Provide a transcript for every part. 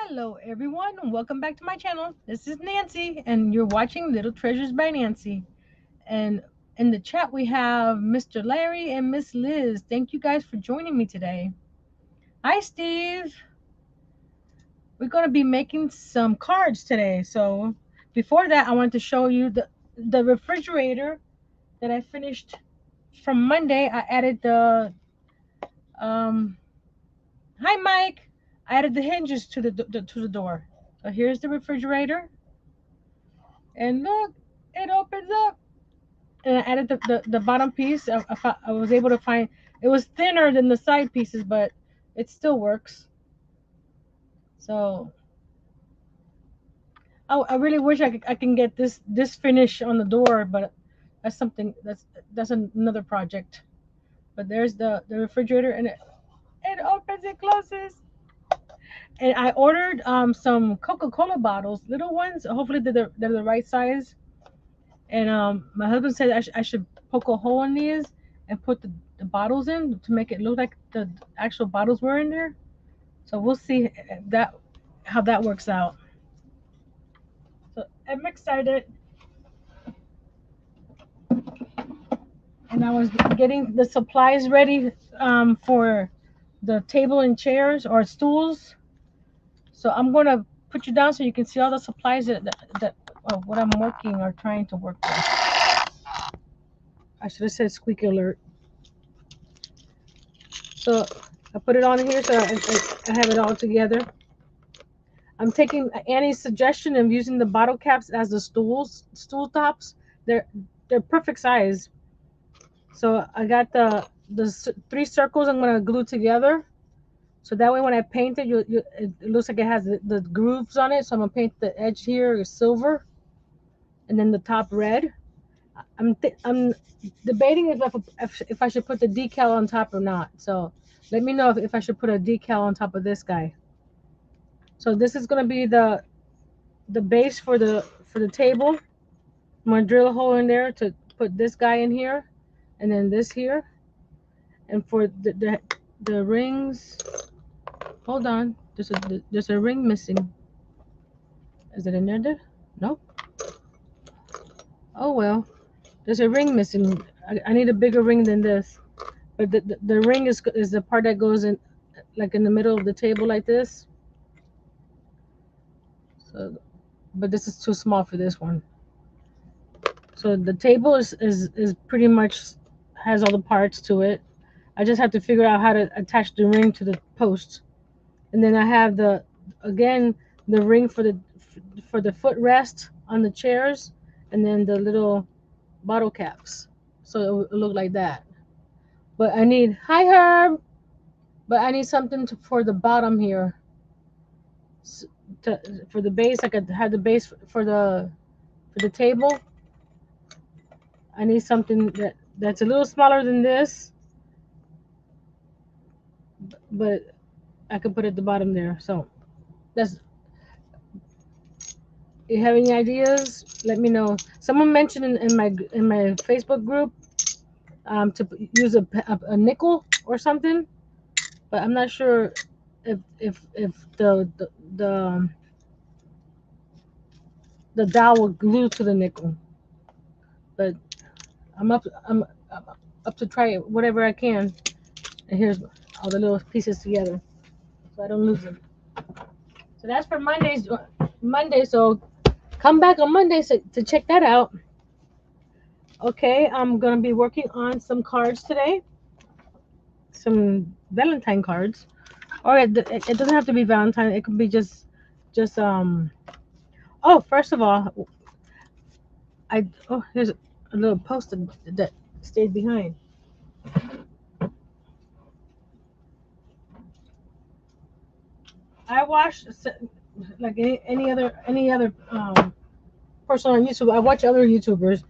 Hello everyone, and welcome back to my channel. This is Nancy and you're watching Little Treasures by Nancy. And in the chat we have Mr. Larry and Miss Liz. Thank you guys for joining me today. Hi Steve. We're going to be making some cards today. So before that I wanted to show you the refrigerator that I finished from Monday. I added um hi Mike. I added the hinges to the door. So here's the refrigerator. And look, it opens up. And I added the bottom piece. I was able to find it was thinner than the side pieces, but it still works. So I really wish I can get this finish on the door, but that's something that's another project. But there's the refrigerator, and it opens and closes. And I ordered some Coca-Cola bottles, little ones. Hopefully they're the right size. And my husband said I should poke a hole in these and put the bottles in to make it look like the actual bottles were in there. So we'll see that how that works out. So I'm excited, and I was getting the supplies ready for the table and chairs or stools. So I'm gonna put you down so you can see all the supplies that what I'm working or trying to work with. I should have said squeaky alert. So I put it on here so I have it all together. I'm taking Annie's suggestion of using the bottle caps as the stool tops. They're they're perfect size. So I got the three circles I'm gonna glue together. So that way when I paint it, it looks like it has the grooves on it. So I'm gonna paint the edge here silver, and then the top red. I'm debating if I should put the decal on top or not. So let me know if I should put a decal on top of this guy. So this is gonna be the base for the table. I'm gonna drill a hole in there to put this guy in here, and then this here, and for the rings. Hold on, there's a ring missing. Is it in there? No. Oh well, there's a ring missing. I need a bigger ring than this. But the ring is the part that goes in, like in the middle of the table like this. So, but this is too small for this one. So the table is pretty much has all the parts to it. I just have to figure out how to attach the ring to the post. And then I have again the ring for the footrest on the chairs, and then the little bottle caps. So it will look like that. But I need hi Herb. But I need something for the bottom here. S- for the base, I could have the base for the table. I need something that's a little smaller than this, but I could put it at the bottom there. So that's. You have any ideas? Let me know. Someone mentioned in my Facebook group to use a nickel or something, but I'm not sure if the dowel will glue to the nickel. But I'm up to try it whatever I can. And here's all the little pieces together, so I don't lose them. So that's for Mondays. Monday, so come back on Monday to check that out. Okay, I'm gonna be working on some cards today, some Valentine cards. Or it doesn't have to be Valentine. It could be just. Oh, first of all, here's a little post that stayed behind. I watched like any other person on YouTube. I watch other YouTubers,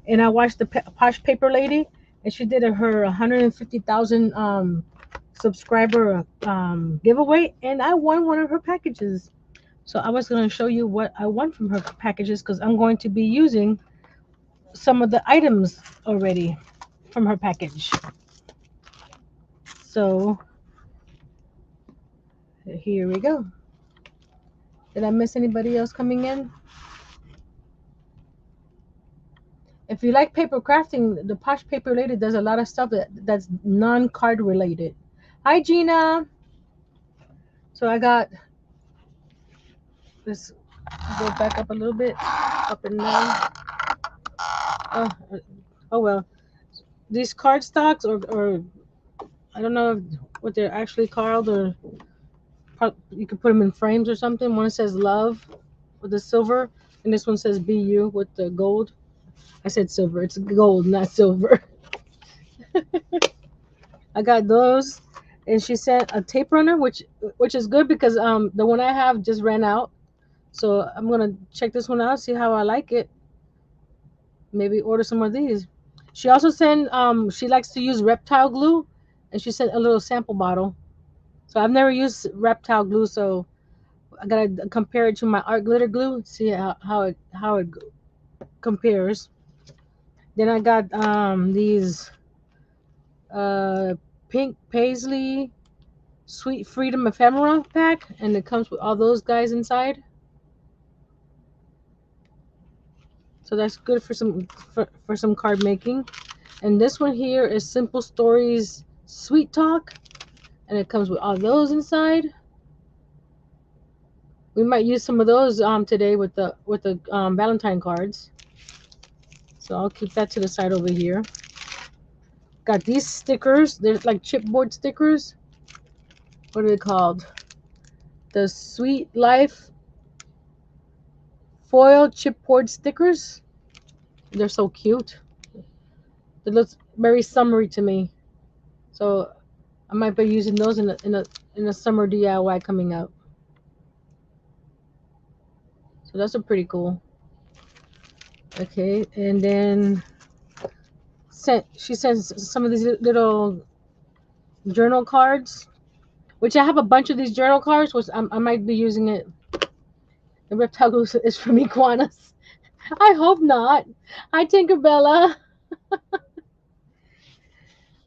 and I watched the Posh Paper Lady, and she did her 150,000 subscriber giveaway, and I won one of her packages. So I was going to show you what I won from her packages because I'm going to be using some of the items already from her package. So here we go. Did I miss anybody else coming in? If you like paper crafting, the Posh Paper Lady does a lot of stuff that's non-card related. Hi, Gina. So I got this. Go back up a little bit, up and down. Oh, oh well. These card stocks, or I don't know what they're actually called, or you could put them in frames or something. One says love with the silver, and this one says BU with the gold. I said silver. It's gold, not silver. I got those, and she sent a tape runner, which is good because the one I have just ran out. So I'm gonna check this one out, see how I like it. Maybe order some of these. She also sent she likes to use reptile glue, and she sent a little sample bottle. So I've never used reptile glue, so I gotta compare it to my art glitter glue, see how it compares. Then I got these pink paisley sweet freedom ephemera pack, and it comes with all those guys inside. So that's good for some card making. And this one here is Simple Stories Sweet Talk, and it comes with all those inside. We might use some of those today with the Valentine cards. So I'll keep that to the side over here. Got these stickers. They're like chipboard stickers. What are they called? The Sweet Life foil chipboard stickers. They're so cute. It looks very summery to me. So I might be using those in a summer DIY coming up. So that's a pretty cool. Okay, and then she sends some of these little journal cards, which I have a bunch of these journal cards, which I might be using it. The reptile glue is from iguanas. I hope not. Hi, Tinkerbella.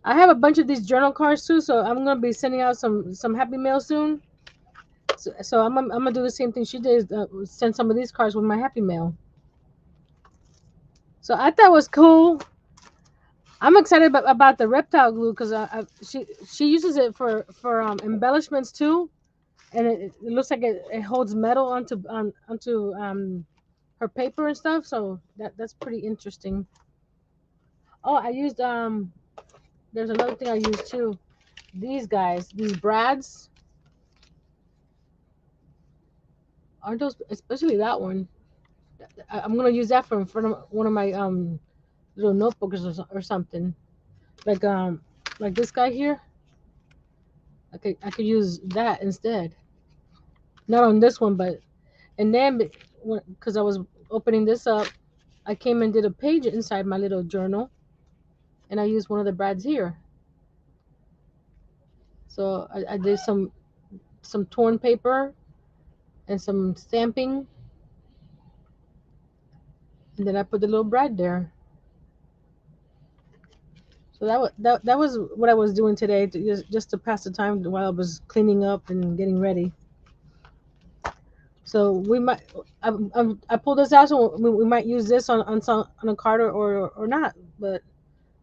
I have a bunch of these journal cards too, so I'm gonna be sending out some happy mail soon. So I'm gonna do the same thing she did, send some of these cards with my happy mail. So I thought it was cool. I'm excited about the reptile glue because she uses it for embellishments too, and it looks like it holds metal onto her paper and stuff. So that's pretty interesting. Oh, I used there's another thing I used too. These guys, these brads, aren't those, especially that one. I'm gonna use that for in front of one of my little notebooks or something. Like like this guy here. I could use that instead. Not on this one, but and then because I was opening this up, I came and did a page inside my little journal, and I used one of the brads here. So I did some torn paper and some stamping, and then I put the little brad there. So that was what I was doing today, just to pass the time while I was cleaning up and getting ready. So we might I pulled this out, so we might use this on a card or not, but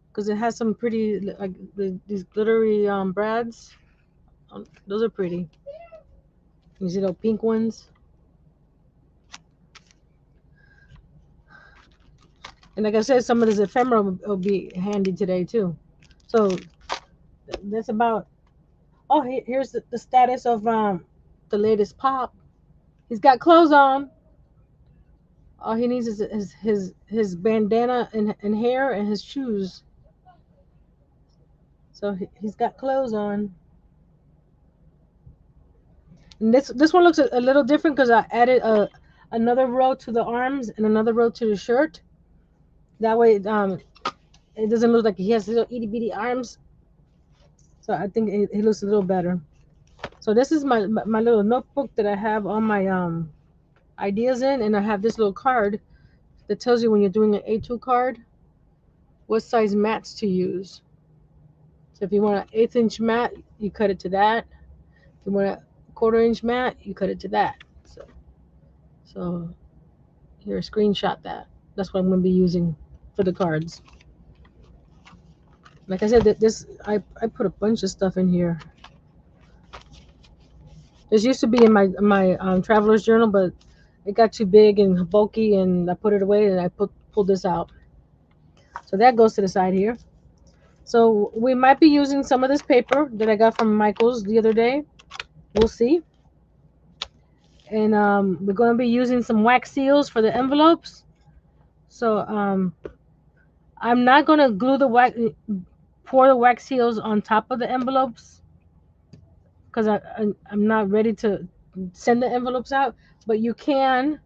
because it has some pretty like these glittery brads. Those are pretty. You see those pink ones, and like I said, some of this ephemera will be handy today too. So that's about. Oh, here's the status of the latest pop. He's got clothes on. All he needs is his bandana and hair and his shoes. So he's got clothes on. And this one looks a little different because I added another row to the arms and another row to the shirt. That way it doesn't look like he has little itty bitty arms. So I think it looks a little better. So this is my little notebook that I have all my ideas in, and I have this little card that tells you when you're doing an A2 card what size mats to use. So if you want an 1/8 inch mat, you cut it to that. If you want a 1/4 inch mat, you cut it to that. So So here, screenshot that. That's what I'm going to be using for the cards. Like I said, I put a bunch of stuff in here. This used to be in my traveler's journal, but it got too big and bulky, and I put it away, and I pulled this out. So that goes to the side here. So we might be using some of this paper that I got from Michael's the other day. We'll see. And we're going to be using some wax seals for the envelopes. So I'm not going to pour the wax seals on top of the envelopes because I'm not ready to send the envelopes out. But you can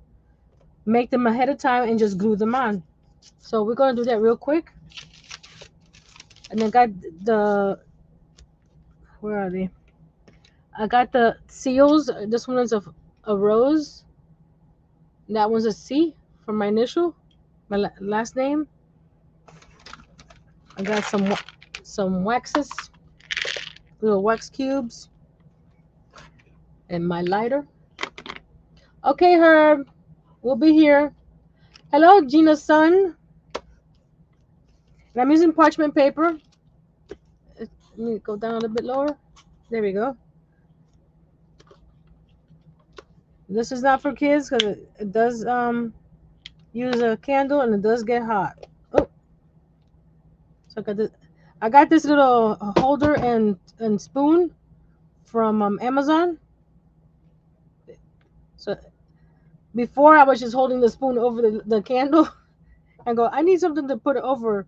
make them ahead of time and just glue them on. So we're going to do that real quick. And then got where are they? I got the seals. This one is a rose. That one's a C for my initial, my last name. I got some waxes, little wax cubes, and my lighter. Okay, Herb, we'll be here. Hello, Gina's son. And I'm using parchment paper. Let me go down a little bit lower. There we go. This is not for kids because it does use a candle and it does get hot. Oh, so I got this little holder and spoon from Amazon. So before I was just holding the spoon over the candle and go, I need something to put it over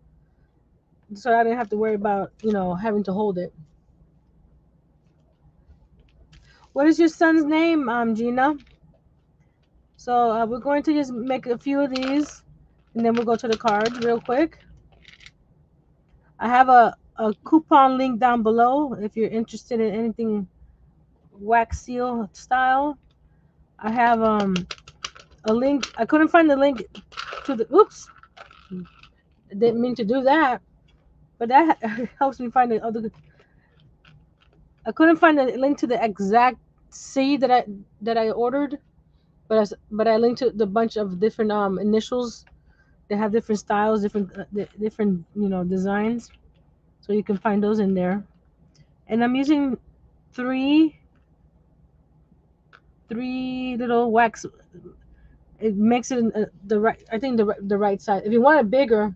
so I didn't have to worry about, having to hold it. What is your son's name, Gina? So we're going to just make a few of these and then we'll go to the cards real quick. I have a coupon link down below if you're interested in anything wax seal style. I have a link. I couldn't find the link to the oops. I didn't mean to do that. But that helps me find the other. I couldn't find the link to the exact C that I ordered, but I linked to the bunch of different initials. They have different styles, different designs, so you can find those in there. And I'm using three little wax. It makes it the right. I think the right size. If you want it bigger,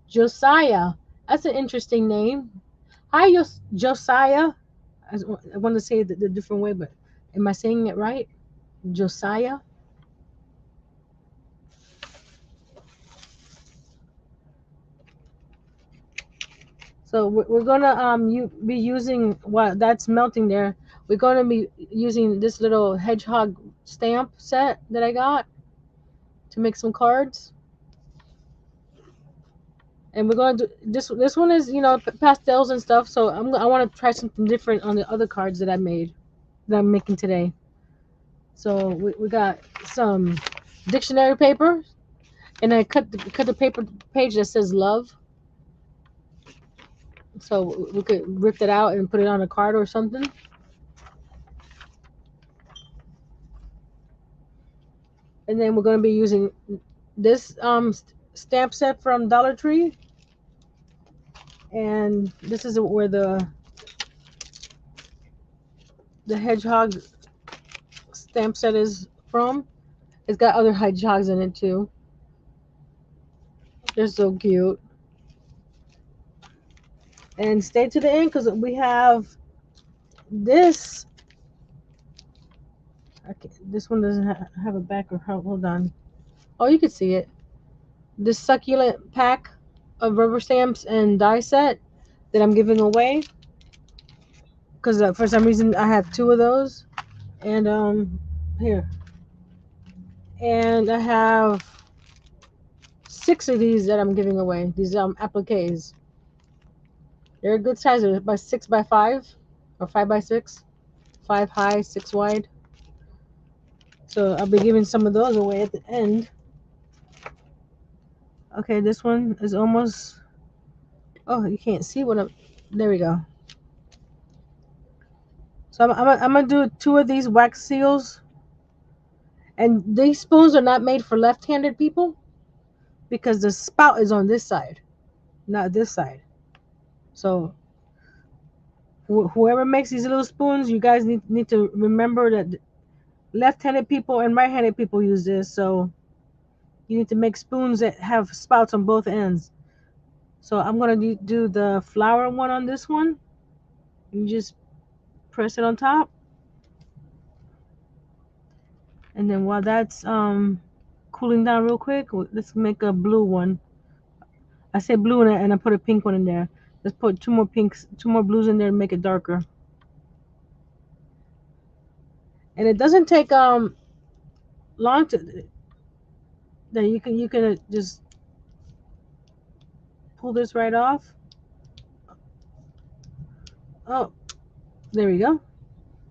Josiah. That's an interesting name. Hi, Josiah. I want to say it the different way, but am I saying it right? Josiah. So we're gonna be using what that's melting there. We're gonna be using this little hedgehog stamp set that I got to make some cards. And we're gonna do this one is pastels and stuff. So I want to try something different on the other cards that I made that I'm making today. So we got some dictionary paper, and I cut the paper page that says love. So we could rip it out and put it on a card or something. And then we're going to be using this stamp set from Dollar Tree. And this is where the hedgehog stamp set is from. It's got other hedgehogs in it too. They're so cute. And stay to the end because we have this. Okay, this one doesn't have a back or hold on. Oh, you can see it. This succulent pack of rubber stamps and die set that I'm giving away because for some reason I have two of those. And here. And I have 6 of these that I'm giving away. These appliques. They're a good size. They're by 6 by 5 or 5 by 6. 5 high, 6 wide. So I'll be giving some of those away at the end. Okay, this one is almost. Oh, you can't see what I'm. There we go. So I'm gonna do 2 of these wax seals, And these spoons are not made for left-handed people because the spout is on this side, not this side. So whoever makes these little spoons, you guys need to remember that left-handed people and right-handed people use this. So you need to make spoons that have spouts on both ends. So I'm gonna do the flower one on this one. You just press it on top, and then while that's cooling down real quick, let's make a blue one. I say blue and I put a pink one in there. Let's put two more pinks, two more blues in there and make it darker. And it doesn't take long to that you can just pull this right off. Oh, there we go.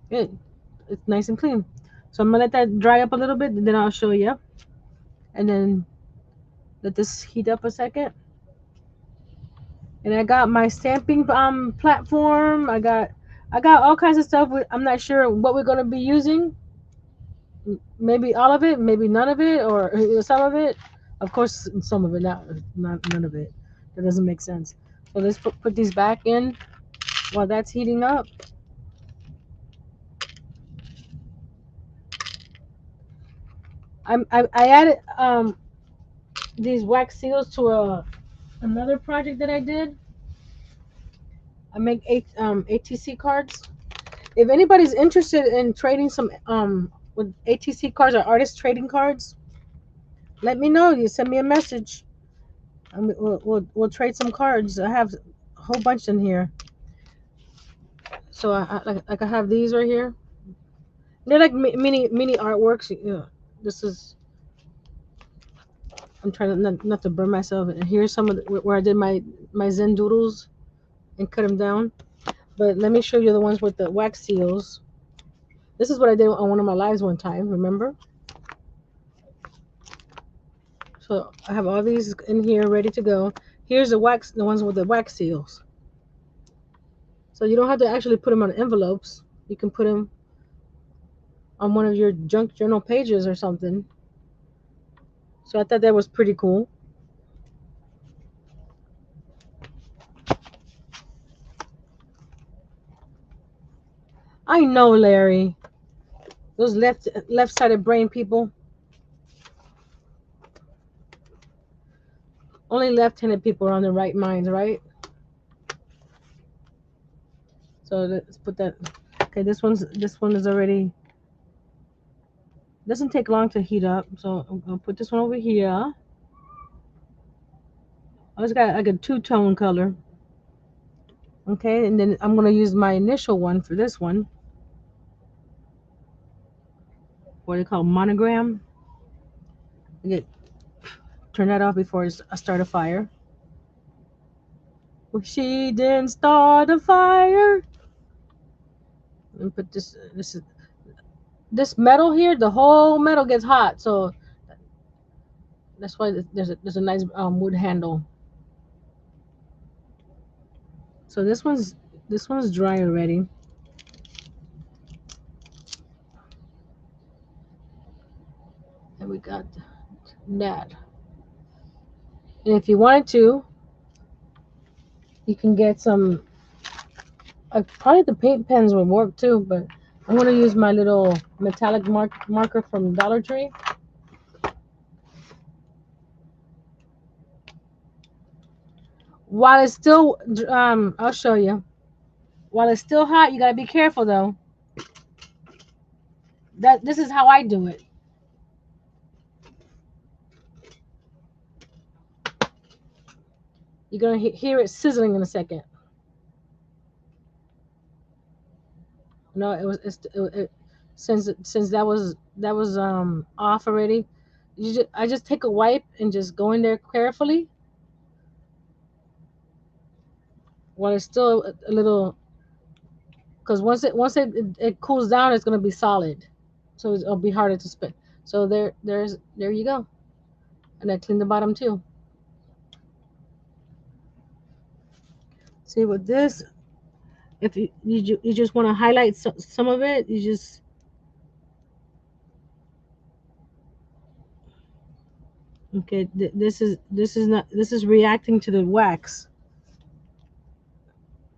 Good. It's nice and clean. So I'm gonna let that dry up a little bit, and then I'll show you. And then let this heat up a second. And I got my stamping platform. I got all kinds of stuff. I'm not sure what we're gonna be using. Maybe all of it, maybe none of it, or some of it. Of course, some of it, not none of it. That doesn't make sense. So let's put these back in while that's heating up. I added these wax seals to another project that I did. I make ATC cards. If anybody's interested in trading some with ATC cards or artist trading cards, let me know. You send me a message, and we'll trade some cards. I have a whole bunch in here. So like I have these right here. They're like mini artworks. This is. I'm trying to not to burn myself. And here's some of where I did my Zen doodles and cut them down. But let me show you the ones with the wax seals. This is what I did on one of my lives one time. Remember? So I have all these in here ready to go. Here's the ones with the wax seals. So you don't have to actually put them on envelopes. You can put them on one of your junk journal pages or something. So I thought that was pretty cool. I know, Larry. Those left-sided brain people. Only left-handed people are on the right minds, right? So let's put that. Okay, this one is already. Doesn't take long to heat up. So I'm gonna put this one over here. I just got like a two-tone color. Okay, and then I'm gonna use my initial one for this one. What they call monogram. Turn that off before I start a fire. Well, she didn't start a fire. And put this metal here. The whole metal gets hot, so that's why there's a nice wood handle. So this one's dry already. And we got that. And if you wanted to, you can get some. Probably the paint pens would work too, but I'm gonna use my little metallic marker from Dollar Tree. While it's still, I'll show you. While it's still hot, you gotta be careful though. This is how I do it. You're gonna hear it sizzling in a second. No, since that was off already. I just take a wipe and just go in there carefully while it's still a little, because once it cools down, it's gonna be solid, so it'll be harder to spit. So there you go, and I clean the bottom too. See with this, if you just want to highlight some of it, you just Okay, this is reacting to the wax.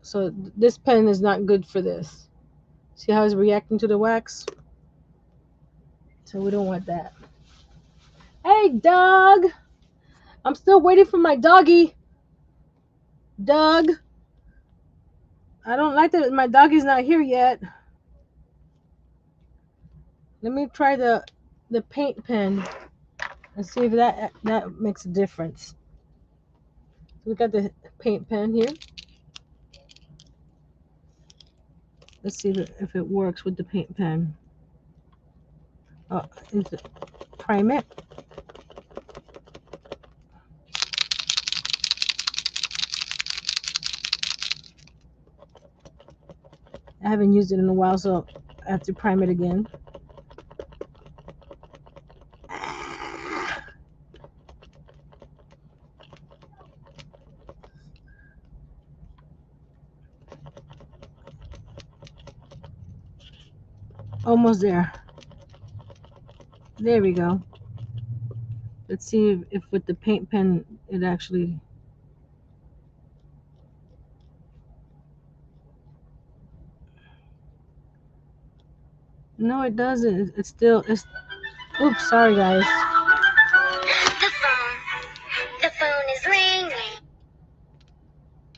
So this pen is not good for this. See how it's reacting to the wax? So we don't want that. Hey, dog! I'm still waiting for my doggy. Doug, I don't like that my doggy's not here yet. Let me try the paint pen and see if that makes a difference. So we got the paint pen here. Let's see if it works with the paint pen. Oh, prime it. I haven't used it in a while, so I have to prime it again. Almost there. There we go. Let's see if with the paint pen it actually. No, it doesn't. It's still. Oops, sorry guys. The phone is ringing.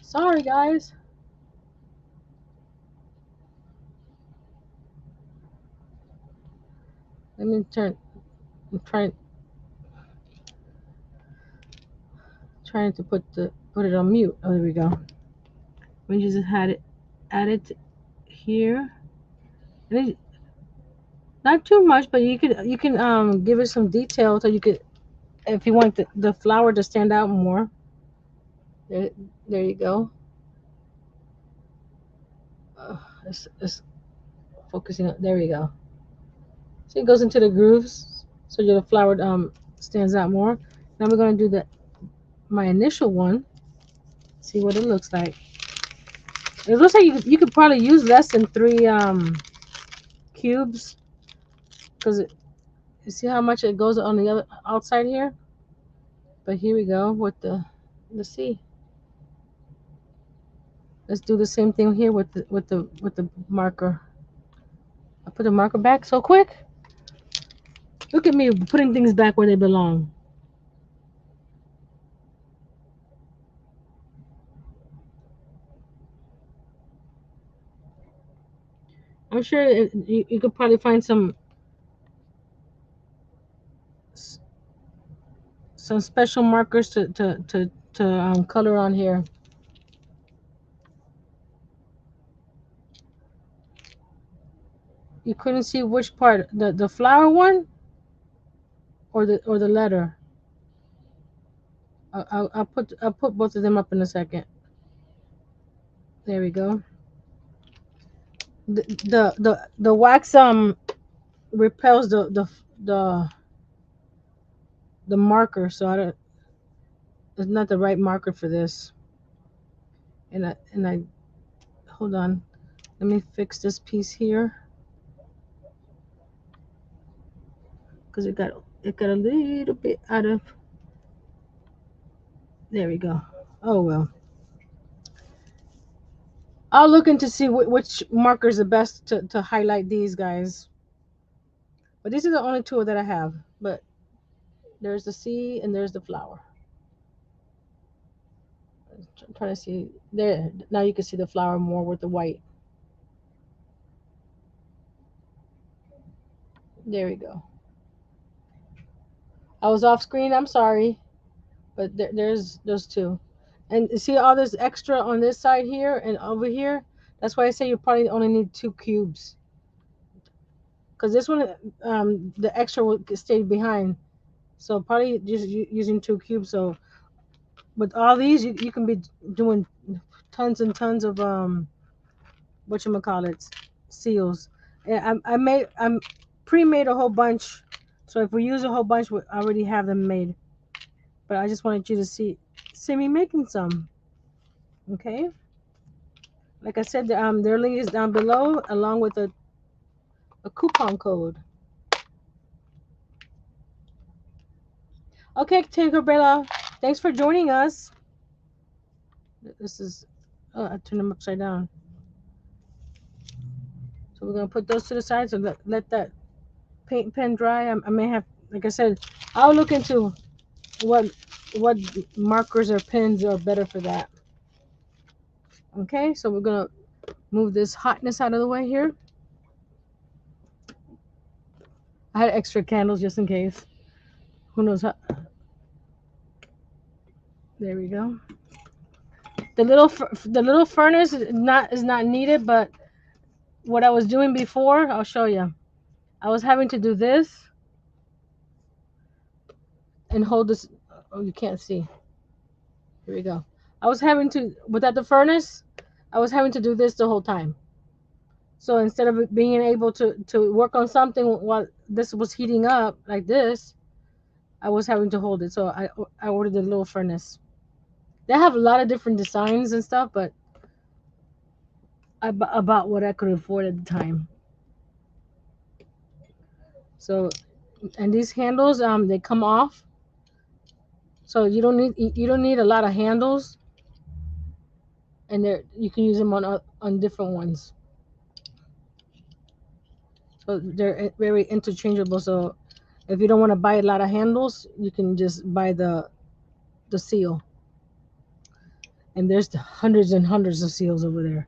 Sorry guys. Let me turn. I'm trying to put it on mute. Oh, there we go. We just add it here. Not too much, but you can give it some detail so you could, if you want the flower to stand out more. There, there you go. It's focusing. There we go. So it goes into the grooves, so your flower stands out more. Now we're gonna do my initial one. See what it looks like. It looks like you could probably use less than 3 cubes, because you see how much it goes on the other outside here. But here we go with the C. Let's do the same thing here with the marker. I put the marker back so quick. Look at me putting things back where they belong. I'm sure you could probably find some special markers to color on here. You couldn't see which part, the flower one or the letter. I'll put both of them up in a second. There we go. The wax repels the the marker, so I don't. It's not the right marker for this. And I hold on. Let me fix this piece here because it got a little bit out of. There we go. Oh well. I'll look into see which marker is the best to highlight these guys. But these are the only two that I have. But there's the C and there's the flower. I'm trying to see there. Now you can see the flower more with the white. There we go. I was off screen. I'm sorry, but there's those two. And see all this extra on this side here and over here. That's why I say you probably only need 2 cubes. Because this one, the extra will stay behind. So probably just using 2 cubes. So with all these, you can be doing tons and tons of whatchamacallits, seals. And I'm pre-made a whole bunch. So if we use a whole bunch, we already have them made. But I just wanted you to see me making some. Okay. Like I said, their link is down below, along with a coupon code. Okay, Tinkerbella, thanks for joining us. This is, oh, I turned them upside down. So we're gonna put those to the side. So let that paint pen dry. I may have, like I said, I'll look into what what markers or pens are better for that. Okay, so we're gonna move this hotness out of the way here. I had extra candles just in case. Who knows how? There we go. The little furnace is not needed, but what I was doing before, I'll show you. I was having to do this and hold this. Oh, you can't see. Here we go. I was having to, without the furnace, I was having to do this the whole time. So instead of being able to work on something while this was heating up like this, I was having to hold it. So I ordered the little furnace. They have a lot of different designs and stuff, but about what I could afford at the time. So, and these handles, they come off, so you don't need a lot of handles, and you can use them on different ones. So they're very interchangeable. So if you don't want to buy a lot of handles, you can just buy the seal. And there's hundreds and hundreds of seals over there.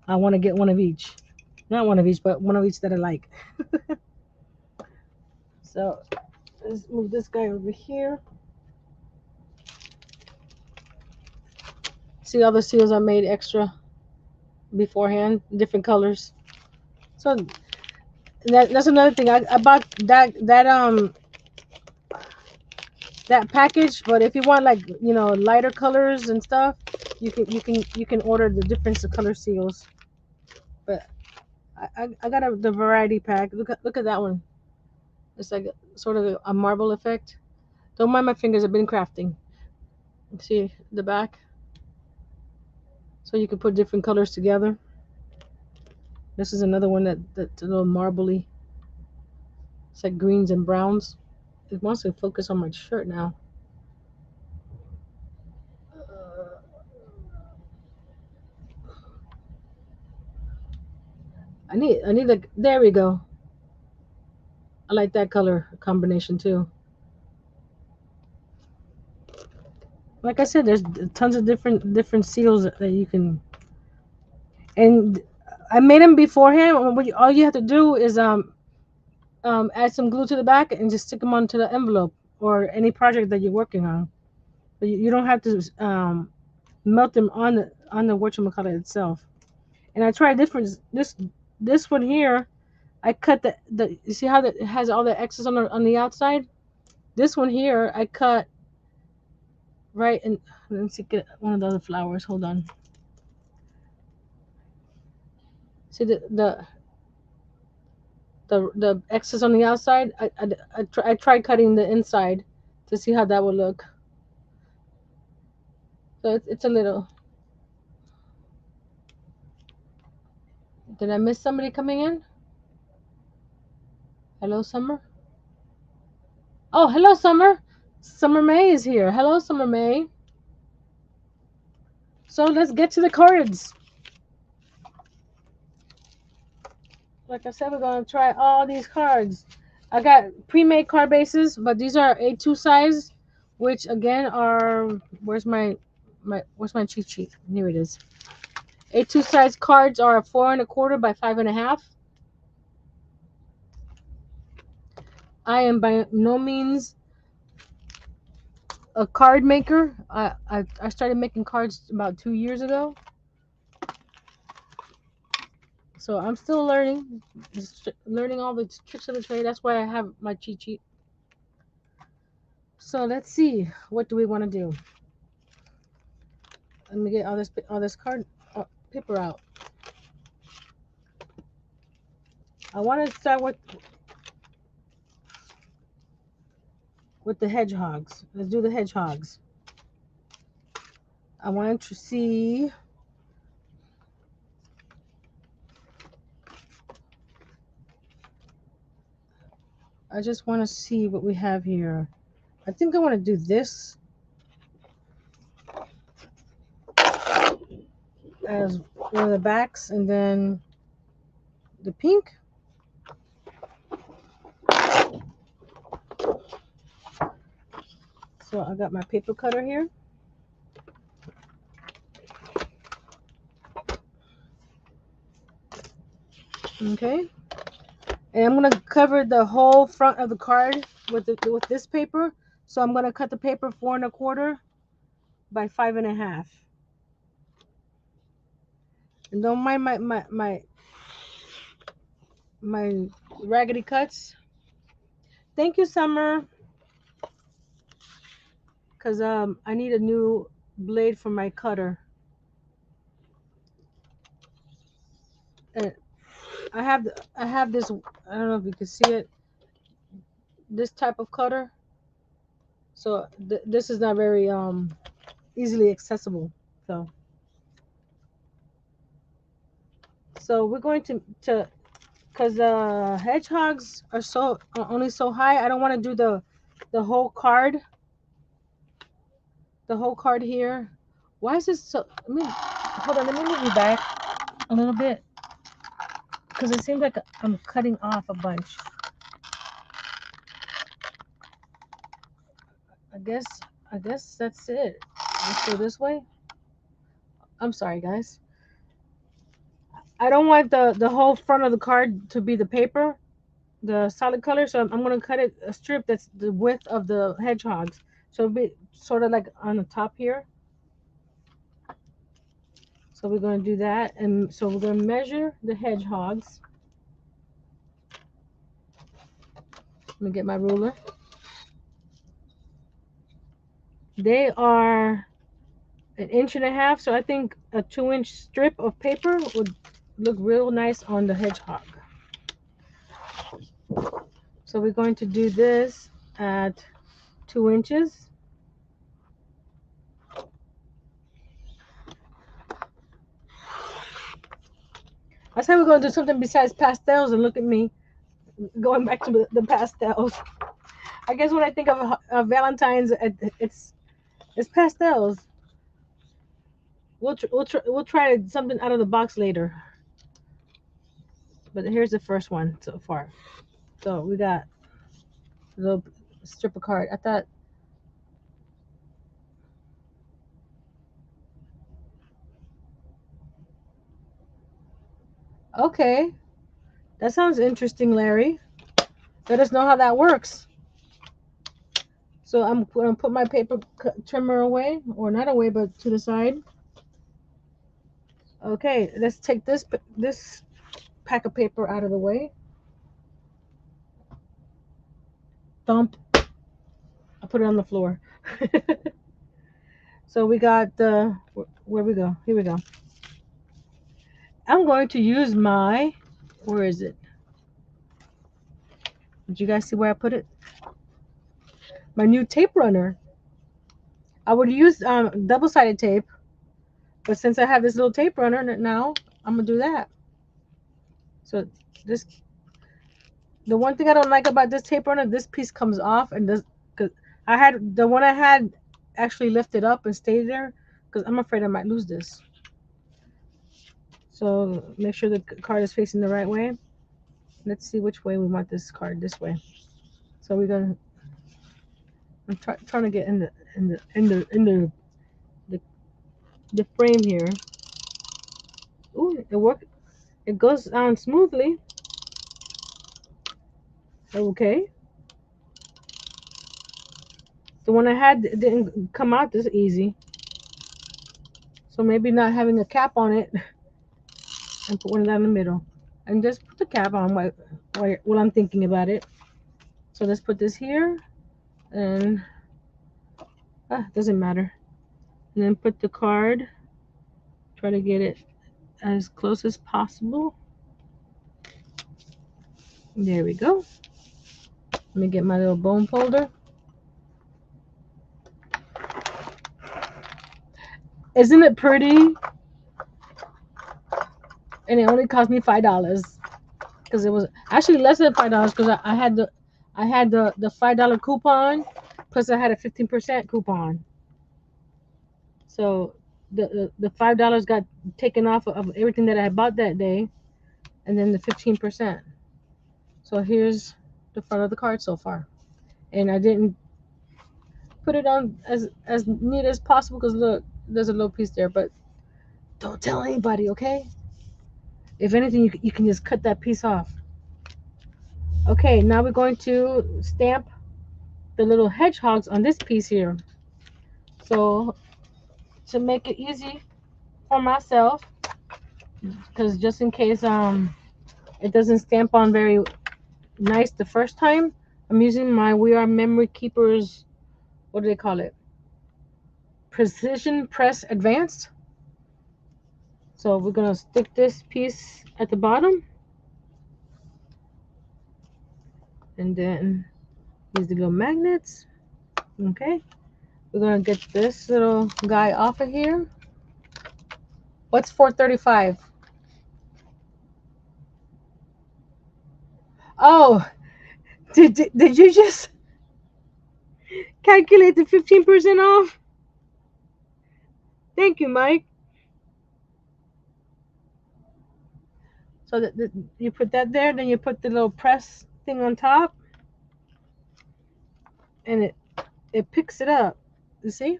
I want to get one of each. Not one of each, but one of each that I like. So let's move this guy over here. See all the seals I made extra beforehand, different colors. So that's another thing. I bought that package, but if you want like lighter colors and stuff, you can order the different color seals. But I got the variety pack. Look at that one. It's like sort of a marble effect. Don't mind my fingers. I've been crafting. See the back, so you can put different colors together. This is another one that's a little marbly. It's like greens and browns. It wants to focus on my shirt now. Uh, I need like, there we go. I like that color combination too. Like I said, there's tons of different seals that you can. And I made them beforehand. All you have to do is add some glue to the back and just stick them onto the envelope or any project that you're working on. But you don't have to melt them on the whatchamacallit itself. And I tried different this one here. I cut the you see how that it has all the excess on the outside. This one here I cut right, and let's see, get one of the other flowers. Hold on. See the excess on the outside. I tried cutting the inside to see how that would look. So it's a little. Did I miss somebody coming in? Hello, Summer. Oh, hello, Summer. Summer May is here. Hello, Summer May. So let's get to the cards. Like I said, we're gonna try all these cards. I got pre-made card bases, but these are A2 size, which again are where's my cheat sheet? Here it is. A2 size cards are 4 1/4 by 5 1/2. I am by no means a card maker. I started making cards about 2 years ago, so I'm still learning, just learning all the tricks of the trade. That's why I have my cheat sheet. So let's see, what do we want to do? Let me get all this card paper out. I want to start with the hedgehogs. Let's do the hedgehogs. I wanted to see. I just want to see what we have here. I think I want to do this as one of the backs, and then the pink. So I got my paper cutter here. Okay. And I'm gonna cover the whole front of the card with this paper. So I'm gonna cut the paper 4 1/4 by 5 1/2. And don't mind my raggedy cuts. Thank you, Summer, because I need a new blade for my cutter. And I have this. I don't know if you can see it. This type of cutter. So this is not very easily accessible. So we're going to because hedgehogs are only so high. I don't want to do the whole card, here. Why is this so? Let me hold on. Let me move you back a little bit because it seems like I'm cutting off a bunch. I guess that's it. Let's go this way. I'm sorry, guys. I don't want the whole front of the card to be the paper, the solid color. So I'm gonna cut it a strip that's the width of the hedgehogs. So it'll be sort of like on the top here. So we're going to do that. And so we're going to measure the hedgehogs. Let me get my ruler. They are 1.5 inches. So I think a 2-inch strip of paper would look real nice on the hedgehog. So we're going to do this at 2 inches. I said we're going to do something besides pastels, and look at me going back to the pastels. I guess when I think of Valentine's, it's pastels. We'll try something out of the box later. But here's the first one so far. So we got a little strip of card. I thought, okay, that sounds interesting, Larry. Let us know how that works. So I'm going to put my paper trimmer away, or not away, but to the side. Okay, let's take this pack of paper out of the way. Thump. I put it on the floor. So we got the, where we go? Here we go. I'm going to use my, where is it? Did you guys see where I put it? My new tape runner. I would use double-sided tape, but since I have this little tape runner now, I'm gonna do that. So this, the one thing I don't like about this tape runner, this piece comes off, and this, cause the one I had actually lifted up and stayed there, because I'm afraid I might lose this. So make sure the card is facing the right way. Let's see which way we want this card. This way. So we're gonna. I'm trying to get in the frame here. Ooh, it worked. It goes down smoothly. Okay. The one I had didn't come out this easy. So maybe not having a cap on it, and put one down the middle. And just put the cap on while I'm thinking about it. So let's put this here, and doesn't matter. And then put the card, try to get it as close as possible. There we go. Let me get my little bone folder. Isn't it pretty? And it only cost me $5 because it was actually less than $5 because I had the $5 coupon Plus I had a 15% coupon. So the $5 got taken off of everything that I bought that day, and then the 15%. So here's the front of the card so far, and I didn't put it on as neat as possible because look, there's a little piece there, but don't tell anybody, okay? If anything, you can just cut that piece off. Okay, now we're going to stamp the little hedgehogs on this piece here. So to make it easy for myself, because just in case it doesn't stamp on very nice the first time, I'm using my We Are Memory Keepers, what do they call it? Precision Press Advanced. So we're gonna stick this piece at the bottom, and then use the little magnets. Okay, we're gonna get this little guy off of here. What's 435? Oh, did you just calculate the 15% off? Thank you, Mike. So that you put that there, then you put the little press thing on top, and it picks it up. You see?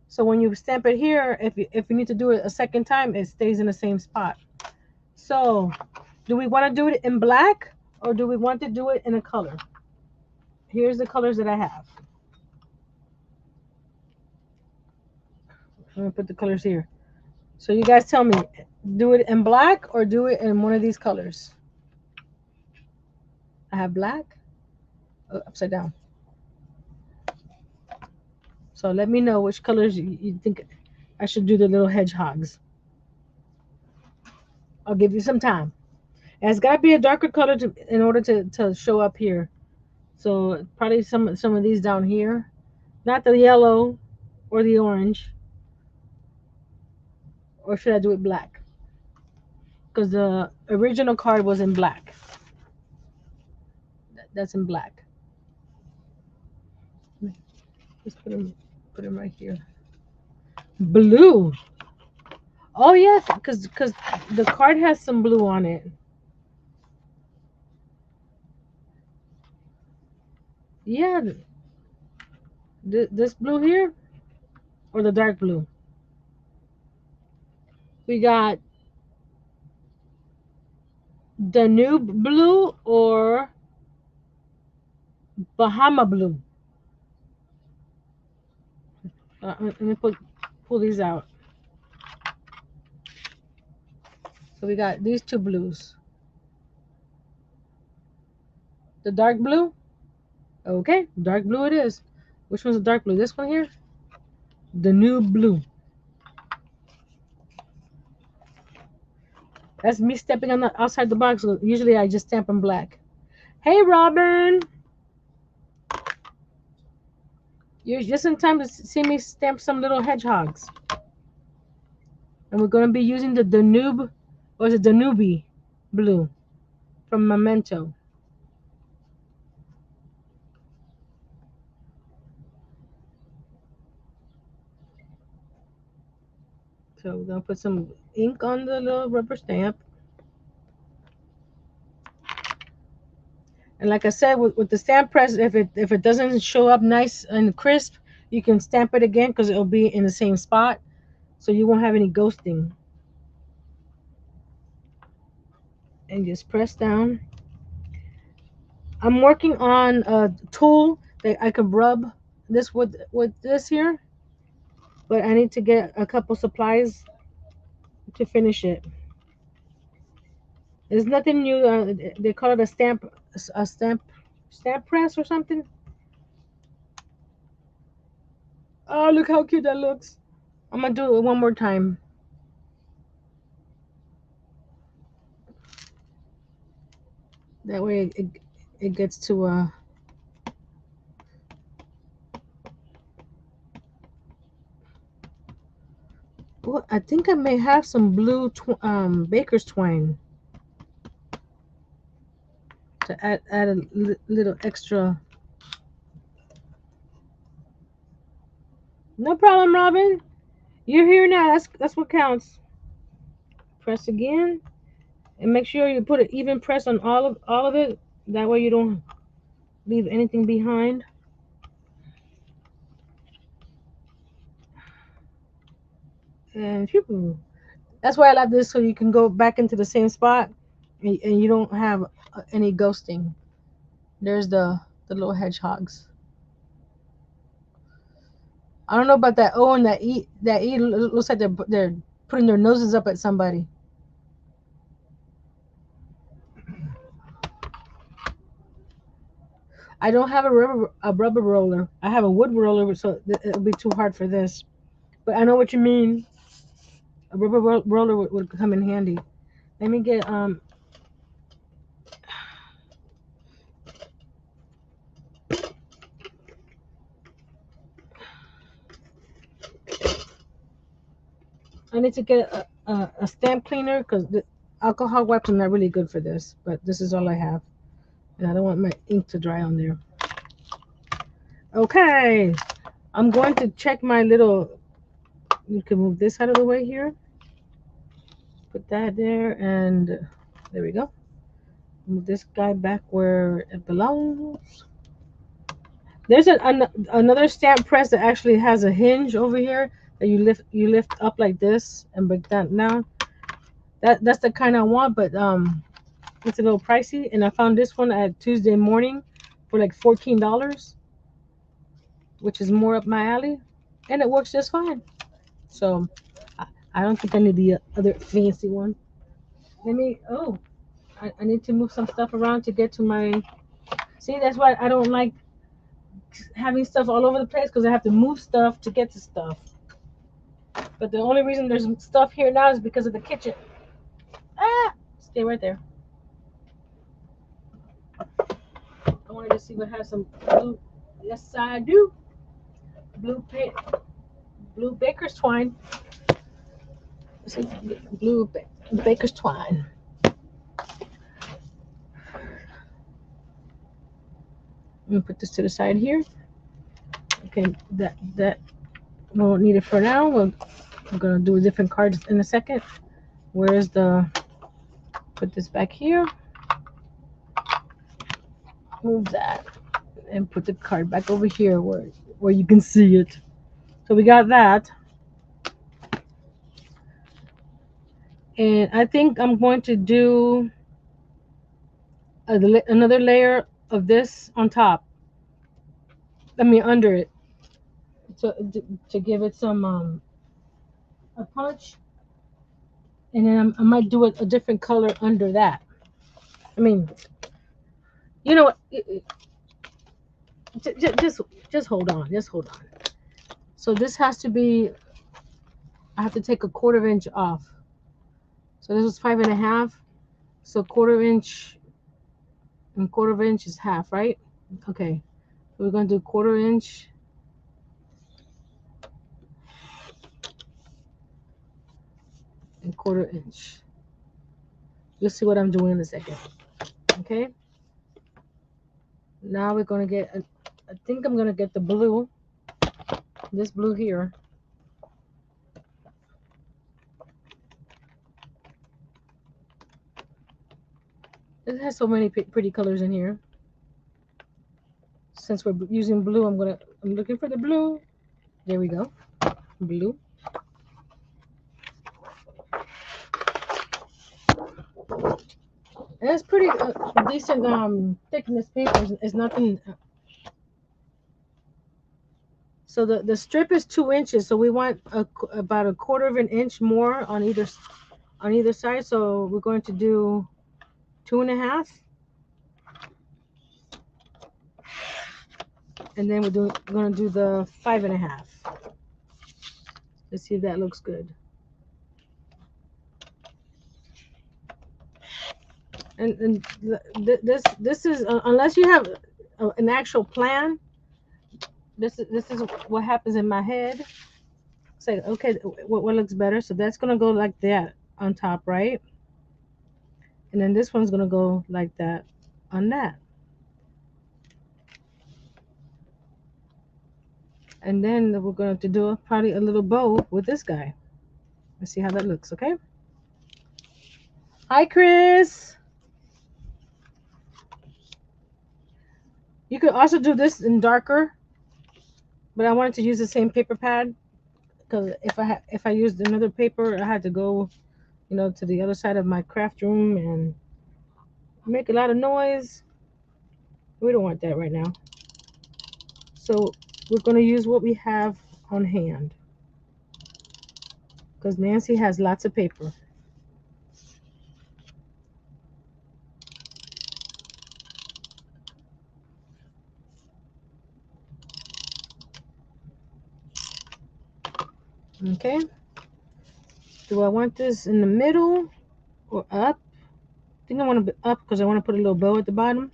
So when you stamp it here, if you need to do it a second time, it stays in the same spot. So, do we want to do it in black or do we want to do it in a color? Here's the colors that I have. I'm gonna put the colors here. So you guys tell me, do it in black or do it in one of these colors? I have black, upside down. So let me know which colors you think I should do the little hedgehogs. I'll give you some time. And it's got to be a darker color in order to show up here. So probably some of these down here, not the yellow or the orange. Or should I do it black? Because the original card was in black. That's in black. Just put them right here. Blue. Oh yes, because the card has some blue on it. Yeah, this blue here or the dark blue. We got Danube blue or Bahama blue. Let me pull these out. So we got these two blues. The dark blue. Okay, dark blue it is. Which one's the dark blue? This one here? The new blue. That's me stepping on the outside the box. So usually I just stamp in black. Hey, Robin. You're just in time to see me stamp some little hedgehogs. And we're going to be using the Danube, or is it Danube blue from Memento. So we're going to put some ink on the little rubber stamp. And like I said, with the stamp press, if it doesn't show up nice and crisp, you can stamp it again because it'll be in the same spot. So you won't have any ghosting. And just press down. I'm working on a tool that I can rub this with this here, but I need to get a couple supplies to finish it. There's nothing new. They call it a stamp press or something. Oh, look how cute that looks. I'm gonna do it one more time. That way it gets to well, I think I may have some blue baker's twine to add a little extra No problem, Robin. You're here now. That's what counts. Press again, and make sure you put an even press on all of it. That way you don't leave anything behind. And phew, that's why I love this, so you can go back into the same spot, and you don't have any ghosting. There's the little hedgehogs. I don't know about that O and that E. That E looks like they're putting their noses up at somebody. I don't have a rubber roller. I have a wood roller, so it'll be too hard for this. But I know what you mean. A rubber roller would come in handy. Let me get I need to get a stamp cleaner because the alcohol wipes are not really good for this. But this is all I have, and I don't want my ink to dry on there. Okay, I'm going to check my little. You can move this out of the way here. Put that there, and there we go. Move this guy back where it belongs. There's another stamp press that actually has a hinge over here that you lift up like this and break that down. That's the kind I want, but it's a little pricey. And I found this one at Tuesday Morning for like $14, which is more up my alley, and it works just fine. So I, I don't think I need the other fancy one. Let me. Oh, I need to move some stuff around to get to my. See, that's why I don't like having stuff all over the place because I have to move stuff to get to stuff. But the only reason there's stuff here now is because of the kitchen. Ah, stay right there. I wanted to see what has some blue. Yes, I do. Blue pit, blue baker's twine. See, blue baker's twine. I'm gonna put this to the side here. Okay, that we won't need it for now. We're gonna do different cards in a second. Where's the? Put this back here. Move that and put the card back over here where you can see it. So we got that. And I think I'm going to do another layer of this on top. I mean under it to give it some a punch. And then I might do a different color under that. I mean, you know what? Just hold on. Just hold on. So this has to be. I have to take a quarter inch off. So this was 5.5. So quarter inch and quarter inch is half, right? Okay. So we're gonna do quarter inch and quarter inch. You'll see what I'm doing in a second. Okay. Now we're gonna get. I think I'm gonna get the blue. This blue here. It has so many pretty colors in here. Since we're using blue, I'm looking for the blue. There we go. Blue. And it's pretty decent thickness paper. It's nothing. So the strip is 2 inches. So we want about a quarter of an inch more on either side. So we're going to do 2.5, and then we're going to do the 5.5. Let's see if that looks good. And this is unless you have an actual plan. This is what happens in my head. Say, okay, what looks better? So that's gonna go like that on top, right? And then this one's gonna go like that on that. And then we're going to do probably a little bow with this guy. Let's see how that looks, okay? Hi, Chris. You could also do this in darker, but I wanted to use the same paper pad because if I used another paper, I had to go, to the other side of my craft room and make a lot of noise. We don't want that right now. So we're going to use what we have on hand because Nancy has lots of paper. Okay. Do I want this in the middle or up? I think I want to be up because I want to put a little bow at the bottom.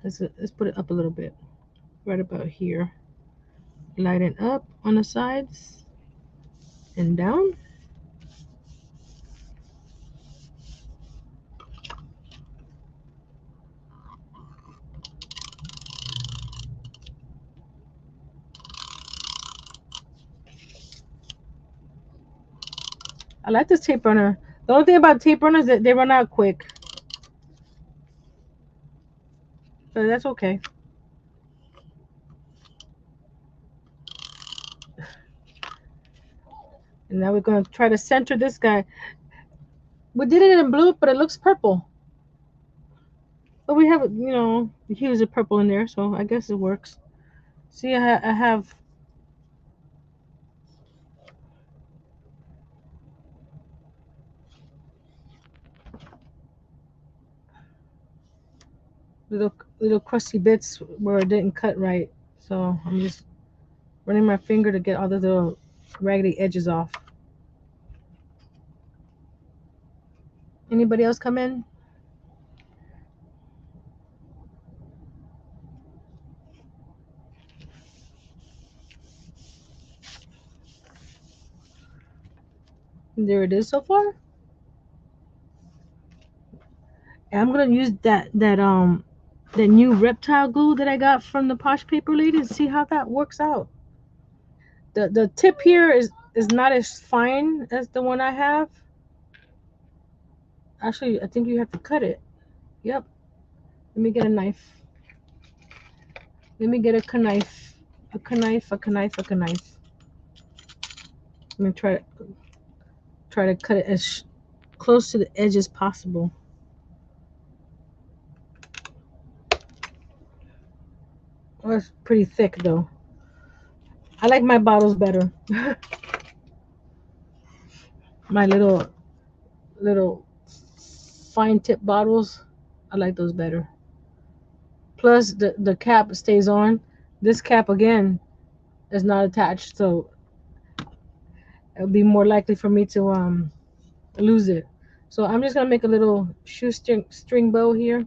Let's put it up a little bit, right about here. Lighten up on the sides and down. I like this tape runner. The only thing about tape runners is that they run out quick, but that's okay. And now we're going to try to center this guy. We did it in blue, but it looks purple. But we have, the hues of purple in there, so I guess it works. See, I have little crusty bits where it didn't cut right. So I'm just running my finger to get all the little raggedy edges off. Anybody else come in? There it is so far. And I'm gonna use that new reptile glue that I got from the Posh Paper Lady to see how that works out. The tip here is not as fine as the one I have. Actually, I think you have to cut it. Yep. Let me get a knife. Let me get a knife. A knife, a knife, a knife. I'm gonna try to cut it as close to the edge as possible. Oh, it's pretty thick though. I like my bottles better. My little fine tip bottles. I like those better. Plus the cap stays on. This cap again is not attached, so it'll be more likely for me to lose it. So I'm just gonna make a little shoestring bow here.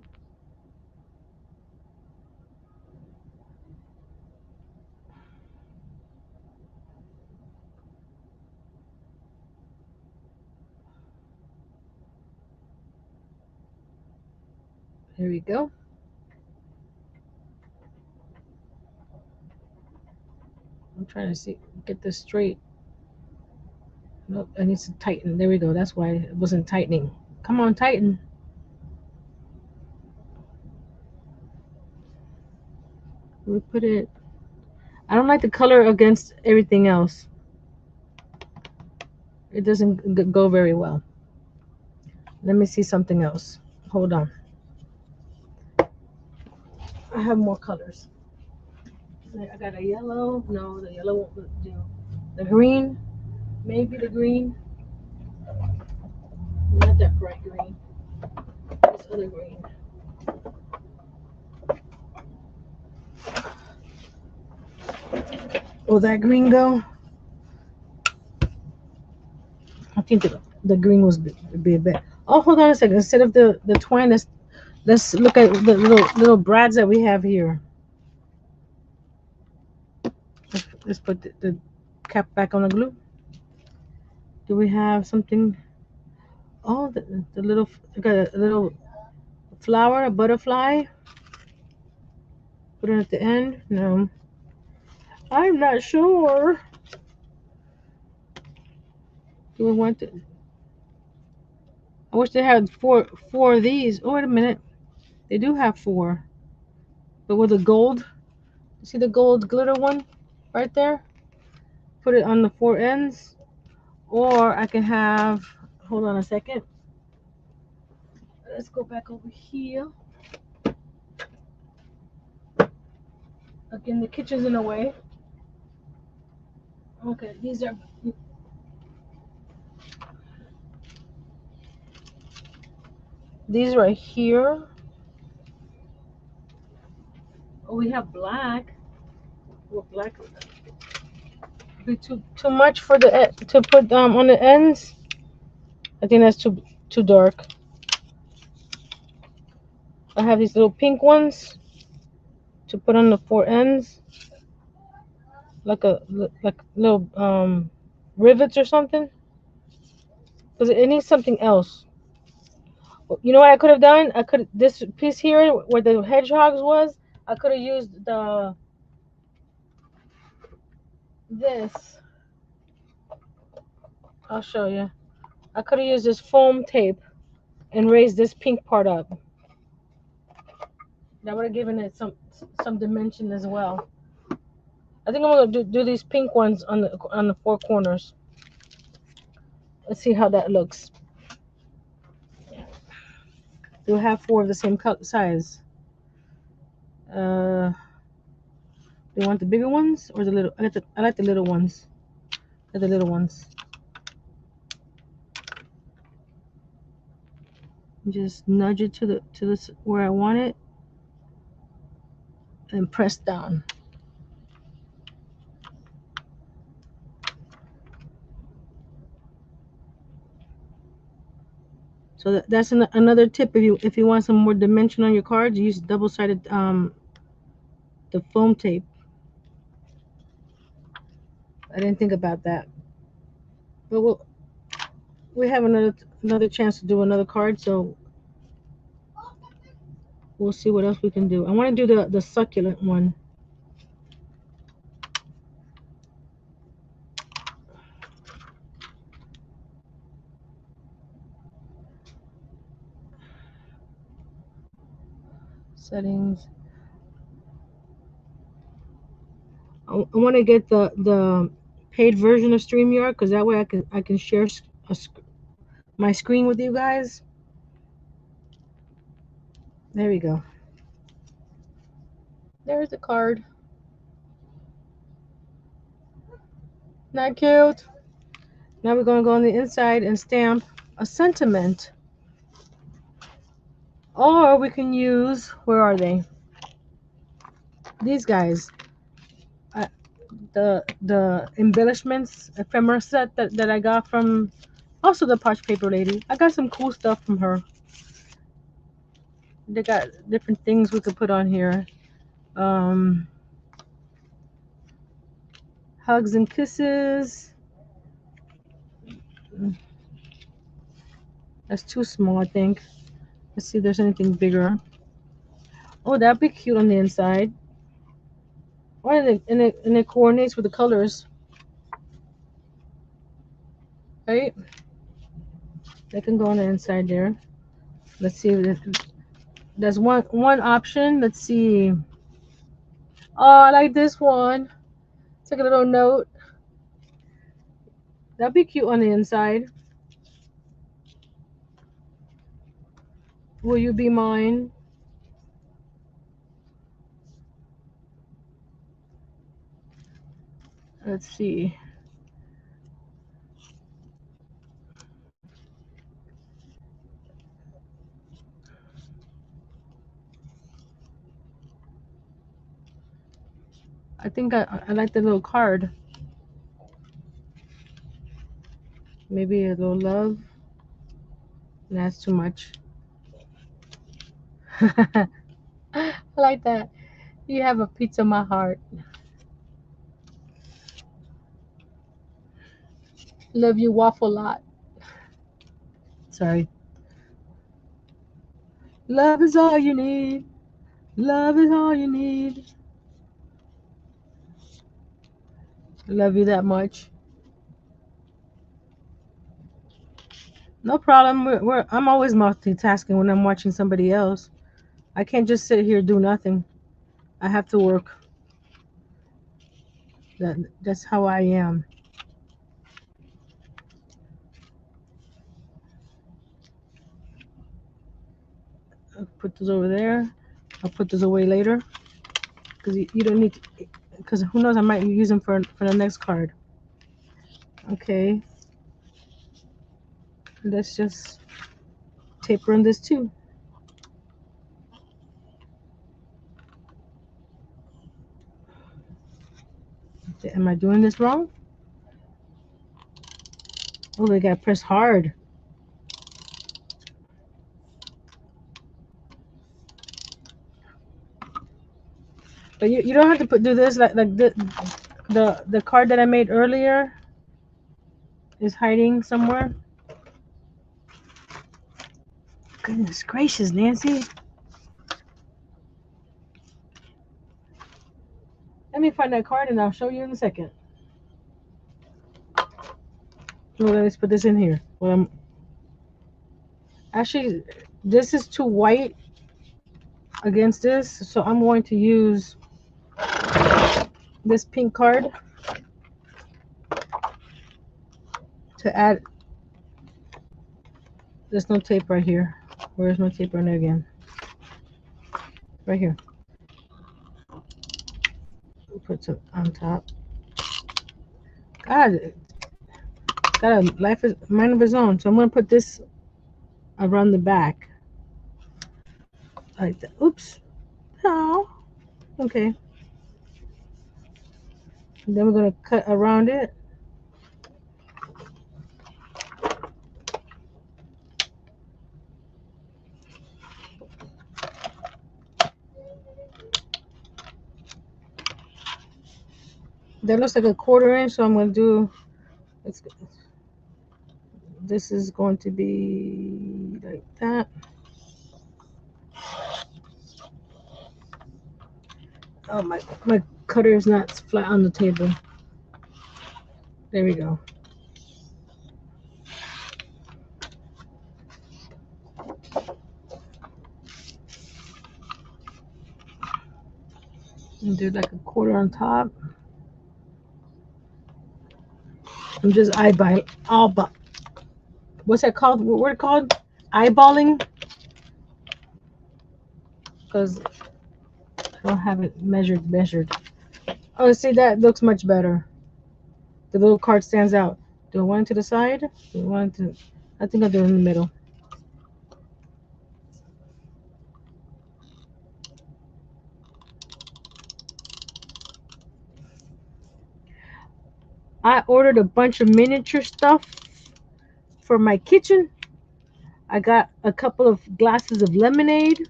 Here we go. I'm trying to get this straight. Nope, I need to tighten. There we go. That's why it wasn't tightening. Come on, tighten. We put it. I don't like the color against everything else. It doesn't go very well. Let me see something else. Hold on. I have more colors. I got a yellow. No, the yellow won't do. The green. Maybe the green. Not that bright green. This other green. Will that green go? I think the green was be a bit. Oh, hold on a second. Instead of the twine, let's look at the little brads that we have here. Let's put the cap back on the glue. Do we have something? Oh, the little, got a little flower, a butterfly. Put it at the end. No. I'm not sure. Do we want to? I wish they had four of these. Oh, wait a minute. They do have four, but with the gold. You see the gold glitter one right there? Put it on the four ends, or I can have. Hold on a second. Let's go back over here. Again, the kitchen's in the way. Okay, these right here. Oh, we have black. Well, black be too much for the to put on the ends. I think that's too dark. I have these little pink ones to put on the four ends, like little rivets or something. Because it needs something else. You know what I could have done? I could this piece here where the hedgehogs was. I could have used this. I'll show you. I could have used this foam tape and raised this pink part up. That would have given it some dimension as well. I think I'm gonna do these pink ones on the four corners. Let's see how that looks. We'll have four of the same size. Do you want the bigger ones or the little? I like the little ones. The little ones. Just nudge it to this where I want it, and press down. So that's another tip. If you want some more dimension on your cards, use double-sided the foam tape. I didn't think about that, but we have another chance to do another card, so we'll see what else we can do. I want to do the succulent one. Settings. I want to get the paid version of StreamYard because that way I can share my screen with you guys. There we go. There's the card. Not cute. Now we're gonna go on the inside and stamp a sentiment. Or we can use, where are they? These guys. The embellishments ephemera set that I got from also the Parch Paper Lady. I got some cool stuff from her. They got different things we could put on here. Hugs and kisses. That's too small, I think. Let's see if there's anything bigger. Oh, that'd be cute on the inside. Or and it coordinates with the colors, right? They can go on the inside there. Let's see. There's one option. Let's see. Oh, I like this one. It's like a little note. That'd be cute on the inside. Will you be mine? Let's see. I think I like the little card. Maybe a little love. That's too much. I like that. You have a piece of my heart. Love you waffle lot. Sorry. Love is all you need. Love is all you need. Love you that much. No problem. I'm always multitasking when I'm watching somebody else. I can't just sit here do nothing. I have to work. That's how I am. I'll put those over there. I'll put those away later because you don't need to, because who knows, I might use them for the next card. Okay, let's just taper on this too. Am I doing this wrong? Oh, they got pressed hard. But you don't have to do this like the card that I made earlier is hiding somewhere. Goodness gracious, Nancy. Let me find that card and I'll show you in a second. Well, let's put this in here. Well, actually, this is too white against this, so I'm going to use this pink card to add. There's no tape right here. Where's my tape right there again? Right here. Put it on top. God, got a mind of his own. So I'm gonna put this around the back, like that. Oops. Oh. Okay. And then we're gonna cut around it. That looks like a 1/4 inch, so I'm gonna do. This is going to be like that. Oh, my cutter is not flat on the table. There we go. And do like a 1/4 on top. I'm just what's that called? What it called? Eyeballing? Because I don't have it measured. Oh, see, that looks much better. The little card stands out. Do I want it to the side? Do I want it to? I think I'll do it in the middle. I ordered a bunch of miniature stuff for my kitchen. I got a couple of glasses of lemonade,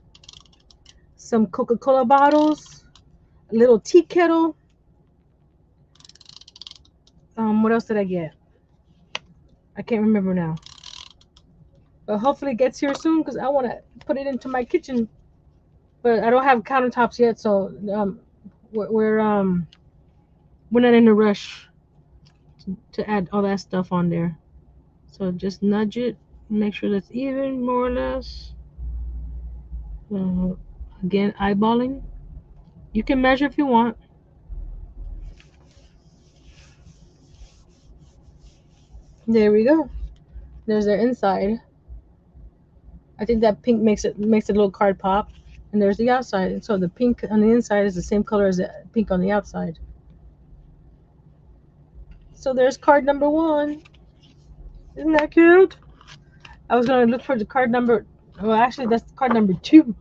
some Coca-Cola bottles, a little tea kettle. What else did I get? I can't remember now. But hopefully it gets here soon because I want to put it into my kitchen. But I don't have countertops yet, so we're not in a rush to add all that stuff on there. So just nudge it, make sure that's even, more or less. Again, eyeballing. You can measure if you want. There we go. There's their inside. I think that pink makes a little card pop. And there's the outside. So the pink on the inside is the same color as the pink on the outside. So there's card number 1. Isn't that cute? I was going to look for the card number. Well, actually, that's card number 2.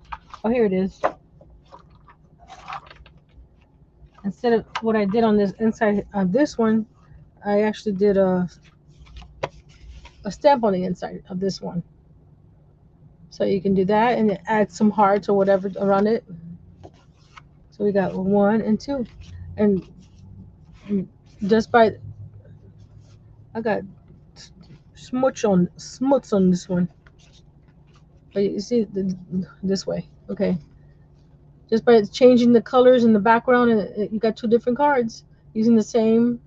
Oh, here it is. Instead of what I did on this inside of this one, I actually did a stamp on the inside of this one. So you can do that and add some hearts or whatever around it. So we got 1 and 2. And just by, I got smuts on this one. But you see this way. Okay. Just by changing the colors in the background, and you got 2 different cards using the same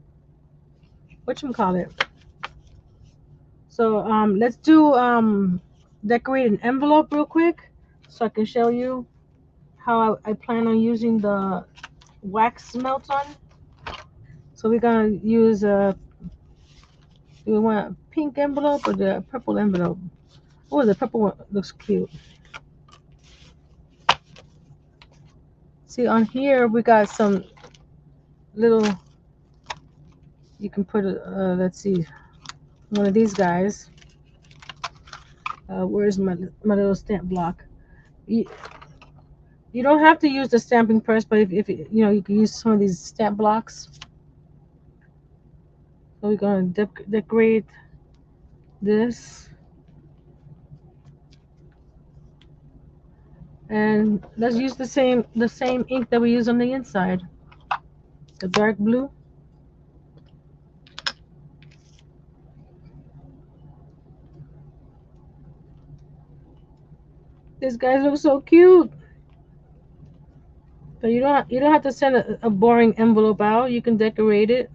whatchamacallit. So let's do decorate an envelope real quick so I can show you how I plan on using the wax melt on. So we're gonna use a, do we want a pink envelope or the purple envelope? Oh, the purple one looks cute. See on here we got some little, you can put let's see, one of these guys. Where's my little stamp block? You, you don't have to use the stamping press, but if you know, you can use some of these stamp blocks. So we're gonna decorate this, and let's use the same ink that we use on the inside, the dark blue. This guy looks so cute. So you don't have to send a boring envelope out. You can decorate it.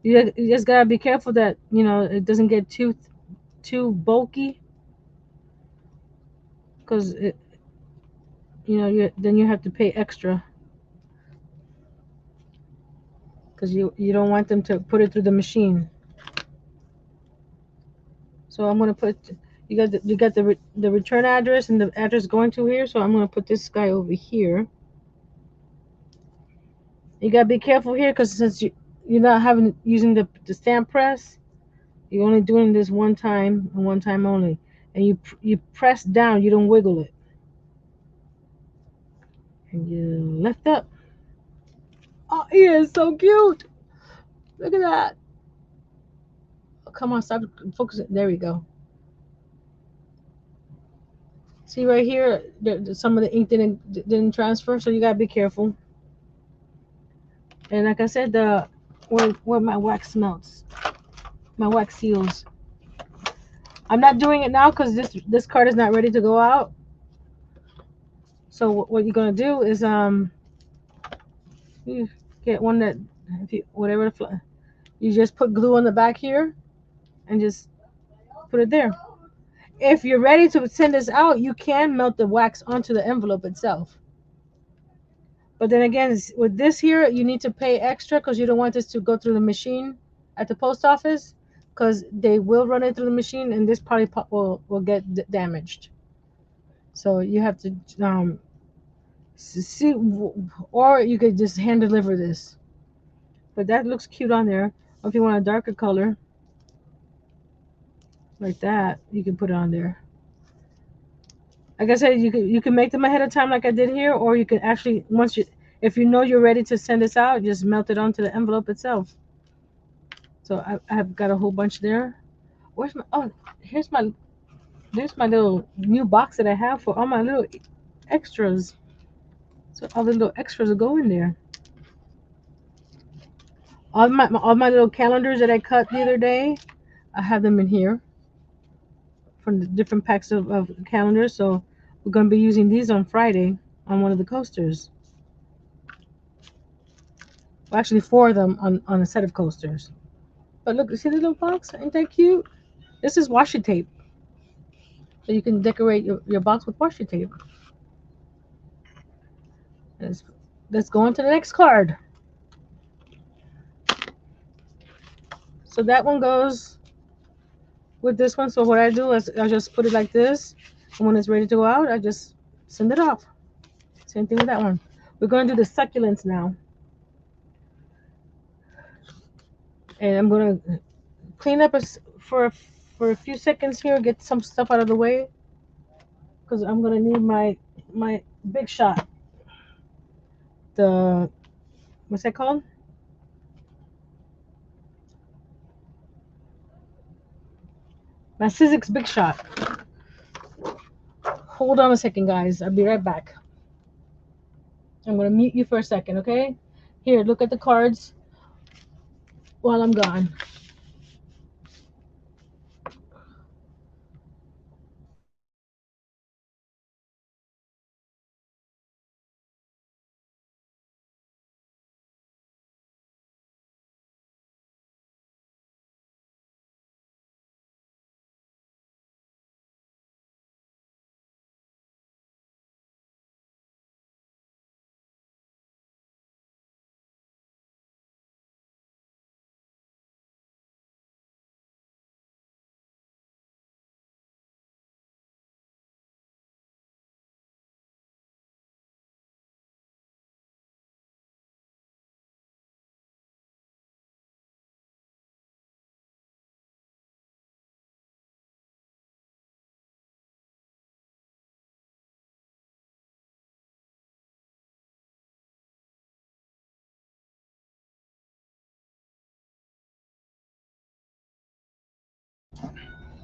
You just gotta be careful that it doesn't get too bulky, because then you have to pay extra, because you don't want them to put it through the machine. So I'm gonna put, you got the return address and the address going to here. So I'm gonna put this guy over here. You gotta be careful here, because since you're not using the stamp press, you're only doing this one time and one time only, and you press down, you don't wiggle it, and you lift up. Oh, he is so cute. Look at that. Oh, come on, stop focusing. There we go. See right here, some of the ink didn't transfer, so you gotta be careful. And like I said, where my wax melts, my wax seals. I'm not doing it now because this card is not ready to go out. So what you're gonna do is you get one that, if you, whatever you just put glue on the back here and just put it there. If you're ready to send this out, you can melt the wax onto the envelope itself. But then again, with this here, you need to pay extra because you don't want this to go through the machine at the post office, because they will run it through the machine and this probably will get damaged. So you have to see, or you could just hand deliver this. But that looks cute on there. Or if you want a darker color like that, you can put it on there. Like I said, you can make them ahead of time like I did here, or you can actually, if you know you're ready to send this out, just melt it onto the envelope itself. So I have got a whole bunch there. Where's my, oh, there's my little new box that I have for all my little extras. So all the little extras will go in there. All my little calendars that I cut the other day, I have them in here from the different packs of calendars. So we're gonna be using these on Friday on one of the coasters. Well, actually, four of them on a set of coasters. But look, see the little box? Ain't that cute? This is washi tape. So you can decorate your box with washi tape. Let's, let's go on to the next card. So that one goes with this one. So what I do is I just put it like this. And when it's ready to go out, I just send it off. Same thing with that one. We're going to do the succulents now. And I'm going to clean up for a few seconds here, get some stuff out of the way, because I'm going to need my big shot. The, what's that called? My Sizzix Big Shot. Hold on a second, guys. I'll be right back. I'm going to mute you for a second, okay? Here, look at the cards while I'm gone.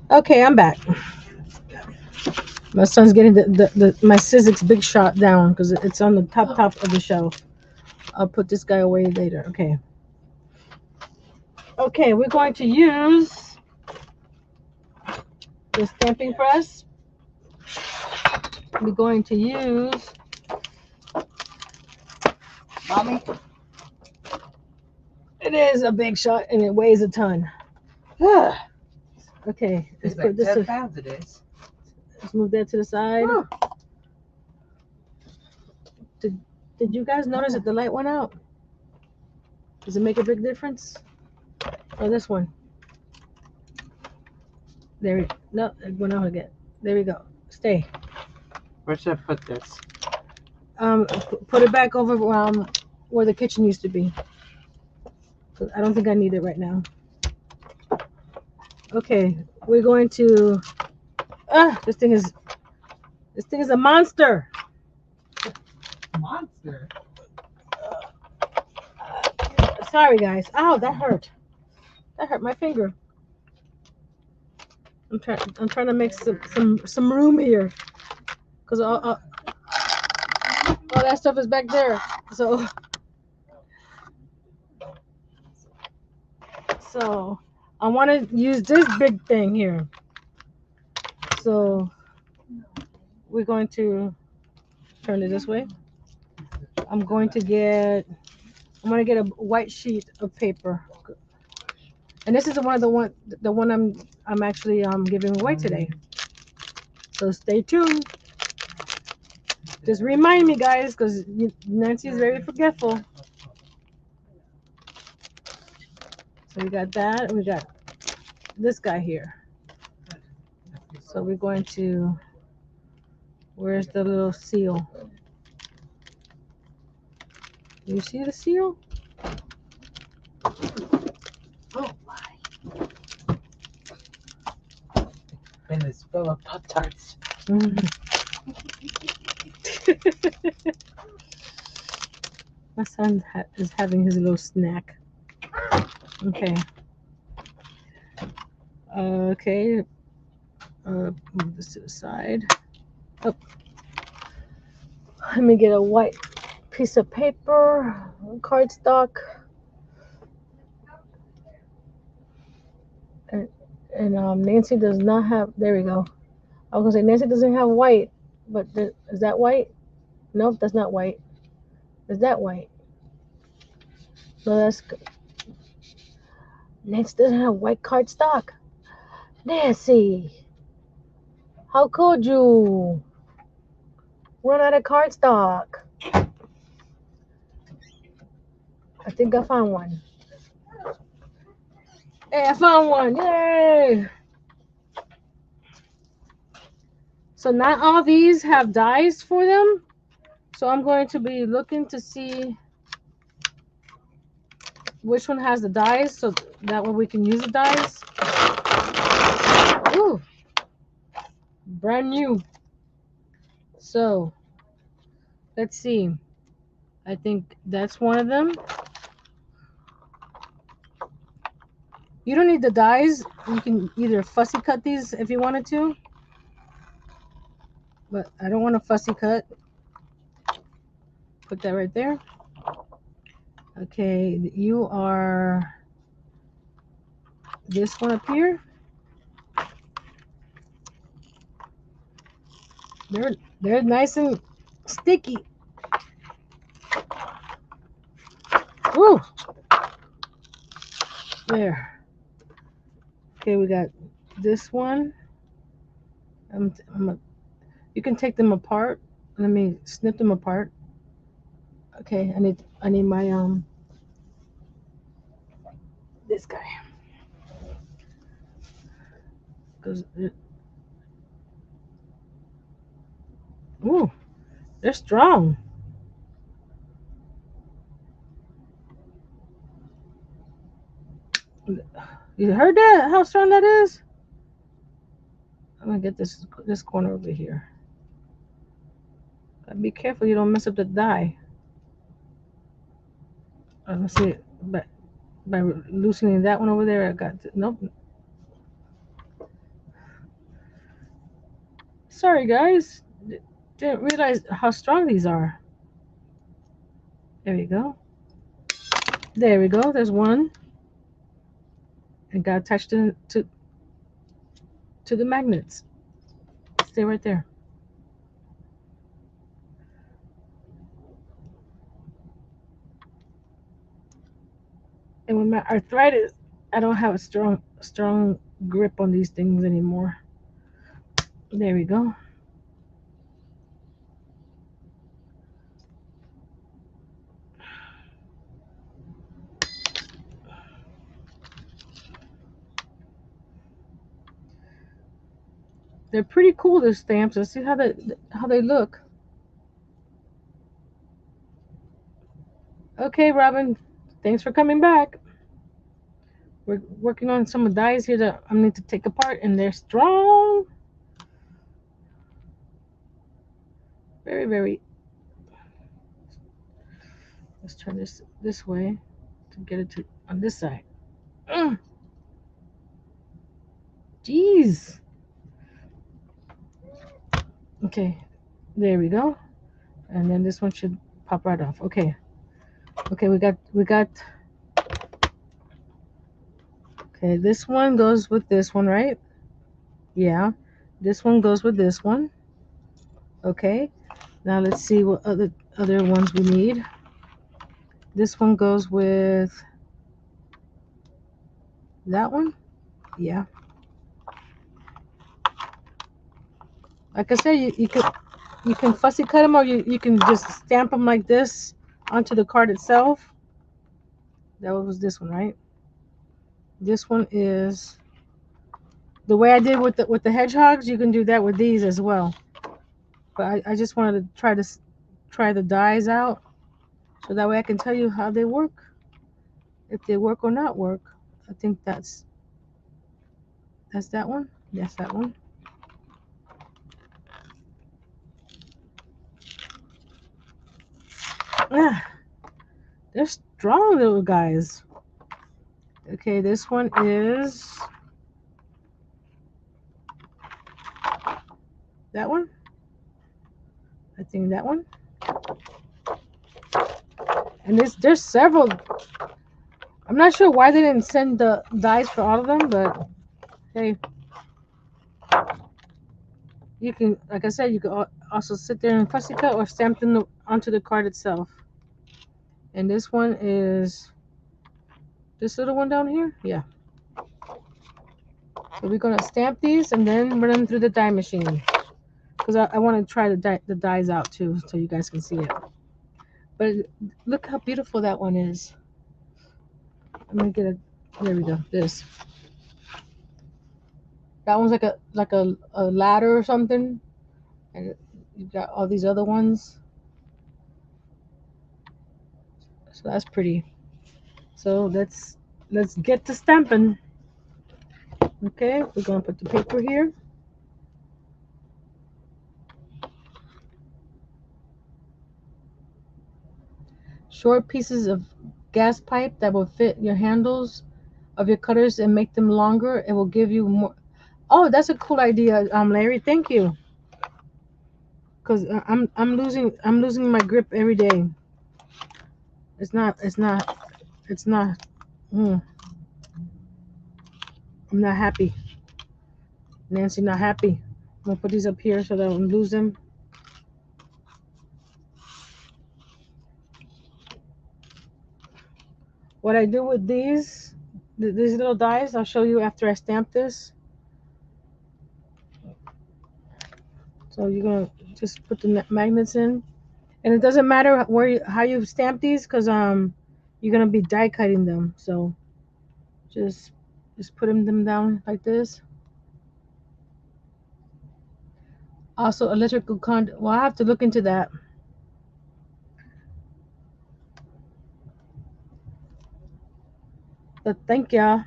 Okay, I'm back. My son's getting my Sizzix Big Shot down because it's on the top of the shelf. I'll put this guy away later. Okay. Okay, we're going to use the stamping press. We're going to use Mommy? it is a big shot and it weighs a ton. Okay, let's It's put like this 10 pounds it is. let's move that to the side. Whew. Did you guys notice that the light went out? Does it make a big difference? Oh, this one. There we no, it went out again. There we go. Stay. Where should I put this? Put it back over where the kitchen used to be. 'Cause I don't think I need it right now. Okay, we're going to. This thing is a monster. Monster. Sorry, guys. Ow, that hurt. That hurt my finger. I'm trying to make some room here, cause all that stuff is back there. So I want to use this big thing here. So we're going to turn it this way. I'm going to get a white sheet of paper, and this is the one I'm actually giving away today. So stay tuned. Just remind me, guys, because Nancy is very forgetful. So we got that, and we got this guy here. So we're going to. Where's the little seal? You see the seal? Oh my. And it's full of Pop Tarts. My son is having his little snack. Okay. Okay. Move this to the side. Oh. Let me get a white piece of paper, cardstock, and Nancy does not have. There we go. I was gonna say Nancy doesn't have white, but is that white? Nope, that's not white. Is that white? No, that's Nancy doesn't have white cardstock. Nancy, how could you run out of cardstock? I think I found one. Hey, I found one. Yay! So not all these have dies for them. So I'm going to be looking to see which one has the dies, so that way we can use the dies. Ooh, brand new. So let's see. I think that's one of them. You don't need the dies. You can either fussy cut these if you wanted to, but I don't want to fussy cut. Put that right there. Okay, you are this one up here. They're nice and sticky. Woo! There. Okay, we got this one. You can take them apart. Let me snip them apart. Okay, I need my this guy because ooh, they're strong. You heard that? How strong that is? I'm gonna get this corner over here. Be careful you don't mess up the die. Let's see, by loosening that one over there, I got nope. Sorry, guys. Didn't realize how strong these are. There we go. There we go. There's one. And got attached to the magnets. Stay right there. And with my arthritis, I don't have a strong grip on these things anymore. There we go. They're pretty cool, the stamps. Let's see how they look. Okay, Robin. Thanks for coming back. We're working on some dies here that I need to take apart, and they're strong. Very, very. Let's turn this way to get it to on this side. Jeez. Okay, there we go. And then this one should pop right off. Okay. Okay, we got. Okay, this one goes with this one, right? Yeah. This one goes with this one. Okay. Now let's see what other ones we need. This one goes with that one. Yeah. Like I said, you can fussy cut them, or you can just stamp them like this onto the card itself. That was this one, right? This one is the way I did with the hedgehogs. You can do that with these as well. But I just wanted to try the dies out, so that way I can tell you how they work, if they work or not work. I think that's that one. That's that one. Ah, they're strong little guys. Okay, this one is that one. I think that one. And there's several. I'm not sure why they didn't send the dies for all of them, but hey, you can, like I said, you can also sit there and fussy cut or stamp them onto the card itself. And this one is this little one down here. Yeah. So we're gonna stamp these and then run them through the die machine, because I want to try the dies out too, so you guys can see it. But look how beautiful that one is. I'm gonna get a. There we go. This. That one's like a ladder or something, and you've got all these other ones. So that's pretty. So let's get to stamping. Okay, we're gonna put the paper here. Short pieces of gas pipe that will fit your handles of your cutters and make them longer. It will give you more. Oh, that's a cool idea, Larry. Thank you. Cause I'm losing my grip every day. It's not. Mm, I'm not happy. Nancy, not happy. I'm gonna put these up here so that I don't lose them. What I do with these little dies, I'll show you after I stamp this. So you're gonna just put the magnets in, and it doesn't matter how you stamp these, because you're gonna be die cutting them. So just put them down like this. Also, electrical conduit. Well, I have to look into that. But thank y'all.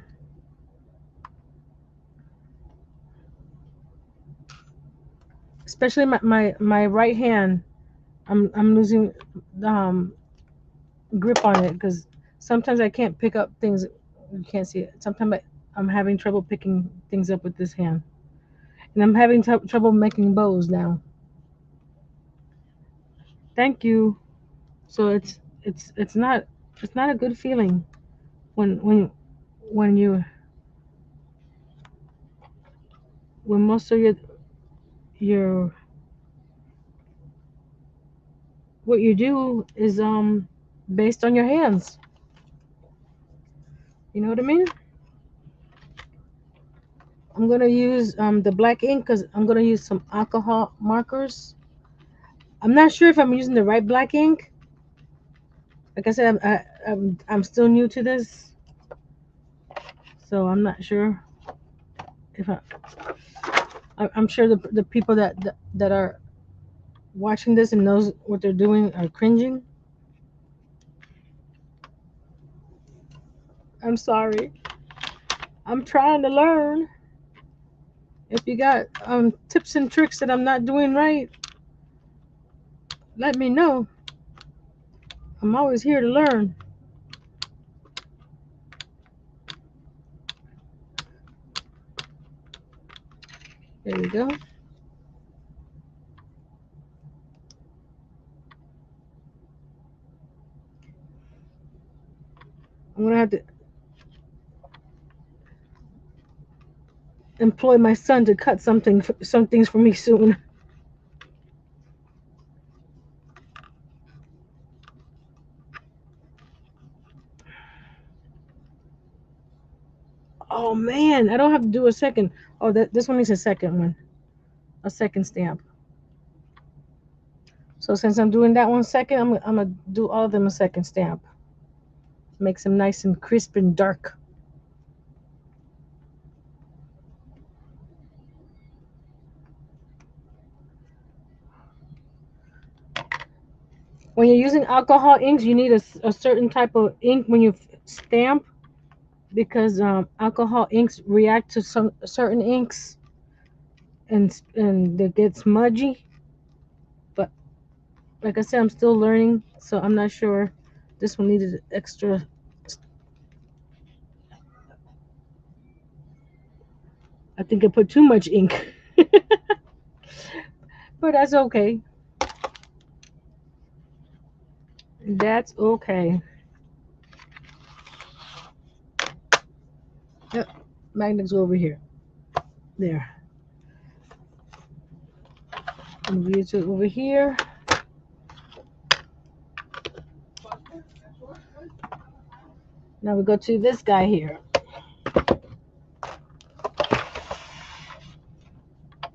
Especially my right hand. I'm losing grip on it, because sometimes I can't pick up things. You can't see it. Sometimes I'm having trouble picking things up with this hand. and I'm having trouble making bows now. Thank you. So it's not a good feeling when when you when most of your what you do is based on your hands. You know what I mean? I'm gonna use the black ink because I'm gonna use some alcohol markers. I'm not sure if I'm using the right black ink. Like I said, I'm still new to this, so I'm not sure if I'm sure the people that are watching this and knows what they're doing are cringing. I'm sorry. I'm trying to learn. If you got tips and tricks that I'm not doing right, let me know. I'm always here to learn. There we go. I'm gonna have to employ my son to cut some things for me soon. Oh man, I don't have to do a second. Oh, this one needs a second one, a second stamp. So since I'm doing that one second, I'm gonna do all of them a second stamp. Makes them nice and crisp and dark. When you're using alcohol inks, you need a certain type of ink when you stamp because alcohol inks react to some certain inks and they get smudgy. But like I said, I'm still learning, so I'm not sure. This one needed extra. I think I put too much ink, but that's okay. That's okay. Yep, magnets over here. There. Move it to over here. Now we go to this guy here.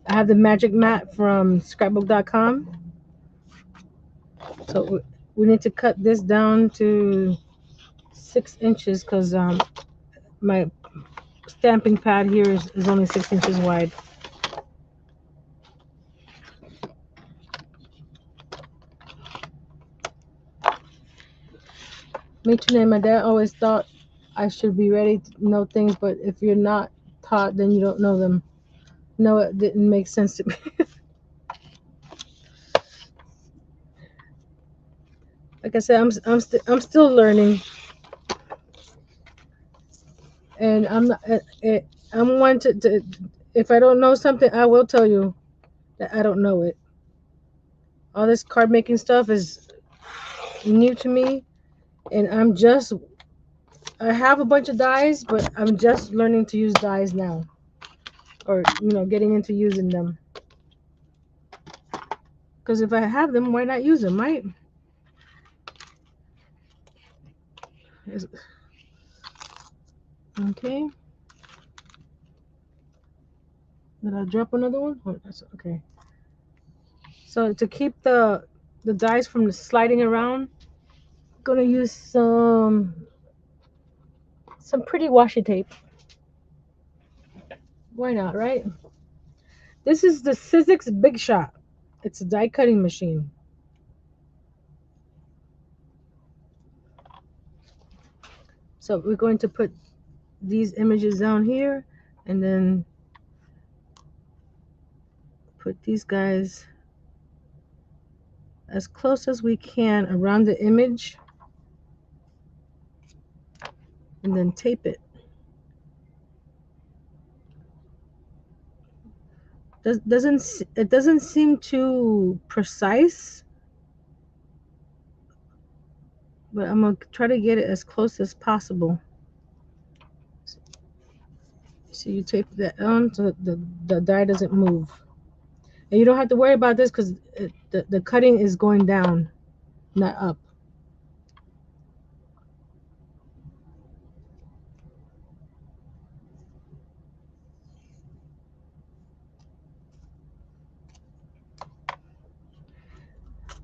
I have the magic mat from scrapbook.com. So we need to cut this down to 6 inches because my stamping pad here is only 6 inches wide. Me too, and my dad always thought I should be ready to know things, but if you're not taught, then you don't know them. No, it didn't make sense to me. Like I said, I'm still learning, and I'm not. I'm one to. If I don't know something, I will tell you that I don't know it. All this card making stuff is new to me, and I have a bunch of dies, but I'm just learning to use dies now, or getting into using them. Because if I have them, why not use them, right? Okay. Did I drop another one? Oh, that's okay. So to keep the dies from sliding around, I'm gonna use some pretty washi tape. Why not, right? This is the Sizzix Big Shot. It's a die cutting machine. So we're going to put these images down here and then put these guys as close as we can around the image and then tape it. It doesn't seem too precise, but I'm gonna try to get it as close as possible. So you tape that on so the die doesn't move. And you don't have to worry about this because the cutting is going down, not up.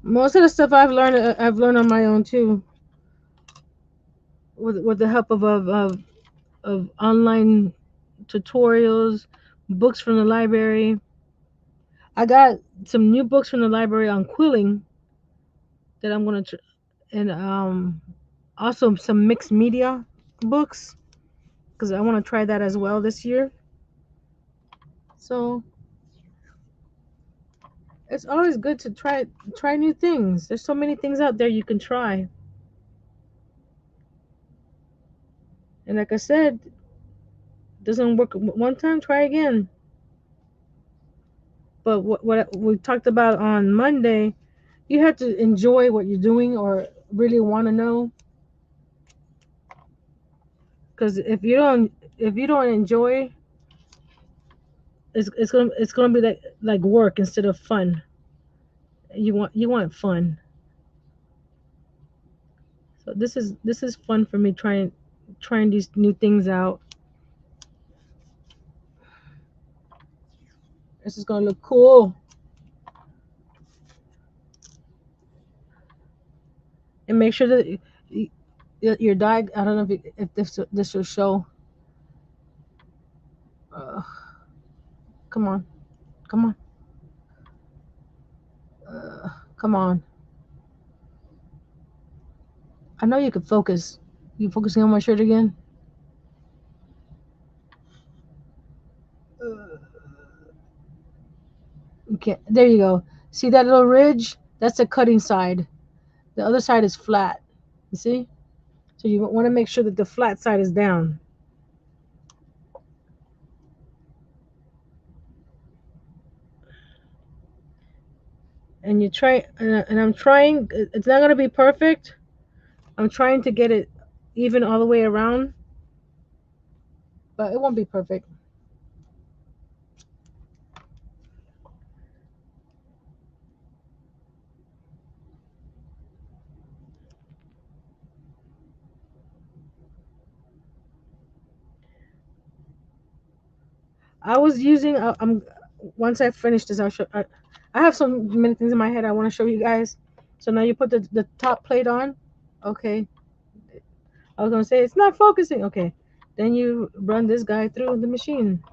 Most of the stuff I've learned on my own too, with the help of online tutorials, books from the library. I got some new books from the library on quilling that I'm gonna and also some mixed media books because I want to try that as well this year. So it's always good to try new things. There's so many things out there you can try. And like I said, doesn't work one time, try again. But what we talked about on Monday, you have to enjoy what you're doing or really want to know. Because if you don't enjoy, it's gonna be like work instead of fun. You want fun. So this is fun for me trying these new things out. This is gonna look cool. And make sure that your die. I don't know if this will show. Uh, come on, come on, come on. I know you could focus. You focusing on my shirt again? Okay, there you go. See that little ridge? That's the cutting side. The other side is flat. You see? So you want to make sure that the flat side is down. And you try, and I'm trying. It's not gonna be perfect. I'm trying to get it even all the way around, but it won't be perfect. I was using. I'm once I finish this, I'll show. I have so many things in my head I want to show you guys. So now you put the top plate on. Okay. I was gonna say it's not focusing. Okay. Then you run this guy through the machine.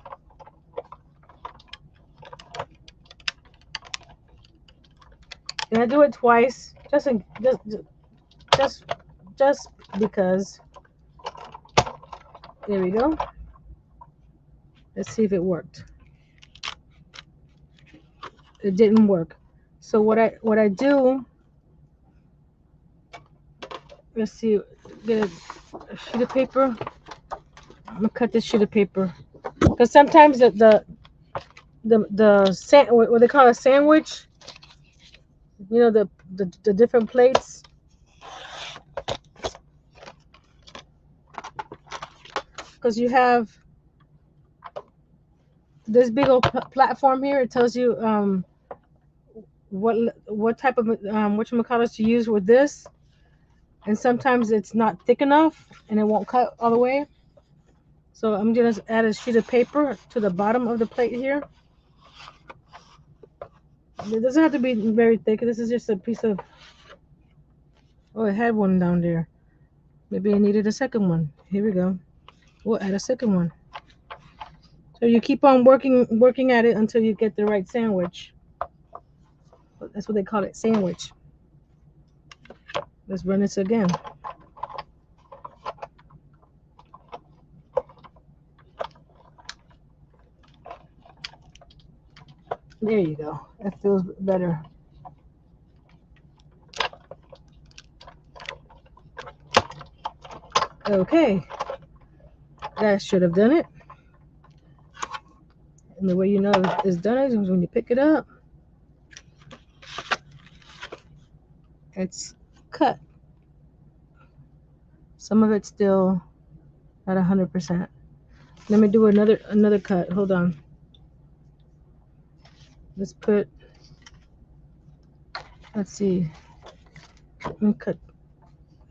And I do it twice, just just because. There we go. Let's see if it worked. It didn't work. So what I do? Let's see. Get a sheet of paper. I'm gonna cut this sheet of paper because sometimes what they call a sandwich. You know the different plates. Because you have this big old platform here. It tells you what type of whatchamacallit to use with this, and sometimes it's not thick enough and it won't cut all the way. So I'm gonna add a sheet of paper to the bottom of the plate here. It doesn't have to be very thick. This is just a piece of. Oh, I had one down there. Maybe I needed a second one. Here we go. We'll add a second one. So you keep on working at it until you get the right sandwich. That's what they call it, sandwich. Let's run this again. There you go. That feels better. Okay. That should have done it. And the way you know it's done is when you pick it up, it's cut. Some of it's still not 100%. Let me do another cut. Hold on. Let's put. Let's see. Let me cut.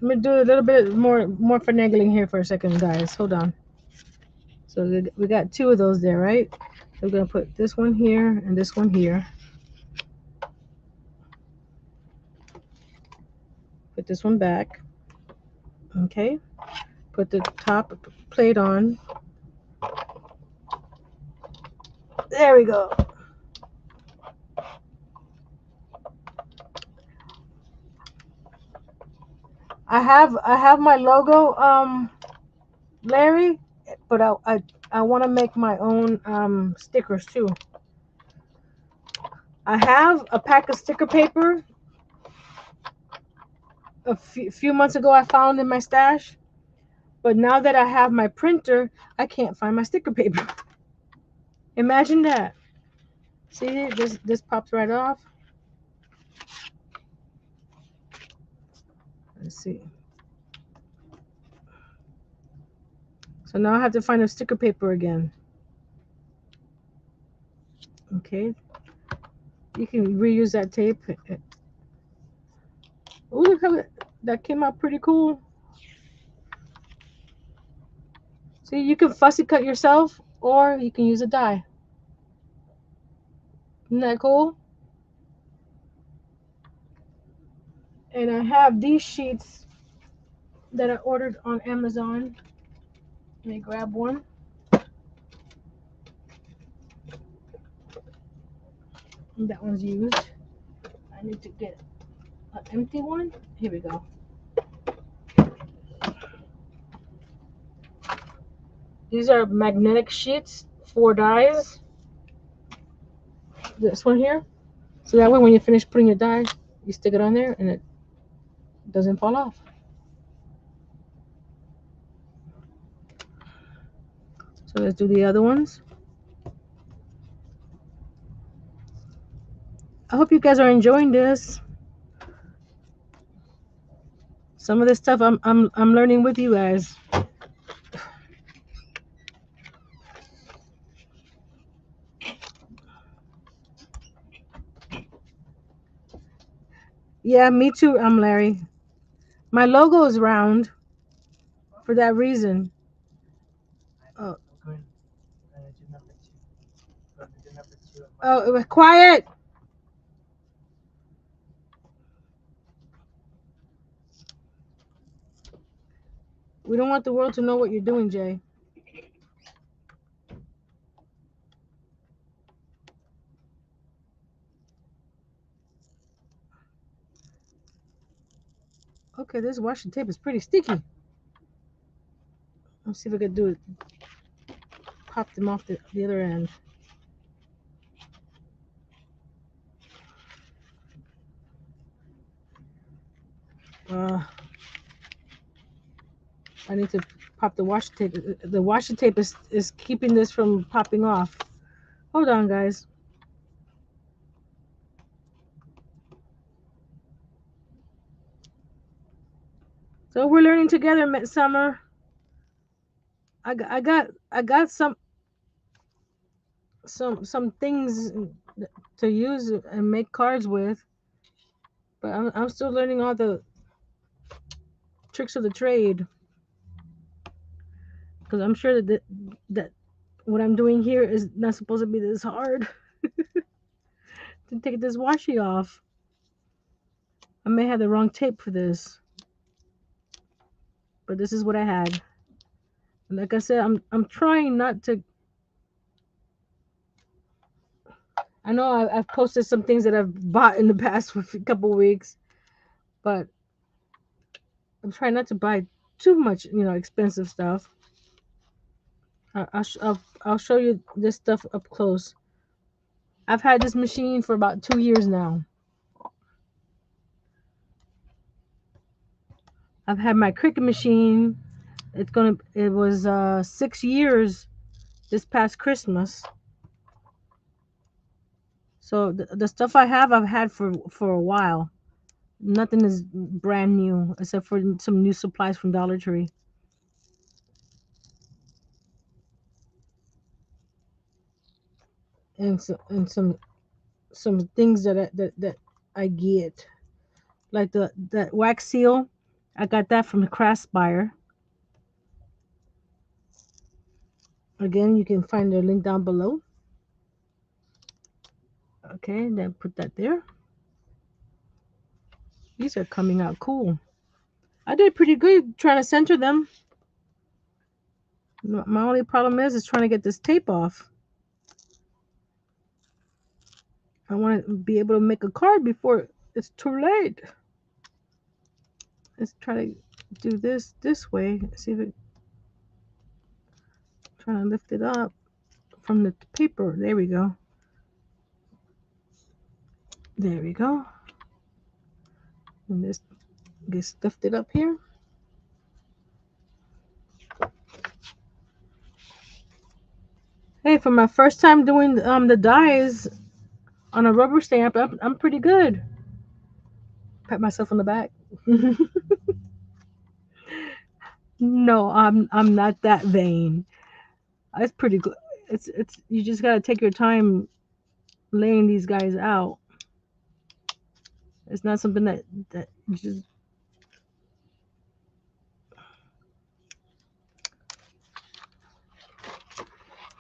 Let me do a little bit more finagling here for a second, guys. Hold on. So we got two of those there, right? So we're gonna put this one here and this one here. Put this one back. Okay. Put the top plate on. There we go. I have my logo, Larry, but I want to make my own stickers too. I have a pack of sticker paper a few months ago I found in my stash, but now that I have my printer, I can't find my sticker paper. Imagine that. See, this pops right off. Let's see. So now I have to find a sticker paper again. Okay. You can reuse that tape. Oh, look how that came out pretty cool. See, you can fussy cut yourself or you can use a die. Isn't that cool? And I have these sheets that I ordered on Amazon. Let me grab one. And that one's used. I need to get an empty one. Here we go. These are magnetic sheets, 4 dies. This one here. So that way when you finish putting your die, you stick it on there and it doesn't fall off. So let's do the other ones. I hope you guys are enjoying this. Some of this stuff I'm learning with you guys. Yeah, me too, Larry. My logo is round for that reason. Oh, oh, it was quiet. We don't want the world to know what you're doing, Jay. Okay, this washi tape is pretty sticky. Let's see if I can do it. Pop them off the other end. I need to pop the washi tape. The washi tape is keeping this from popping off. Hold on, guys. So we're learning together, Summer. I got some things to use and make cards with, but I'm still learning all the tricks of the trade because I'm sure that what I'm doing here is not supposed to be this hard to take this washi off. I may have the wrong tape for this, but this is what I had. Like I said, I'm trying not to. I know I've posted some things that I've bought in the past for a couple weeks, but I'm trying not to buy too much, expensive stuff. I'll show you this stuff up close. I've had this machine for about 2 years now. I've had my Cricut machine. It was 6 years this past Christmas. So the stuff I have, I've had for a while. Nothing is brand new except for some new supplies from Dollar Tree and some things that I get, like the that wax seal. I got that from the Craspire. Again, you can find the link down below. Okay, then put that there. These are coming out cool. I did pretty good trying to center them. My only problem is trying to get this tape off. I want to be able to make a card before it's too late. Let's try to do this way. See if it trying to lift it up from the paper. There we go. There we go. And this gets lifted up here. Hey, for my first time doing the dies on a rubber stamp, I'm pretty good. Pat myself on the back. No, I'm not that vain. It's pretty good. It's you just gotta take your time laying these guys out. It's not something that you just.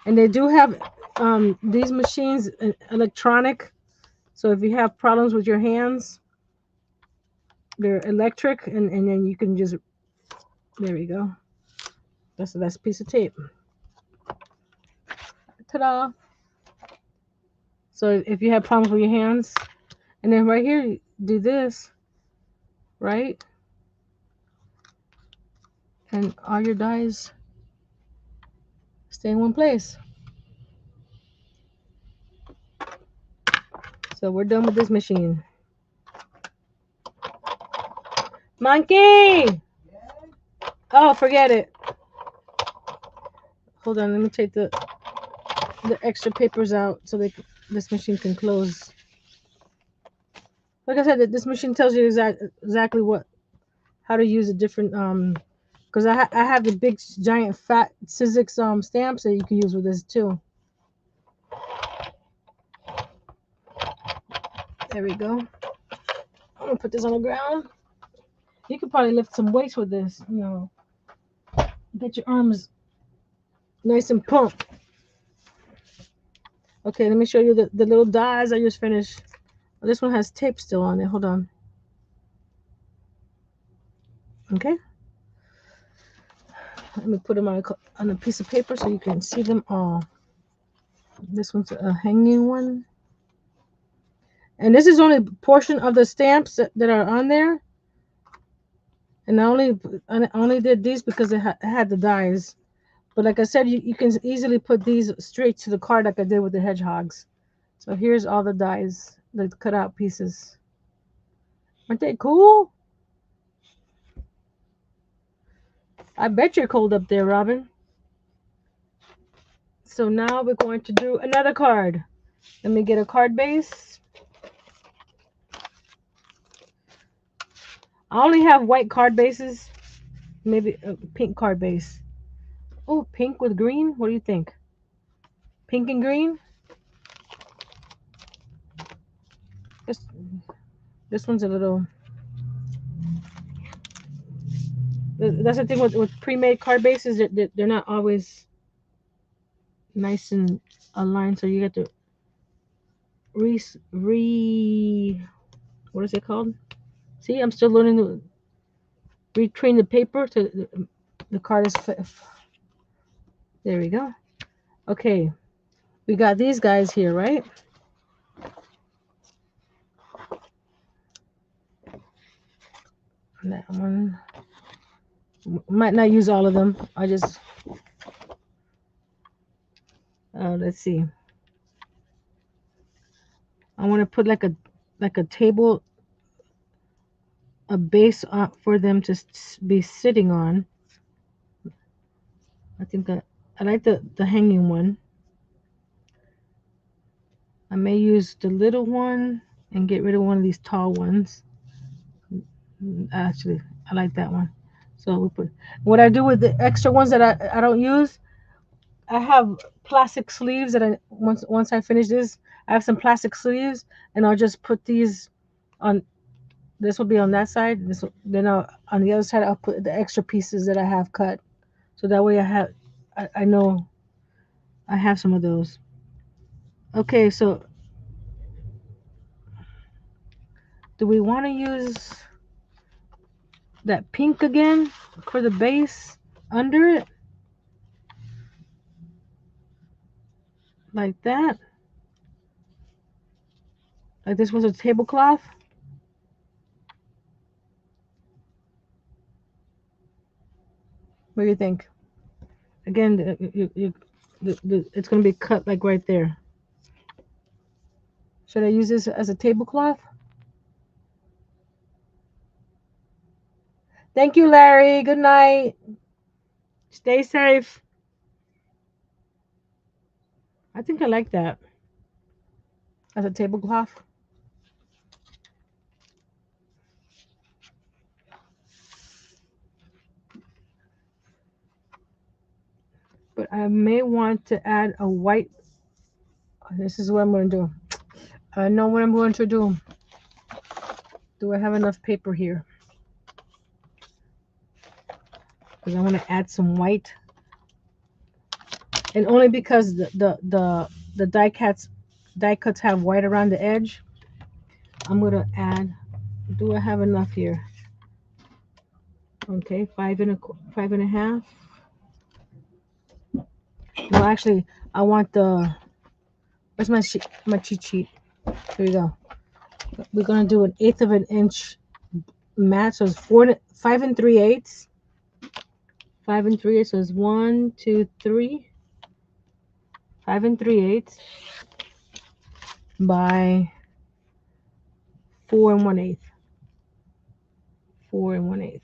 And they do have these machines electronic. So if you have problems with your hands, they're electric, and then you can just. There we go. That's a piece of tape. Ta-da! So if you have problems with your hands, and then right here, you do this, right? And all your dies stay in one place. So we're done with this machine. Monkey! Oh, forget it. Hold on, let me take the extra papers out so this machine can close. Like I said, this machine tells you exactly how to use the different because I have the big giant fat Sizzix stamps that you can use with this too. There we go. I'm gonna put this on the ground. You could probably lift some weights with this, get your arms nice and plump. Okay, let me show you the little dies I just finished. Oh, this one has tape still on it. Hold on. Okay. Let me put them on a piece of paper so you can see them all. This one's a hanging one. And this is only a portion of the stamps that are on there. And I only did these because it had the dies. But like I said, you can easily put these straight to the card like I did with the hedgehogs. So here's all the dies, the cut out pieces. Aren't they cool? I bet you're cold up there, Robin. So now we're going to do another card. Let me get a card base. I only have white card bases. Maybe a pink card base. Oh, pink with green? What do you think? Pink and green? This one's a little. That's the thing with pre-made card bases. They're not always nice and aligned. So you got to what is it called? See, I'm still learning to retrain the paper to the card is. There we go. Okay, we got these guys here, right? That one might not use all of them. I just let's see. I want to put like a table, a base for them to be sitting on. I think I like the hanging one. I may use the little one and get rid of one of these tall ones. Actually, I like that one. So we put what I do with the extra ones that I don't use. I have plastic sleeves that I once I finish this, I have some plastic sleeves, and I'll just put these on. This will be on that side. Then on the other side I'll put the extra pieces that I have cut. So that way I know I have some of those. Okay, so do we want to use that pink again for the base under it like that? Like this was a tablecloth? What do you think? Again, it's going to be cut like right there. Should I use this as a tablecloth? Thank you, Larry. Good night. Stay safe. I think I like that as a tablecloth. But I may want to add a white. This is what I'm going to do. I know what I'm going to do. Do I have enough paper here? Because I want to add some white. And only because the die cuts have white around the edge, I'm going to add. Do I have enough here? Okay, 5.5. No, actually, I want the. Where's my cheat sheet? Here we go. We're gonna do an eighth of an inch mat, so it's 5 3/8. 5 3/8. So it's 1, 2, 3. 5 3/8 by 4 1/8. 4 1/8.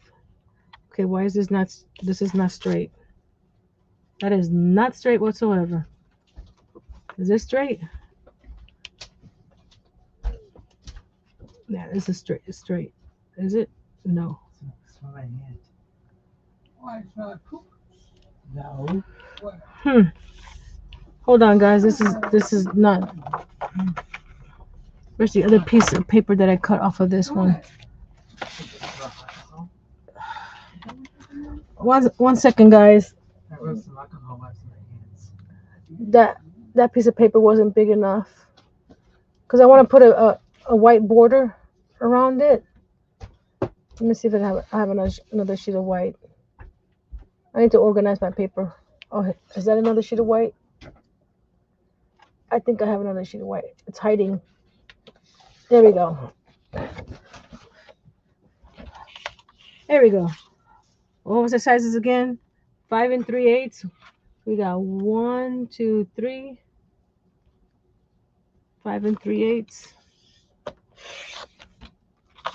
Okay, why is this not? This is not straight. That is not straight whatsoever. Is this straight? Yeah, this is straight. It's straight. Is it? No. Smell my hand. Why smell like poop? No. Hold on, guys. This is not. Where's the other piece of paper that I cut off of this one? One second, guys. I rubbed some alcohol wipes in my hands. That piece of paper wasn't big enough because I want to put a white border around it. Let me see if I have another sheet of white. I need to organize my paper. Oh, is that another sheet of white? I think I have another sheet of white. It's hiding. There we go. There we go. What was the sizes again? 5 3/8. We got 1, 2, 3. 5 3/8.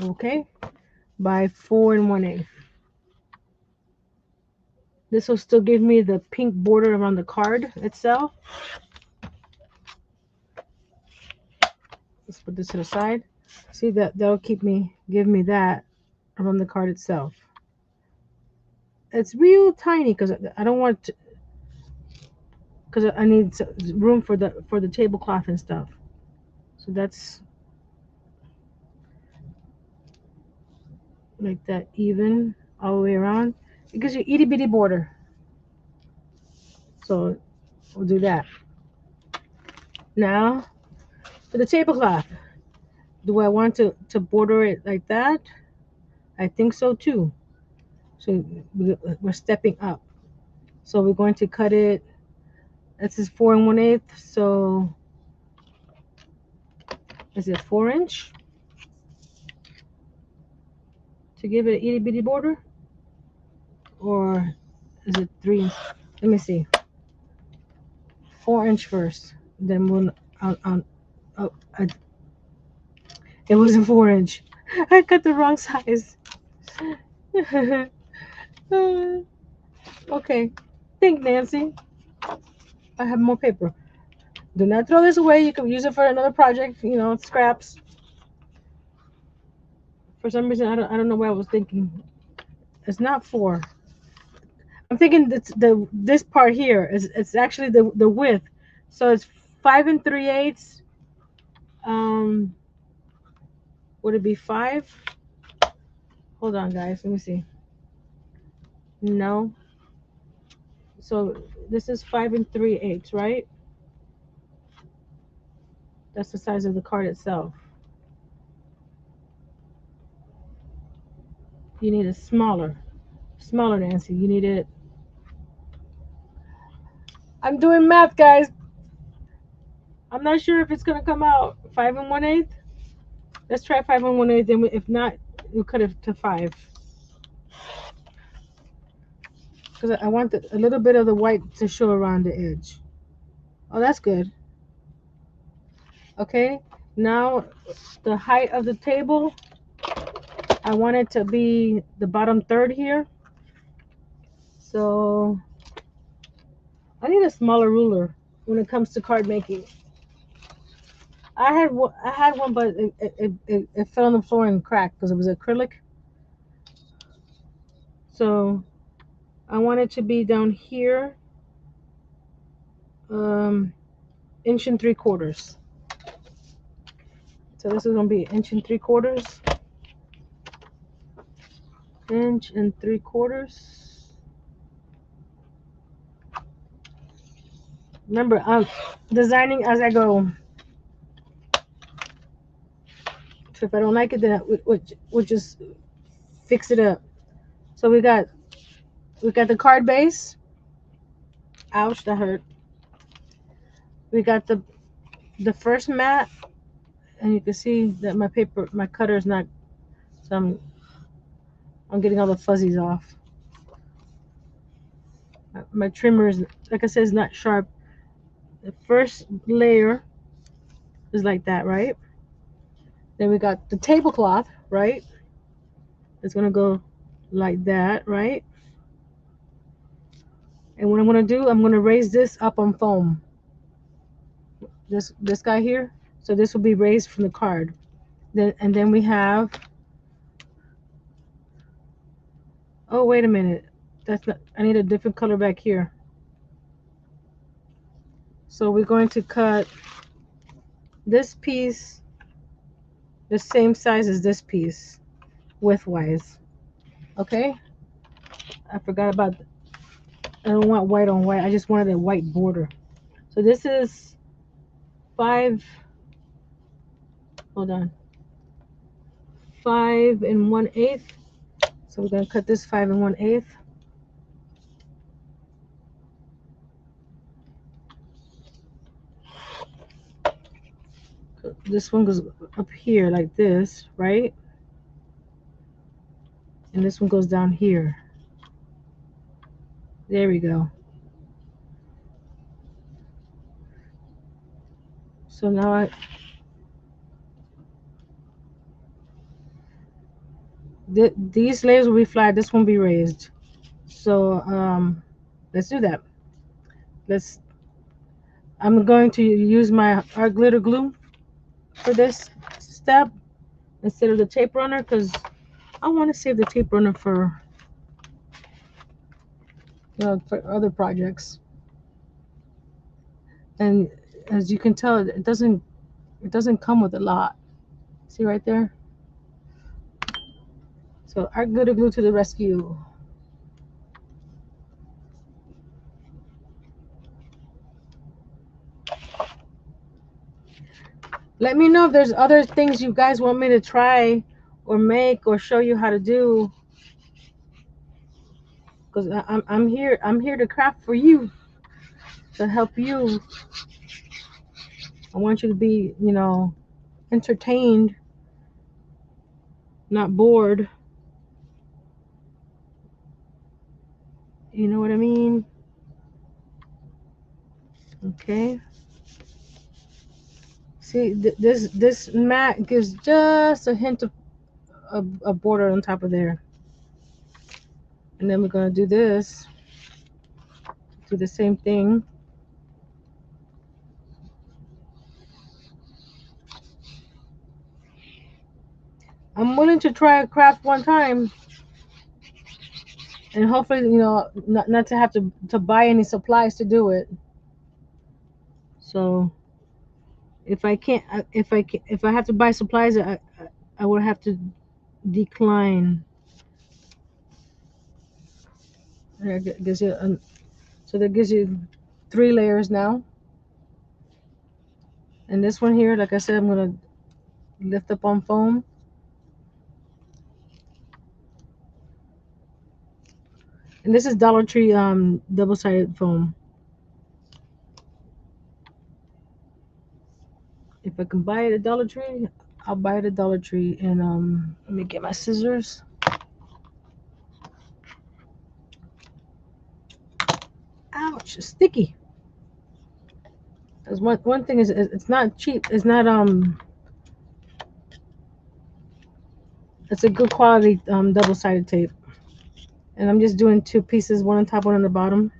Okay. By 4 1/8. This will still give me the pink border around the card itself. Let's put this to the side. See that'll give me that around the card itself. It's real tiny because I don't want to, because I need room for the tablecloth and stuff. So that's like that even all the way around. It gives you itty bitty border. So we'll do that. Now for the tablecloth. Do I want to border it like that? I think so too. So we're stepping up. So we're going to cut it. This is 4 1/8. So is it 4 inch to give it an itty bitty border, or is it 3 inch? Let me see. 4 inch first. Then we'll oh, it wasn't 4 inch. I cut the wrong size. Okay. Think, Nancy. I have more paper. Do not throw this away. You can use it for another project. You know, scraps. For some reason, I don't know what I was thinking. It's not 4. I'm thinking this part here is it's actually the width. So it's 5 3/8. Um, would it be 5? Hold on, guys. Let me see. No. So this is 5 3/8, right? That's the size of the card itself. You need a smaller, Nancy. You need it. I'm doing math, guys. I'm not sure if it's gonna come out 5 1/8. Let's try 5 1/8. Then if not, we cut it to 5. Because I want a little bit of the white to show around the edge. Oh, that's good. Okay. Now the height of the table, I want it to be the bottom third here. So I need a smaller ruler when it comes to card making. I had one, but it fell on the floor and cracked because it was acrylic. So I want it to be down here, 1.75 inches. So this is gonna be 1.75 inches. 1.75 inches. Remember, I'm designing as I go. So if I don't like it, then we'll just fix it up. So we got the card base. Ouch, that hurt. We got the first mat, and you can see that my cutter is not. So I'm getting all the fuzzies off. My trimmer is, like I said, is not sharp. The first layer is like that, right? Then we got the tablecloth, right? It's gonna go like that, right? And what I'm gonna do, I'm gonna raise this up on foam. This guy here. So this will be raised from the card. Then we have. Oh, wait a minute. That's not. I need a different color back here. So we're going to cut this piece the same size as this piece, widthwise. Okay. I forgot about. I don't want white on white. I just wanted a white border. So this is 5. Hold on. 5 1/8. So we're gonna cut this 5 1/8. This one goes up here like this, right? And this one goes down here. There we go. So now these layers will be flat. This won't be raised. So let's do that. I'm going to use my art glitter glue for this step instead of the tape runner because I want to save the tape runner for for other projects. And as you can tell, it doesn't come with a lot. See right there? So art glitter glue to the rescue. Let me know if there's other things you guys want me to try or make or show you how to do. Because I'm here to craft for you, to help you. I want you to be, entertained, not bored. You know what I mean? Okay. See, this mat gives just a hint of a border on top of there. And then we're gonna do this. Do the same thing. I'm willing to try a craft one time, and hopefully, not to have to buy any supplies to do it. So if I can't, if I have to buy supplies, I would have to decline. There, gives you, so that gives you 3 layers now. And this one here, like I said, I'm gonna lift up on foam. And this is Dollar Tree double-sided foam. If I can buy it at Dollar Tree, I'll buy it at Dollar Tree. And let me get my scissors. Ouch, it's sticky. Cause one thing is it's not cheap. It's not it's a good quality double-sided tape. And I'm just doing 2 pieces, one on top, one on the bottom.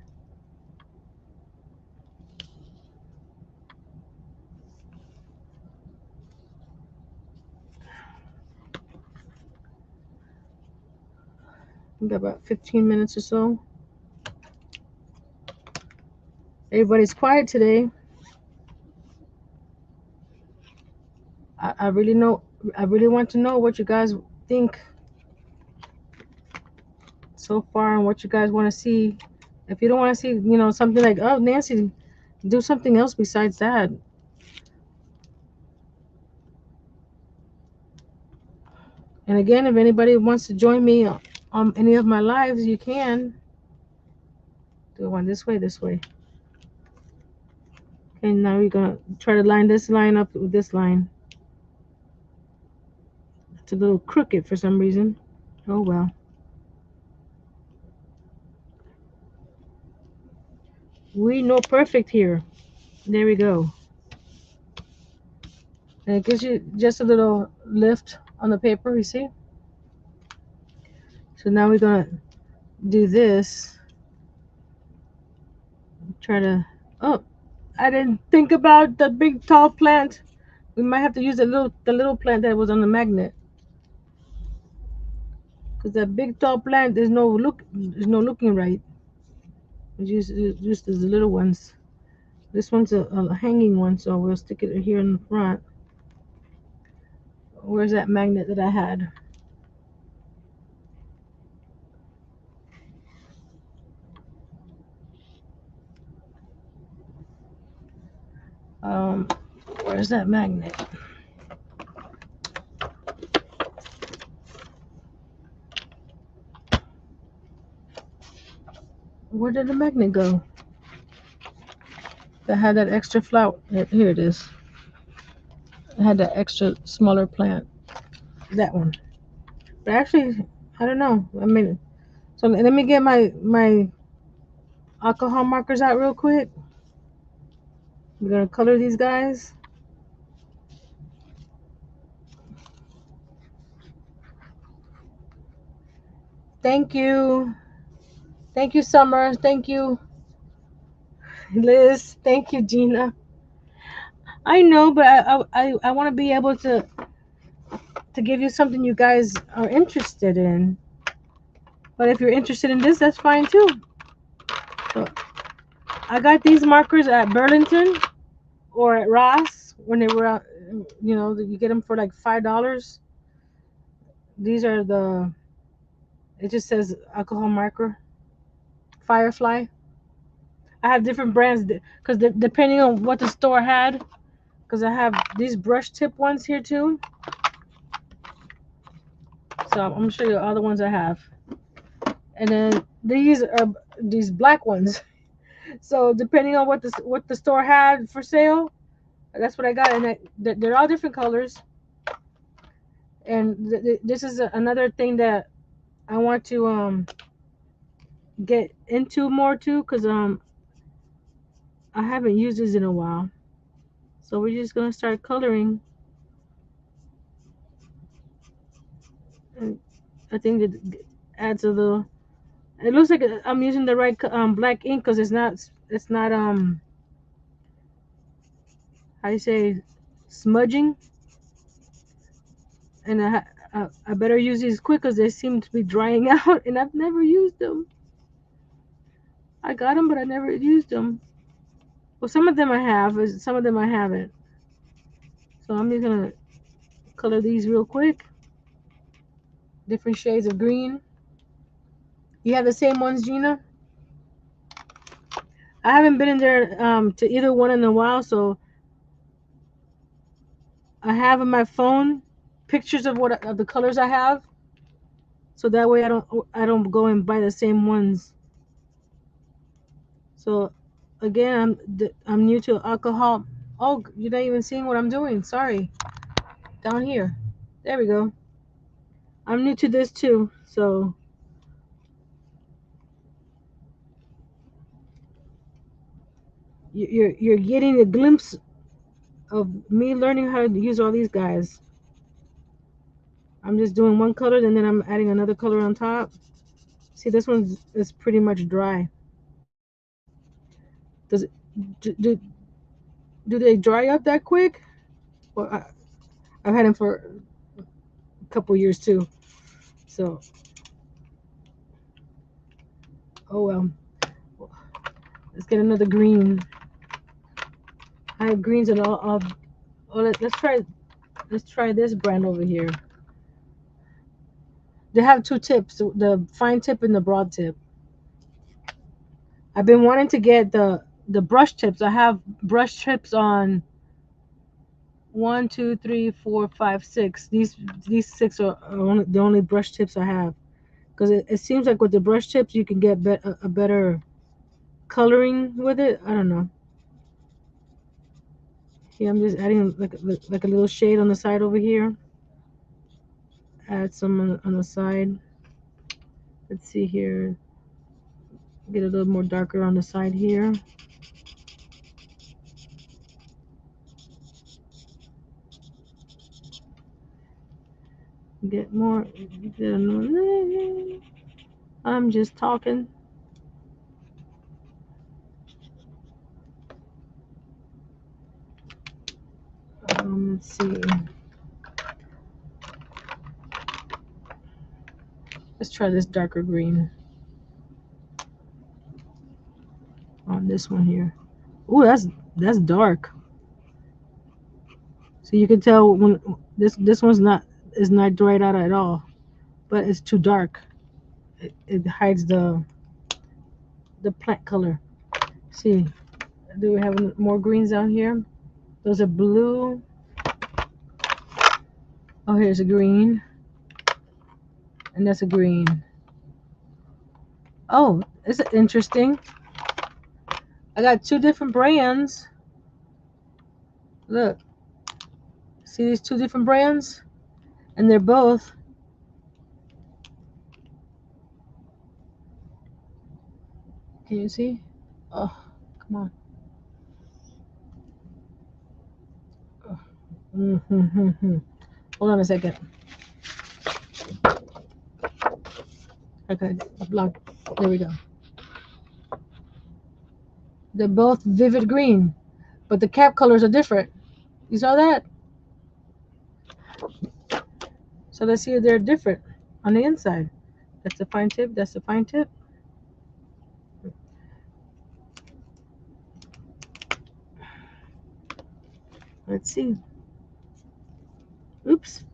We got about 15 minutes or so. Everybody's quiet today. I really know. I really want to know what you guys think so far and what you guys want to see. If you don't want to see, something like, oh, Nancy, do something else besides that. And again, if anybody wants to join me on any of my lives, you can. Do one this way, this way. Okay, now we're gonna try to line this line up with this line. It's a little crooked for some reason. Oh well. We know perfect here. There we go. And it gives you just a little lift on the paper, you see? So now we're gonna do this. Try to, oh, I didn't think about the big tall plant. We might have to use the little plant that was on the magnet. Because that big tall plant, there's no looking right. It's just the little ones. This one's a hanging one, so we'll stick it here in the front. Where's that magnet that I had? Um, where's that magnet? Where did the magnet go? That had that extra flower. Here it is. It had that extra smaller plant. That one. But actually, I don't know. I mean, so let me get my alcohol markers out real quick. We're gonna color these guys. Thank you. Thank you, Summer. Thank you, Liz. Thank you, Gina. I know, but I want to be able to give you something you guys are interested in. But if you're interested in this, that's fine too. So I got these markers at Burlington or at Ross when they were out. You get them for like $5. These are the. It just says alcohol marker. Firefly. I have different brands because depending on what the store had, because I have these brush tip ones here too. So I'm gonna show you all the ones I have. And then these are these black ones. So depending on what the store had for sale, that's what I got. And they're all different colors. And this is another thing that I want to get into more too, because I haven't used this in a while. So we're just gonna start coloring. And I think it adds a little. It looks like I'm using the right black ink because it's not how do you say smudging, and I better use these quick because they seem to be drying out, and I've never used them. I got them, but I never used them. Well, some of them I have, some of them I haven't. So I'm just gonna color these real quick. Different shades of green. You have the same ones, Gina? I haven't been in there to either one in a while, so I have on my phone pictures of what of the colors I have, so that way I don't go and buy the same ones. So again, I'm new to alcohol. Oh, you're not even seeing what I'm doing. Sorry. Down here. There we go. I'm new to this too, so you're getting a glimpse of me learning how to use all these guys. I'm just doing one color and then I'm adding another color on top. See, this one is pretty much dry. Does it do they dry up that quick? Well, I've had them for a couple years too. So, oh well. Let's get another green. I have greens and all. Oh, let's try this brand over here. They have two tips, the fine tip and the broad tip. I've been wanting to get the brush tips. I have brush tips on one, two, three, four, five, six. These six are the only brush tips I have. Because it seems like with the brush tips you can get a better coloring with it. I don't know. Here I'm just adding like a little shade on the side over here. Add some on the side. Let's see here. Get a little more darker on the side here. Get more. I'm just talking. Let's see. Let's try this darker green on this one here. Ooh, that's dark. So you can tell when this one's not is not dried out at all, but it's too dark. It hides the plant color. See, do we have more greens out here? Those are blue. Oh, here's a green, and that's a green. Oh, it's interesting. I got two different brands. Look, see these two different brands, and they're both. Can you see? Oh, come on. Mm-hmm. Hold on a second. Okay, block. There we go. They're both vivid green, but the cap colors are different. You saw that? So let's see if they're different on the inside. That's the fine tip. That's the fine tip. Let's see. Oops.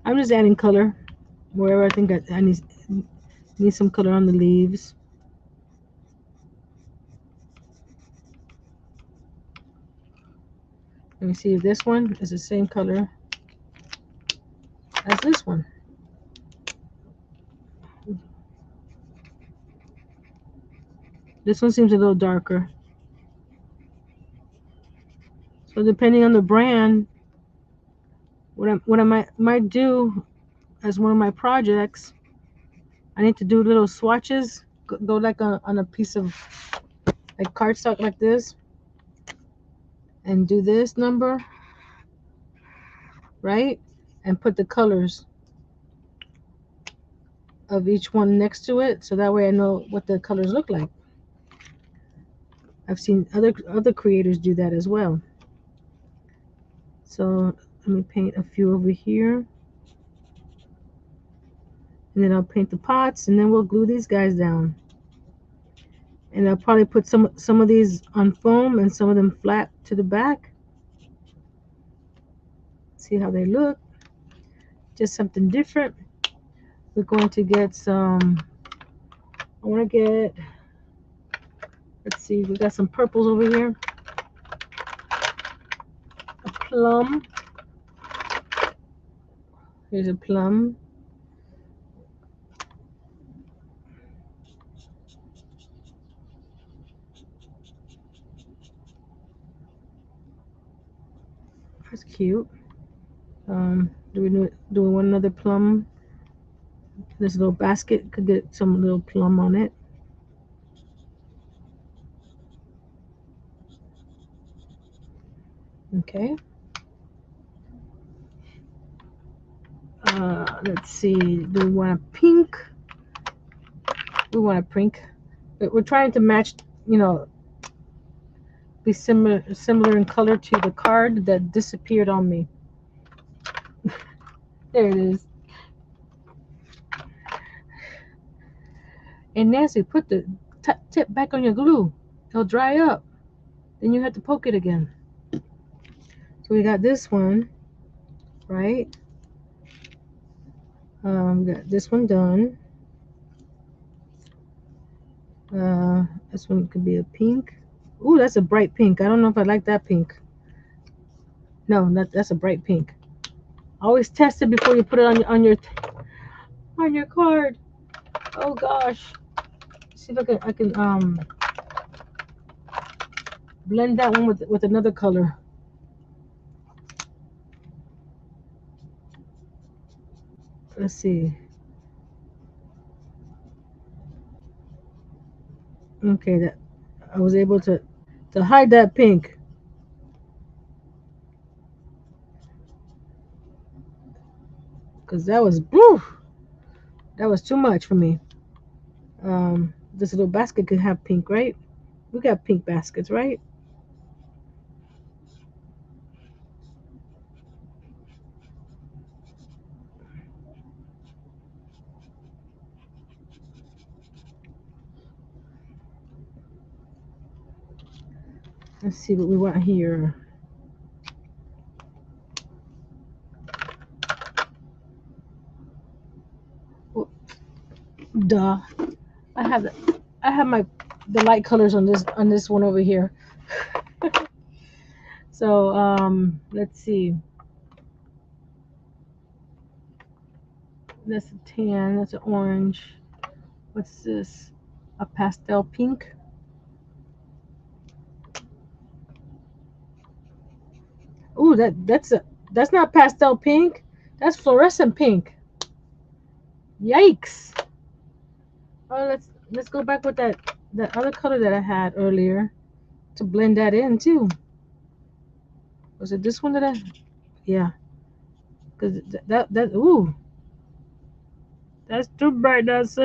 I'm just adding color wherever I think I need some color on the leaves. Let me see if this one is the same color as this one. This one seems a little darker. So depending on the brand, what I might do as one of my projects, I need to do little swatches. Go like on a piece of like cardstock like this, and do this number, right? And put the colors of each one next to it, so that way I know what the colors look like. I've seen other creators do that as well. So let me paint a few over here, and then I'll paint the pots, and then we'll glue these guys down. And I'll probably put some of these on foam and some of them flat to the back. See how they look. Just something different. We're going to get some, I want to get, let's see, we got some purples over here. A plum. Here's a plum. That's cute. Do we want another plum? This little basket could get some little plum on it. Okay. Let's see. Do we want a pink? We want a pink. But we're trying to match, be similar in color to the card that disappeared on me. There it is. And Nancy, put the tip back on your glue. It'll dry up. Then you have to poke it again. So we got this one, right? We got this one done. This one could be a pink. Ooh, that's a bright pink. I don't know if I like that pink. No, that's a bright pink. Always test it before you put it on your card. Oh gosh. See if I can blend that one with another color. Let's see. Okay, that I was able to hide that pink. Cause that was too much for me. This little basket could have pink, right? We got pink baskets, right? Let's see what we want here. Oh, duh. I have the light colors on this one over here. So let's see. That's a tan. That's an orange. What's this? A pastel pink. Ooh, that's not pastel pink. That's fluorescent pink. Yikes! Oh, let's go back with that other color that I had earlier to blend that in too. Was it this one that I? Yeah, because that ooh, that's too bright. That's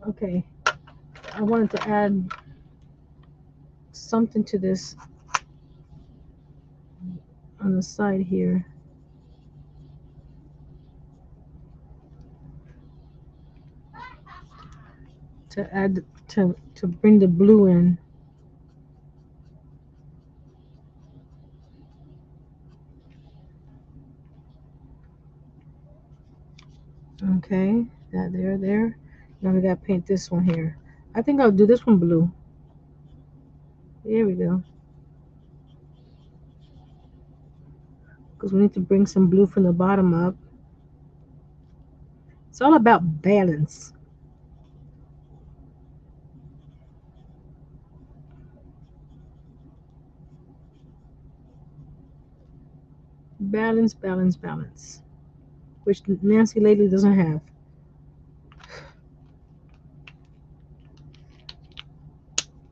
okay. I wanted to add something to this on the side here. To add to bring the blue in. Okay, that there. Now we gotta paint this one here. I think I'll do this one blue. Here we go. Because we need to bring some blue from the bottom up. It's all about balance. Balance, balance, balance. Which Nancy lately doesn't have.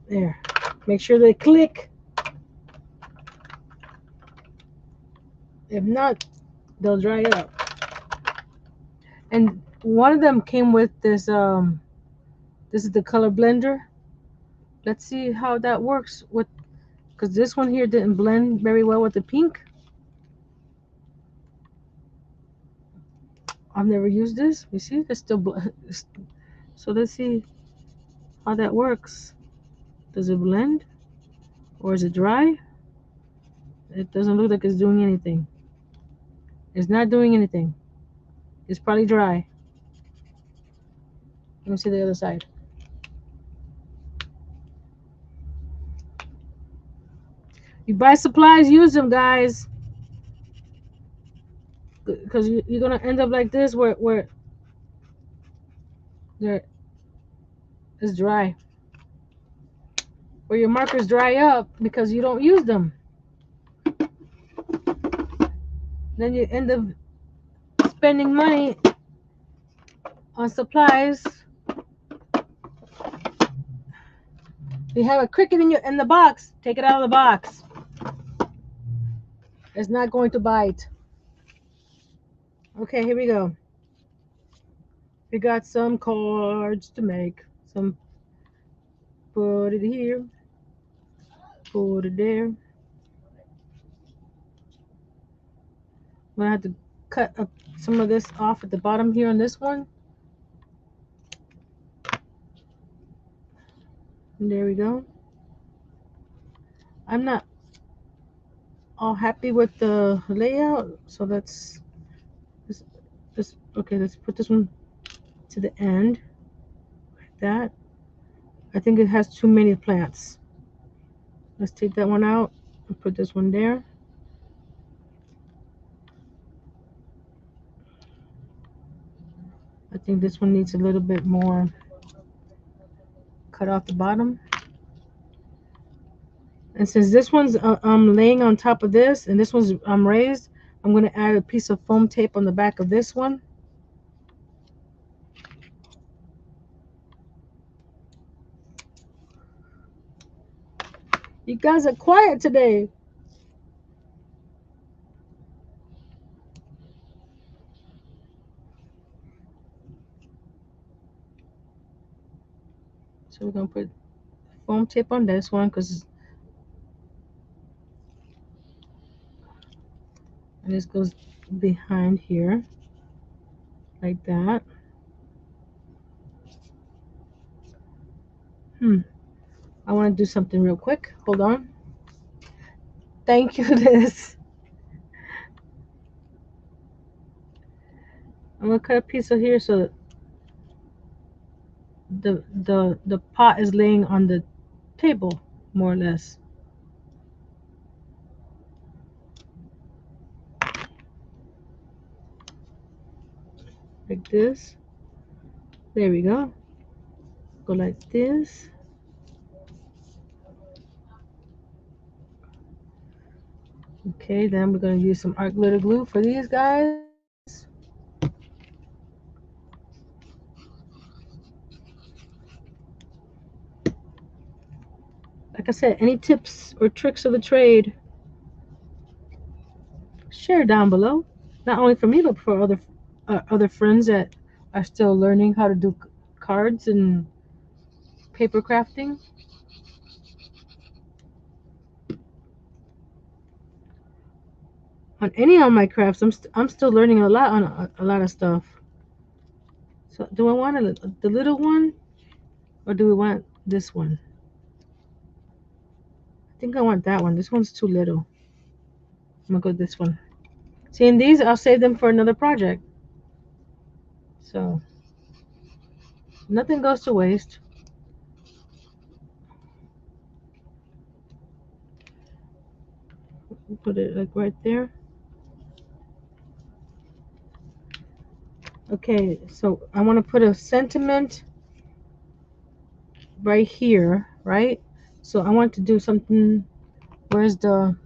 There. Make sure they click. If not, they'll dry up. And one of them came with this this is the color blender. Let's see how that works with, because this one here didn't blend very well with the pink. I've never used this. You see, it's still so let's see how that works. Does it blend or is it dry? It doesn't look like it's doing anything. It's not doing anything. It's probably dry. Let me see the other side. You buy supplies, use them, guys, because you're gonna end up like this, where there is dry, where your markers dry up because you don't use them. Then you end up spending money on supplies. You have a cricket in the box. Take it out of the box. It's not going to bite. Okay, here we go. We got some cards to make. Some, put it here, put it there. I'm gonna have to cut up some of this off at the bottom here on this one. And there we go. I'm not all happy with the layout, so let's okay, let's put this one to the end like that. I think it has too many plants. Let's take that one out and put this one there. I think this one needs a little bit more cut off the bottom. And since this one's I'm laying on top of this and this one's raised, I'm going to add a piece of foam tape on the back of this one. You guys are quiet today. So we're going to put foam tape on this one, and this goes behind here like that. I want to do something real quick. Hold on. Thank you, Liz. I'm gonna cut a piece of here so the pot is laying on the table, more or less. Like this. There we go. Go like this. Okay, then we're gonna use some art glitter glue for these guys. Like I said, any tips or tricks of the trade, share down below. Not only for me, but for other friends that are still learning how to do cards and paper crafting. On any of my crafts, I'm still learning a lot on a lot of stuff. So do I want the little one, or do we want this one? I think I want that one. This one's too little. I'm gonna go with this one. See, in these, I'll save them for another project. So nothing goes to waste. Put it like right there. Okay, so I want to put a sentiment right here, right? So I want to do something. Where's the?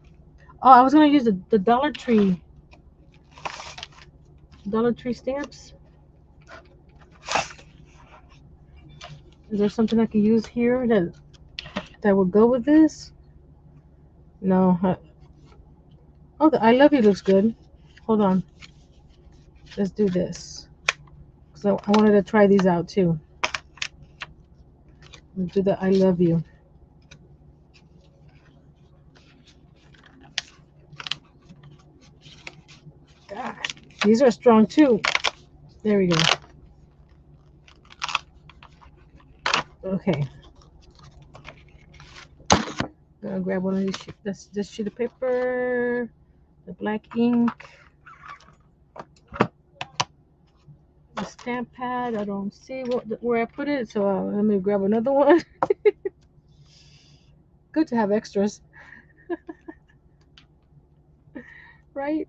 Oh, I was gonna use the Dollar Tree stamps. Is there something I can use here that would go with this? No. Oh, the I love you looks good. Hold on. let's do this. So I wanted to try these out too. Let's do the I love you. God, these are strong too. There we go. Okay. Gonna grab one of these. This sheet of paper, the black ink, the stamp pad. I don't see where I put it, so let me grab another one. Good to have extras, right?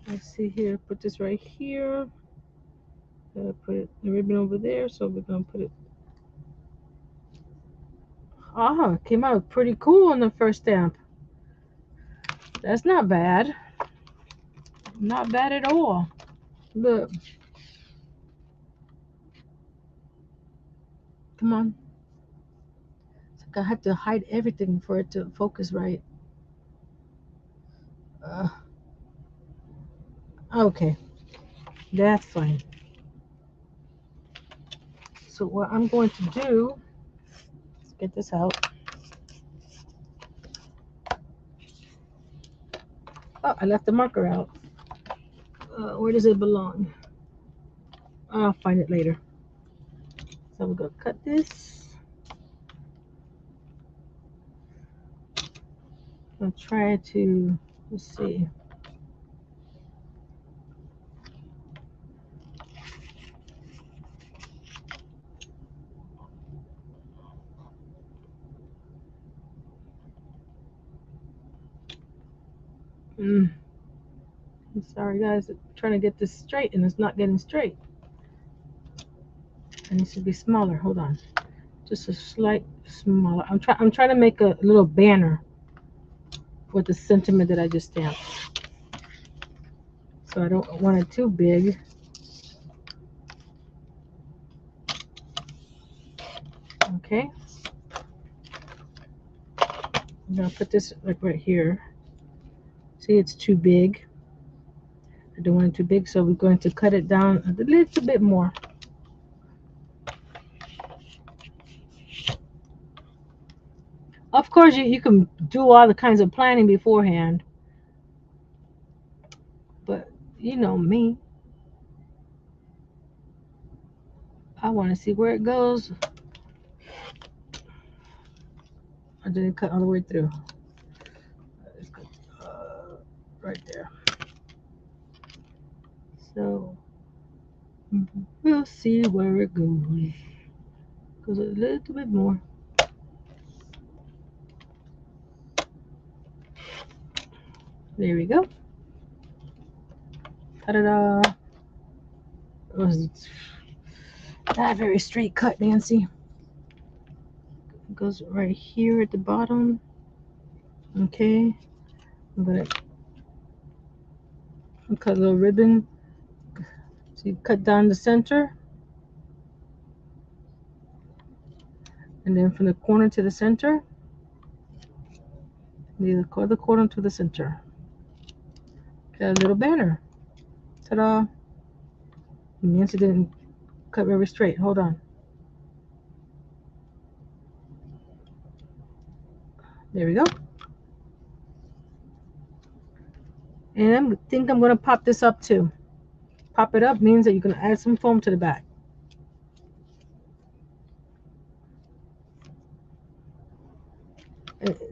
Let's see here. Put this right here. Put the ribbon over there. So we're gonna put it. Ah, came out pretty cool on the first stamp. That's not bad. Not bad at all. Look. Come on. It's like I have to hide everything for it to focus right. Uh, okay. That's fine. So what I'm going to do, let's get this out. Oh, I left the marker out. Where does it belong? I'll find it later. So we're going to cut this. I'll try to, let's see. I'm sorry guys, I'm trying to get this straight and it's not getting straight. It needs to be smaller. Hold on. Just a slight smaller. I'm trying to make a little banner with the sentiment that I just stamped. So I don't want it too big. Okay. I'm gonna put this like right here. See, it's too big. I don't want it too big, so we're going to cut it down a little bit more. Of course, you can do all the kinds of planning beforehand, but you know me. I want to see where it goes. I didn't cut all the way through. Right there. So we'll see where it goes. Goes a little bit more. There we go. Ta-da-da. It was not a very straight cut, Nancy. It goes right here at the bottom. Okay. I'm gonna cut a little ribbon. So you cut down the center. And then from the corner to the center, the corner to the center. Got a little banner. Ta-da. Nancy didn't cut very straight. Hold on. There we go. And I think I'm going to pop this up too. Pop it up means that you're going to add some foam to the back.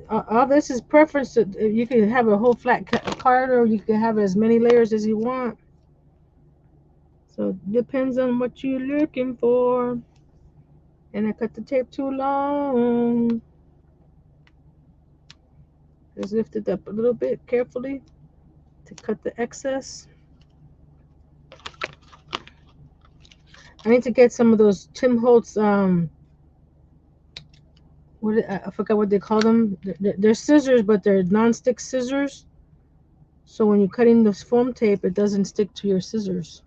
All this is preference. You can have a whole flat card or you can have as many layers as you want. So it depends on what you're looking for. And I cut the tape too long. Just lift it up a little bit carefully to cut the excess. I need to get some of those Tim Holtz, I forgot what they call them. They're scissors, but they're non-stick scissors. So when you're cutting this foam tape, it doesn't stick to your scissors.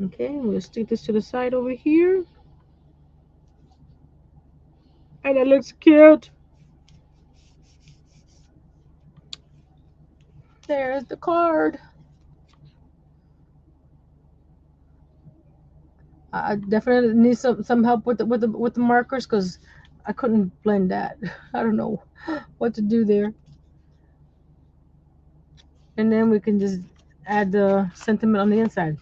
Okay, we'll stick this to the side over here. And it looks cute. There's the card. I definitely need some help with the markers because I couldn't blend that. I don't know what to do there. And then we can just add the sentiment on the inside.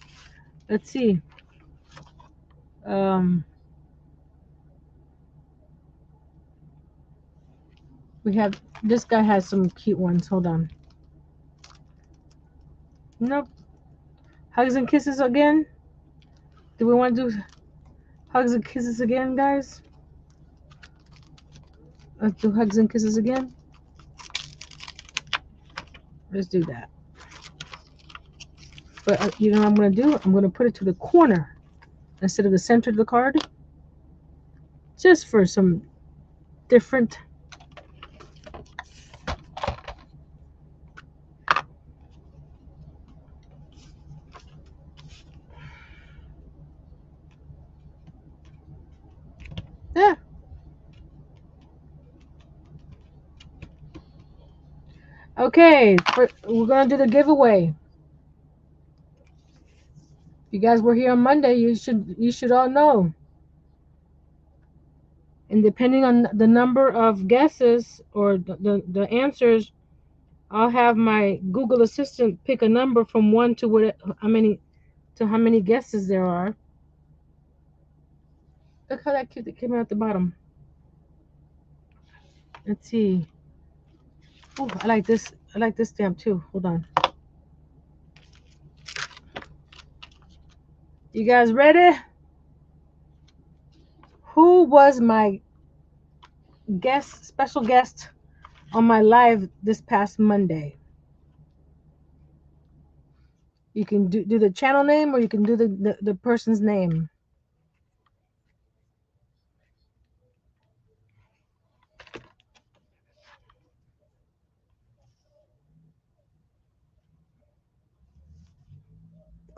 Let's see. Um, we have this guy has some cute ones. Hold on. Nope. Hugs and kisses again. Do we want to do hugs and kisses again, guys? Let's do hugs and kisses again. Let's do that. But you know what I'm going to do? I'm going to put it to the corner instead of the center of the card. Just for some different. Yeah. Okay, we're going to do the giveaway. If you guys were here on Monday, you should all know. And depending on the number of guesses or the answers, I'll have my Google Assistant pick a number from 1 to how many guesses there are. Look how that cute that came out the bottom. Let's see. Oh, I like this. I like this stamp too. Hold on. You guys ready? Who was my special guest on my live this past Monday? You can do the channel name or you can do the person's name.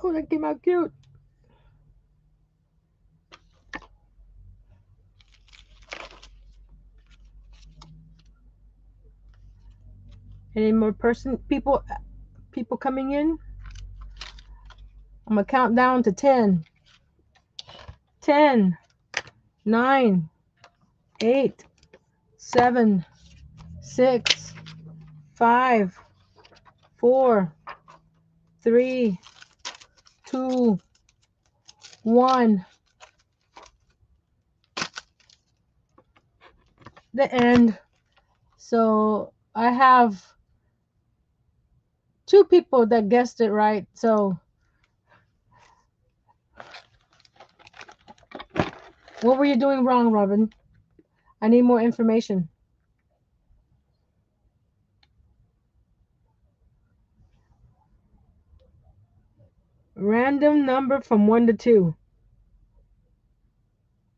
Oh, that came out cute. Any more people coming in? I'm gonna count down to 10. 10, 9, 8, 7, 6, 5, 4, 3, 2, 1. The end. So I have 2 people that guessed it right. So what were you doing wrong, Robin? I need more information. Random number from 1 to 2.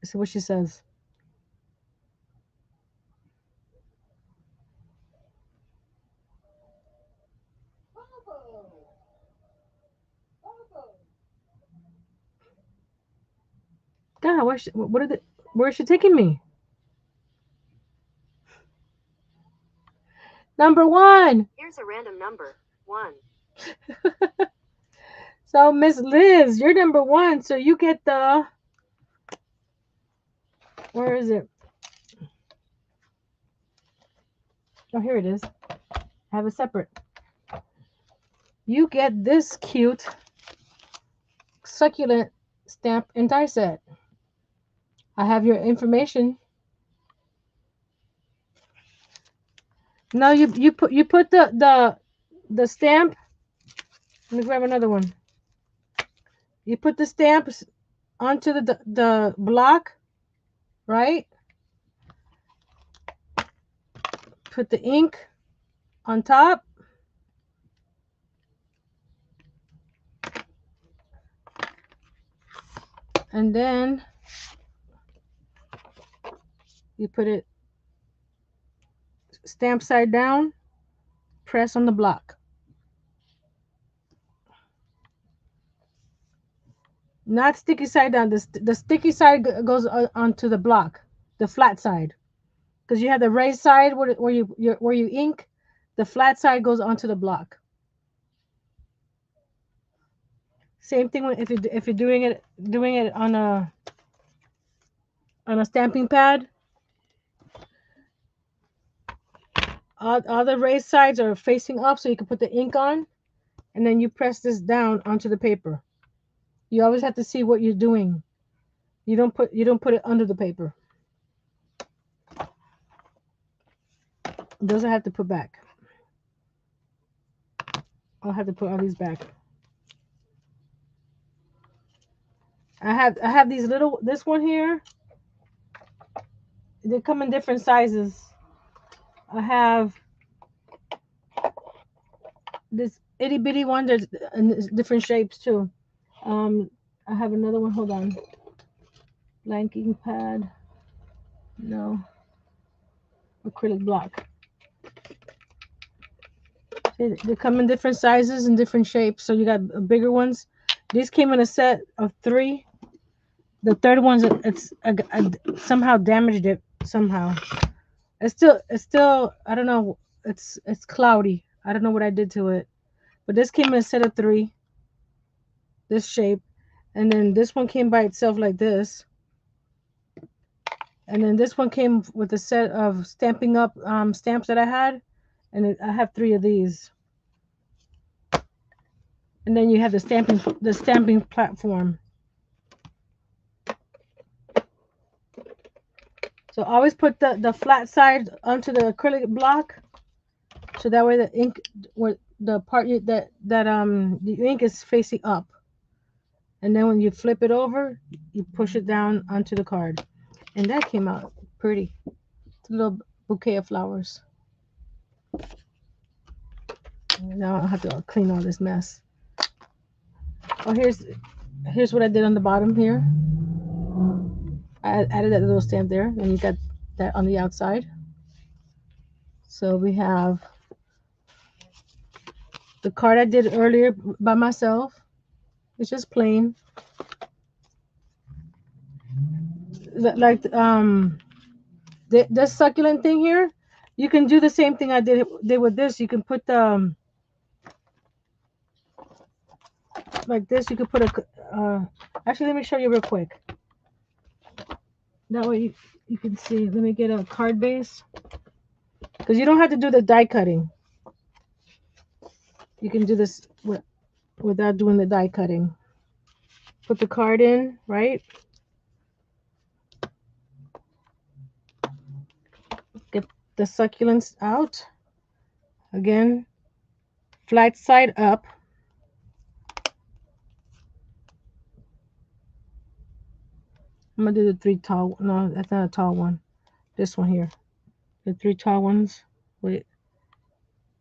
That's what she says. God, where is she taking me? Number 1. Here's a random number. 1. So Miss Liz, you're number 1. So you get the. Where is it? Oh, here it is. I have it separate. You get this cute succulent stamp and die set. I have your information. Now you put the stamp. Let me grab another one. You put the stamps onto the block, right? Put the ink on top. And then you put it stamp side down, press on the block. Not sticky side down. The sticky side goes onto the block, the flat side. Because you have the raised side where you ink, the flat side goes onto the block. Same thing if you're doing it on a stamping pad. All the raised sides are facing up, so you can put the ink on, and then you press this down onto the paper. You always have to see what you're doing. You don't put it under the paper. Those I have to put back. I'll have to put all these back. I have these little this one here. They come in different sizes. I have this itty bitty one. There's in different shapes too. Um, I have another one. Hold on. Blanking pad. No. Acrylic block. They come in different sizes and different shapes. So you got bigger ones. These came in a set of 3. The third one's I somehow damaged it somehow. It's still I don't know. It's cloudy. I don't know what I did to it. But this came in a set of 3. This shape, and then this one came by itself like this, and then this one came with a set of stamping up stamps that I had, and I have 3 of these. And then you have the stamping platform. So always put the flat side onto the acrylic block, so that way the ink, where the part that the ink is facing up, and then when you flip it over, you push it down onto the card, and that came out pretty. It's a little bouquet of flowers. Now I have to clean all this mess. Oh, here's what I did on the bottom here. I added that little stamp there, and you got that on the outside. So we have the card I did earlier by myself. It's just plain. Like this succulent thing here. You can do the same thing I did with this. You can put the like this. You could put a actually, let me show you real quick. That way you can see. Let me get a card base, because you don't have to do the die cutting. You can do this without doing the die cutting. Put the card in, right? Get the succulents out. Again, flat side up. I'm gonna do the 3 tall. No, that's not a tall one. This one here. The 3 tall ones. Wait.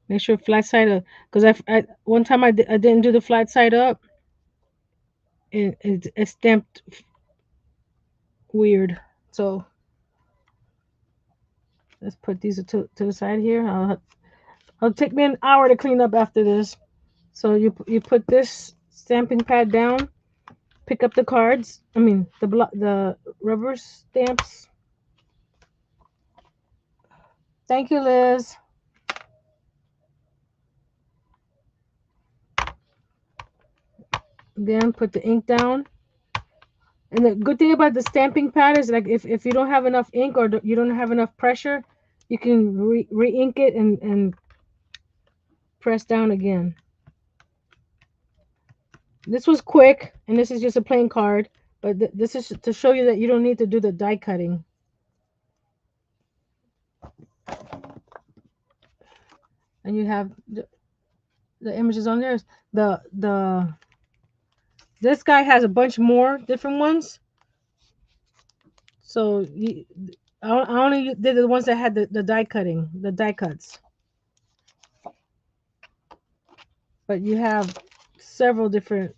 Make sure flat side up. Because I one time I didn't do the flat side up. It stamped weird. So let's put these to the side here. It'll take me an hour to clean up after this. So you put this stamping pad down. Pick up the cards. I mean the rubber stamps. Thank you, Liz. Again, put the ink down. And the good thing about the stamping pad is, like, if you don't have enough ink, or you don't have enough pressure, you can re-ink it and press down again. This was quick, and this is just a plain card, but this is to show you that you don't need to do the die cutting. And you have the images on there. This guy has a bunch more different ones. So I only did the ones that had the die cutting, the die cuts. But you have several different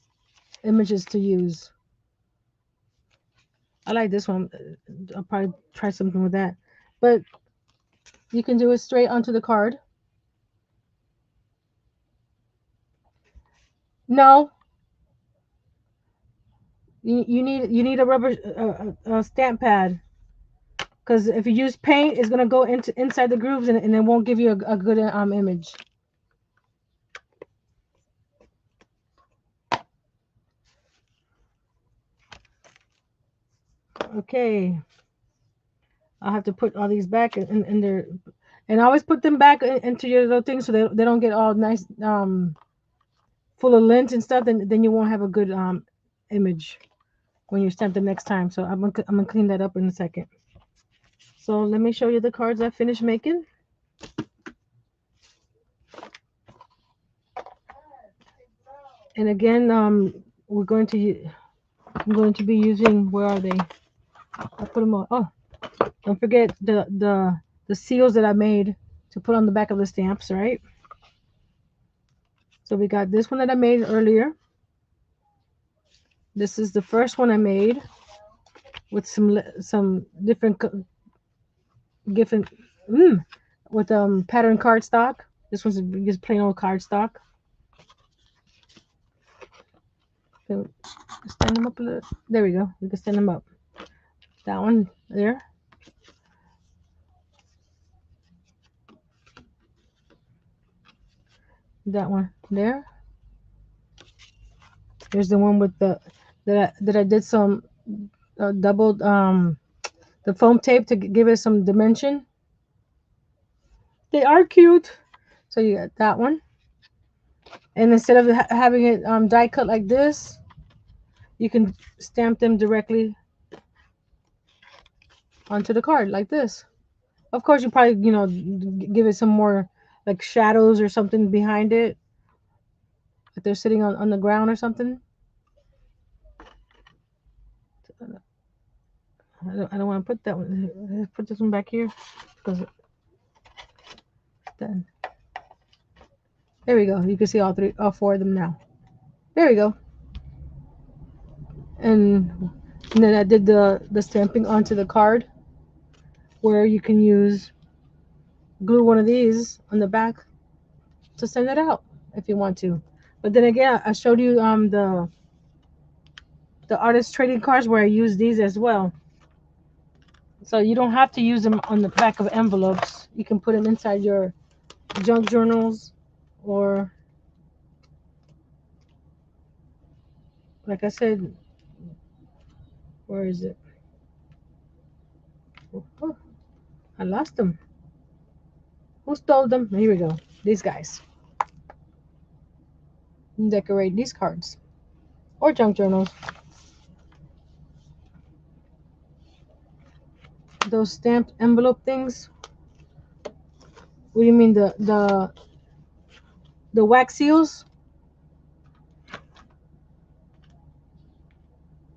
images to use. I like this one. I'll probably try something with that. But you can do it straight onto the card. No. You need a rubber a stamp pad, because if you use paint, it's gonna go inside the grooves, and it won't give you a good image. Okay, I'll have to put all these back in their, and always put them back into your little thing so they don't get all nice full of lint and stuff. Then you won't have a good image when you stamp them next time. So I'm gonna clean that up in a second. So let me show you the cards I finished making. And again, I'm going to be using, where are they? I put them on. Oh, don't forget the seals that I made to put on the back of the stamps, right? So we got this one that I made earlier. This is the first one I made with some different different with pattern cardstock. This one's just plain old cardstock. So stand them up a little. There we go. We can stand them up. That one there. That one there. Here's the one with that I did some doubled the foam tape to give it some dimension. They are cute. So you got that one. And instead of having it die cut like this, you can stamp them directly onto the card like this. Of course, you probably, give it some more like shadows or something behind it. If they're sitting on the ground or something. I don't want to put that one. Let's put this one back here. Because then, there we go. You can see all four of them now. There we go. And then I did the stamping onto the card, where you can use glue one of these on the back to send it out if you want to. But then again, I showed you the artist trading cards where I use these as well. So you don't have to use them on the back of envelopes. You can put them inside your junk journals, or like I said, where is it? Oh, I lost them. Who stole them? Here we go. These guys. Decorate these cards or junk journals. Those stamped envelope things. What do you mean, the wax seals?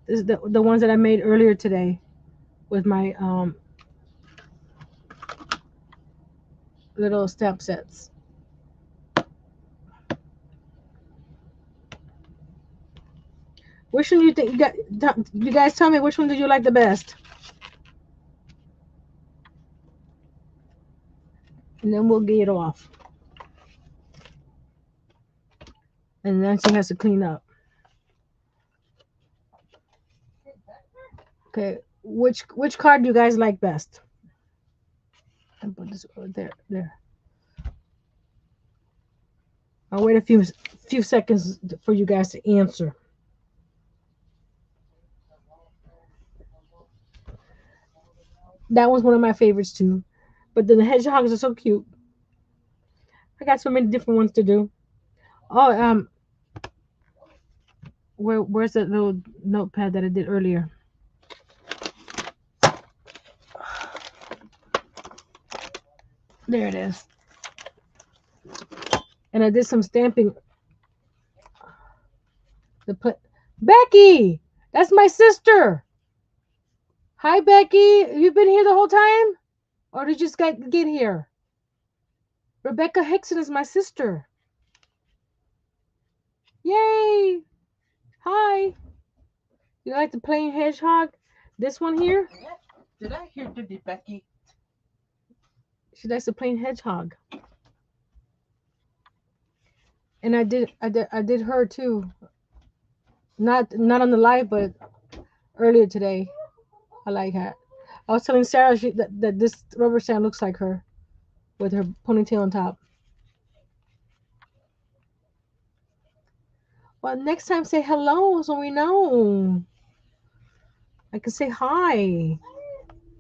This is the ones that I made earlier today with my little stamp sets. Which one do you think you got? You guys tell me, which one did you like the best? And then we'll get it off. And then she has to clean up. Okay, which card do you guys like best? I put this over there. I'll wait a few seconds for you guys to answer. That was one of my favorites too. But then the hedgehogs are so cute. I got so many different ones to do. Oh, where's that little notepad that I did earlier? There it is. And I did some stamping. Becky, that's my sister. Hi, Becky. You've been here the whole time, or did you just get here? Rebecca Hickson is my sister. Yay! Hi. You like the plain hedgehog? This one here? Did I hear Diddy Becky? She likes the plain hedgehog. And I did her too. Not on the live, but earlier today. I like that. I was telling Sarah that this rubber stamp looks like her with her ponytail on top. Well, next time say hello so we know. I can say hi.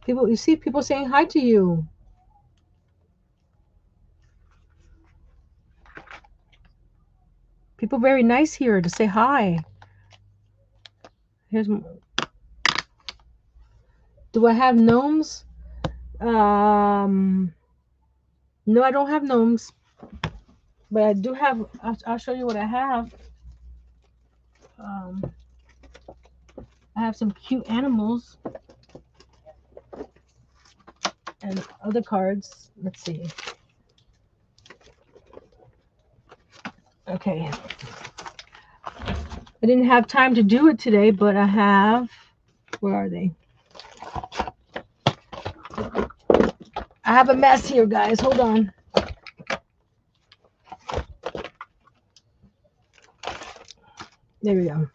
People, you see people saying hi to you. People very nice here to say hi. Here's. Do I have gnomes? Um, no, I don't have gnomes, but I do have. I'll show you what I have. Um, I have some cute animals and other cards. Let's see. Okay. I didn't have time to do it today, but I have. Where are they? I have a mess here, guys. Hold on. There we go.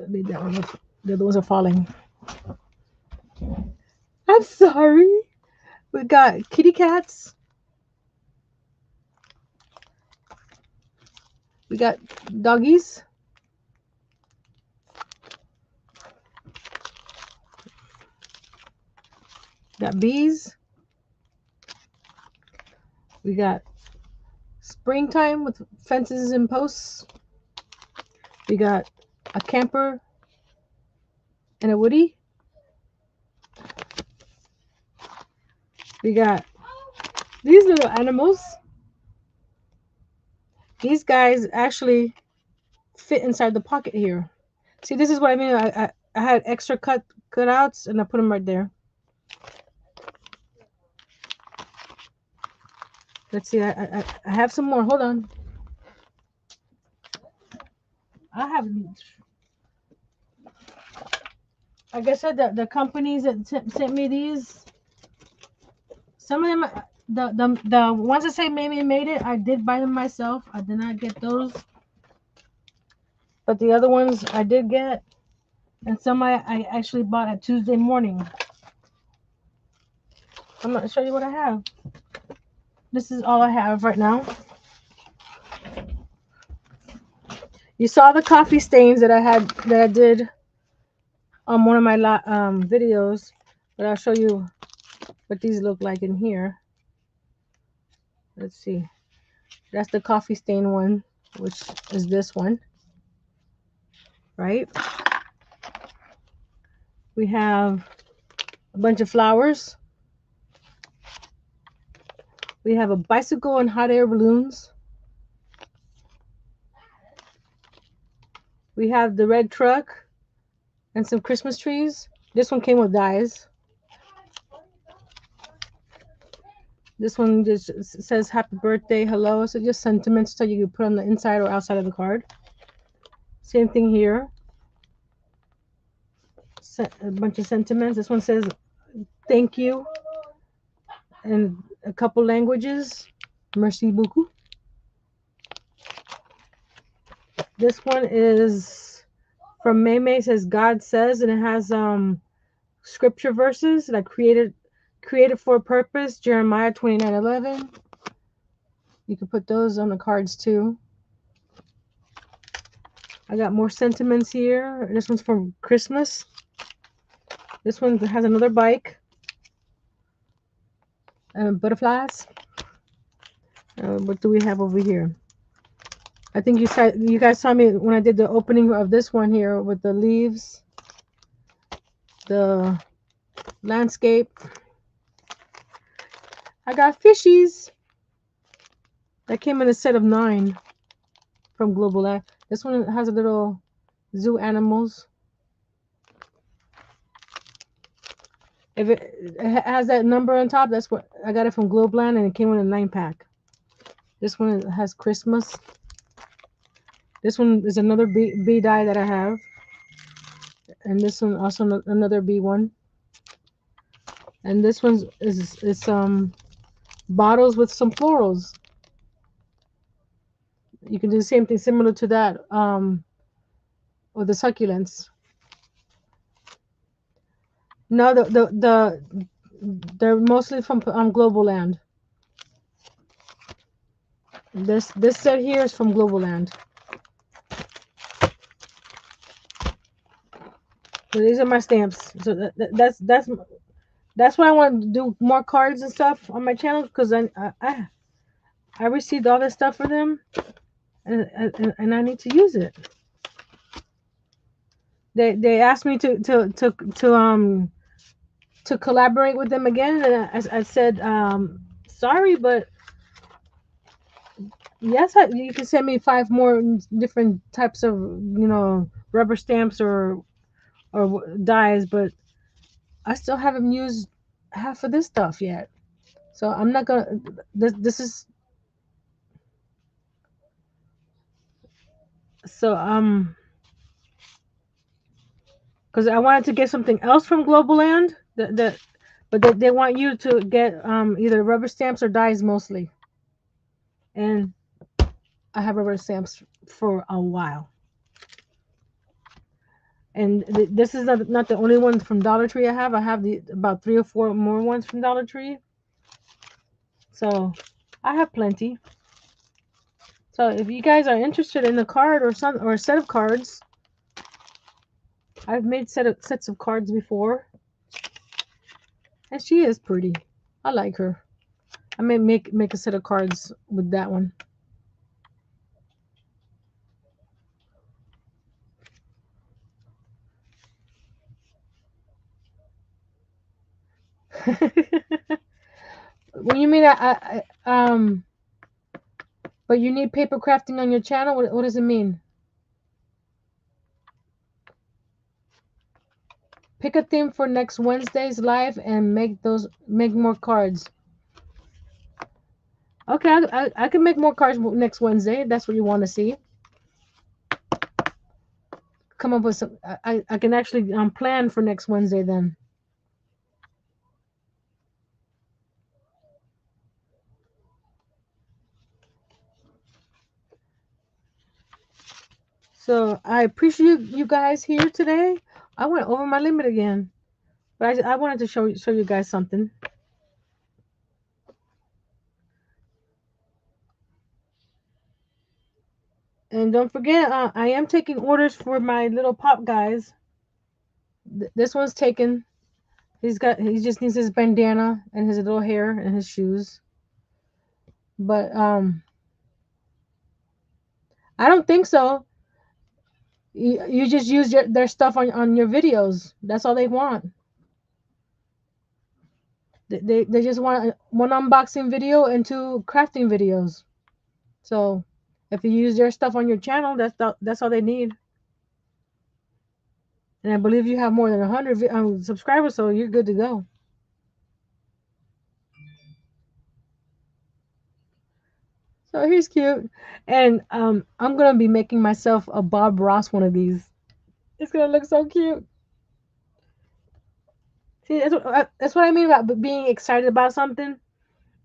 Leave that one up. The other ones are falling. I'm sorry. We got kitty cats. We got doggies. Got bees. We got springtime with fences and posts. We got a camper and a woody. We got these little animals. These guys actually fit inside the pocket here. See, this is what I mean. I had extra cutouts and I put them right there. Let's see. I have some more. Hold on. I have. Like I said, the companies that sent me these, some of them, the ones that say maybe made it, I did buy them myself. I did not get those, but the other ones I did get, and some I actually bought at Tuesday morning. I'm gonna show you what I have. This is all I have right now. You saw the coffee stains that I did on one of my videos, but I'll show you what these look like in here. Let's see. That's the coffee stain one, which is this one, right? We have a bunch of flowers. We have a bicycle and hot air balloons. We have the red truck and some Christmas trees. This one came with dies. This one just says happy birthday, hello. So just sentiments so you can put on the inside or outside of the card. Same thing here. A bunch of sentiments. This one says thank you in a couple languages. Merci beaucoup. This one is from Maymay. It says God says, and it has scripture verses that created for a purpose. Jeremiah 29:11. You can put those on the cards too. I got more sentiments here. This one's from Christmas. This one has another bike and butterflies. What do we have over here? I think you guys saw me when I did the opening of this one here with the leaves, the landscape. I got fishies. That came in a set of 9 from Global Life. This one has a little zoo animals. If it has that number on top, that's what I got it from Globeland, and it came in a 9-pack. This one has Christmas. This one is another bee die that I have, and this one also another bee one. And this one is bottles with some florals. You can do the same thing similar to that or the succulents. No, they're mostly from Global Land. This set here is from Global Land. So these are my stamps. So that's why I want to do more cards and stuff on my channel, because I received all this stuff for them, and I need to use it. They asked me to collaborate with them again, and I said sorry, but yes, you can send me 5 more different types of rubber stamps or dyes, but I still haven't used half of this stuff yet. So I'm not gonna. This is so because I wanted to get something else from Global Land but they want you to get either rubber stamps or dyes mostly, and I have rubber stamps for a while. And this is not the only one from Dollar Tree I have. I have about 3 or 4 more ones from Dollar Tree. So I have plenty. So if you guys are interested in a card or a set of cards, I've made sets of cards before, and she is pretty. I like her. I may make a set of cards with that one. When you mean but you need paper crafting on your channel, what does it mean? Pick a theme for next Wednesday's live and make more cards. Okay, I can make more cards next Wednesday if that's what you want to see. Come up with some. I can actually plan for next Wednesday then. So I appreciate you guys here today. I went over my limit again, but I wanted to show you guys something. And don't forget, I am taking orders for my little pop guys. This one's taken. He just needs his bandana and his little hair and his shoes. But I don't think so. You just use their stuff on your videos. That's all they want. They just want one unboxing video and 2 crafting videos. So if you use their stuff on your channel, that's all they need. And I believe you have more than 100 subscribers, so you're good to go. So he's cute, and I'm gonna be making myself a Bob Ross one of these. It's gonna look so cute. See, that's what I mean about being excited about something.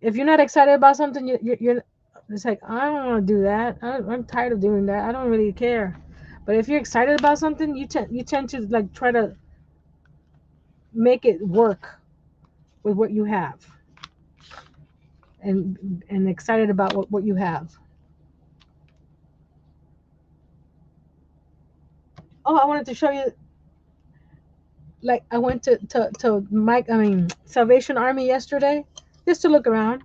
If you're not excited about something, you're it's like, I don't want to do that. I'm tired of doing that. I don't really care. But if you're excited about something, you tend to like try to make it work with what you have, and excited about what you have. Oh, I wanted to show you. Like I went to Mike. I mean Salvation Army yesterday, just to look around,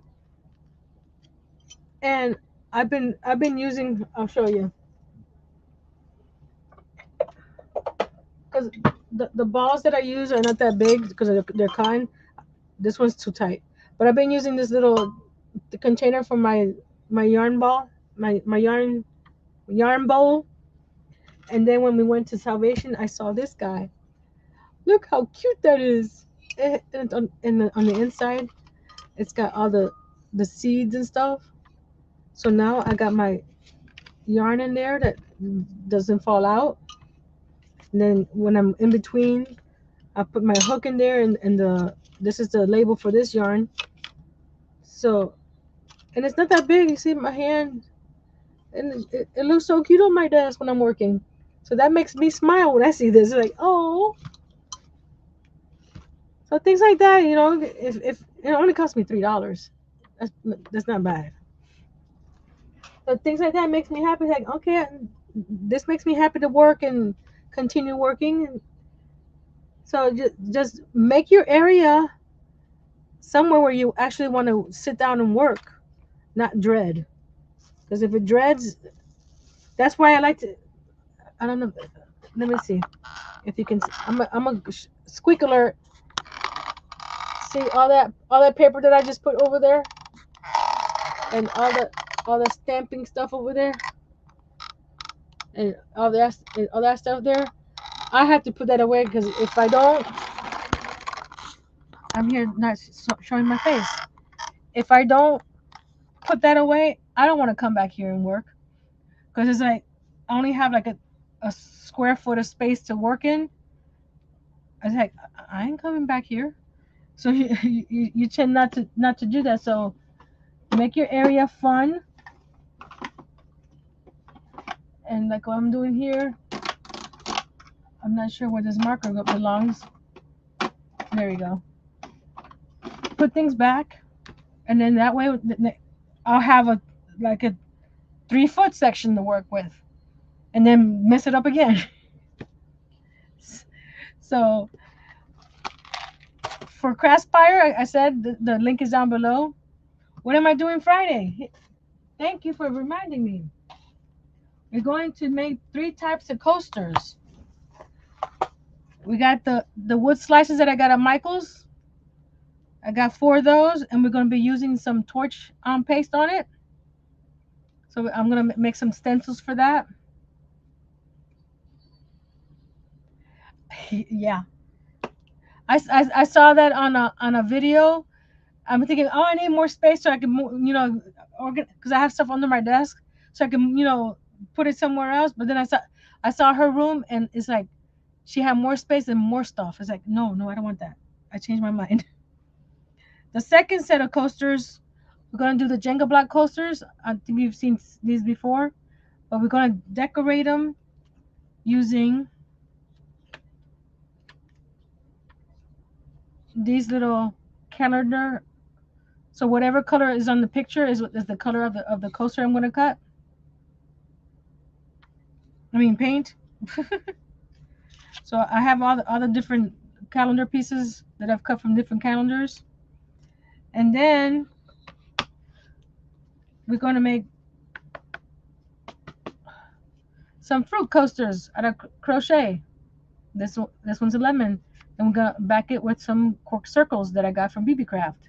and I've been using. I'll show you, because the balls that I use are not that big because they're kind. This one's too tight. But I've been using this little container for my yarn ball, my yarn bowl. And then when we went to Salvation, I saw this guy. Look how cute that is. And on the inside, it's got all the seeds and stuff. So now I got my yarn in there that doesn't fall out. And then when I'm in between, I put my hook in there, and this is the label for this yarn. So, and it's not that big. You see my hand, and it looks so cute on my desk when I'm working. So that makes me smile when I see this. Like, oh, so things like that, you know, if it only cost me $3, that's not bad. But things like that makes me happy. Like, okay, this makes me happy to work and continue working. So just make your area somewhere where you actually want to sit down and work, not dread. Because if it dreads, that's why I like to. I don't know. Let me see if you can. I'm a squeak alert. See all that paper that I just put over there, and all the stamping stuff over there, and all that stuff there. I have to put that away because if I don't, I'm here not showing my face. If I don't put that away, I don't want to come back here and work because it's like I only have like a square foot of space to work in. I was like, I ain't coming back here. So you tend not to do that. So make your area fun, and like what I'm doing here, I'm not sure where this marker belongs. There you go. Put things back, and then that way I'll have a 3 foot section to work with, and then mess it up again. So for Craspire, I said the link is down below. What am I doing Friday? Thank you for reminding me. We're going to make 3 types of coasters. We got the wood slices that I got at Michael's. I got 4 of those, and we're going to be using some torch paste on it. So I'm going to make some stencils for that. Yeah, I saw that on a video. I'm thinking, oh, I need more space so I can, because I have stuff under my desk, so I can, put it somewhere else. But then I saw her room, and it's like she had more space and more stuff. It's like, no, I don't want that. I changed my mind. The second set of coasters, we're gonna do the Jenga block coasters. I think you've seen these before, but we're gonna decorate them using these little calendar. So whatever color is on the picture is the color of the coaster I'm gonna cut. I mean paint. So I have all the different calendar pieces that I've cut from different calendars, and then we're gonna make some fruit coasters out of crochet. This one's a lemon, and we're gonna back it with some cork circles that I got from BB Craft.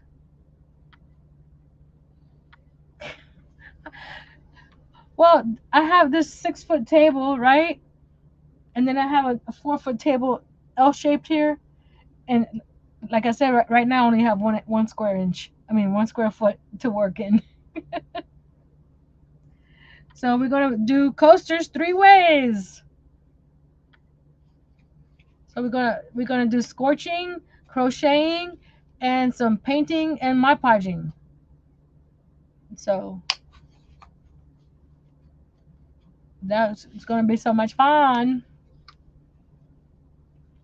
Well, I have this 6 foot table, right? And then I have a 4 foot table L-shaped here. And like I said, right now I only have one square inch. I mean, 1 square foot to work in. So we're gonna do coasters 3 ways. So we're gonna do scorching, crocheting, and some painting and Mod Podging. So it's gonna be so much fun.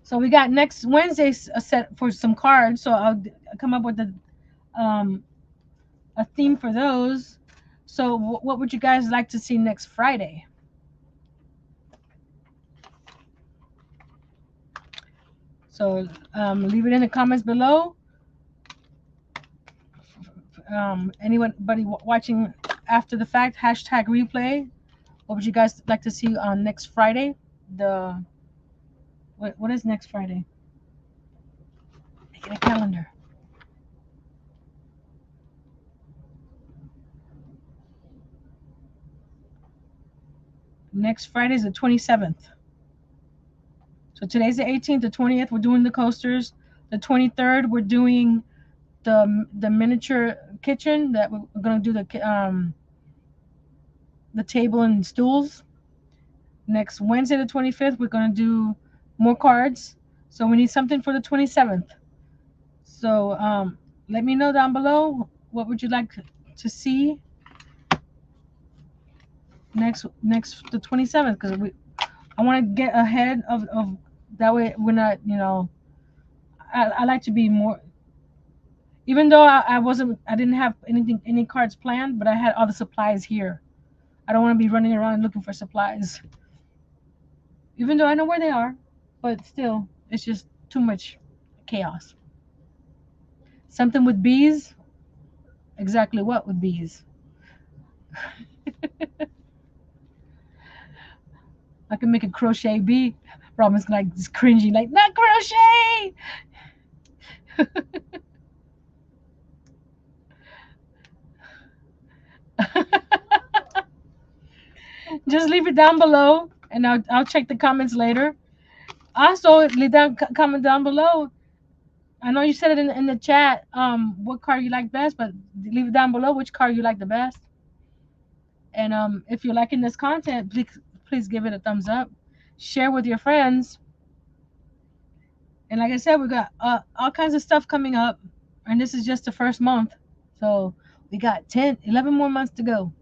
So we got next Wednesday a set for some cards. So I'll come up with a theme for those. So what would you guys like to see next Friday? So leave it in the comments below. Anybody watching after the fact, hashtag replay. What would you guys like to see on next Friday? What is next Friday? Make it a calendar. Next Friday is the 27th. So today's the 18th. The 20th, we're doing the coasters. The 23rd, we're doing the miniature kitchen. That we're gonna do the table and stools. Next Wednesday, the 25th, we're gonna do more cards. So we need something for the 27th. So let me know down below what would you like to see next the 27th, because I want to get ahead of that way we're not, I like to be more, even though I didn't have any cards planned, but I had all the supplies here. I don't want to be running around looking for supplies, even though I know where they are, but still, it's just too much chaos. Something with bees, exactly what with bees? I can make a crochet bee. Robin's like just cringing, like not crochet. Just leave it down below, and I'll check the comments later. Also, leave down comment down below. I know you said it in the chat. What card you like best, but leave it down below which card you like the best. And if you're liking this content, please give it a thumbs up. Share with your friends. And like I said, we got all kinds of stuff coming up, and this is just the first month. So we got 10, 11 more months to go.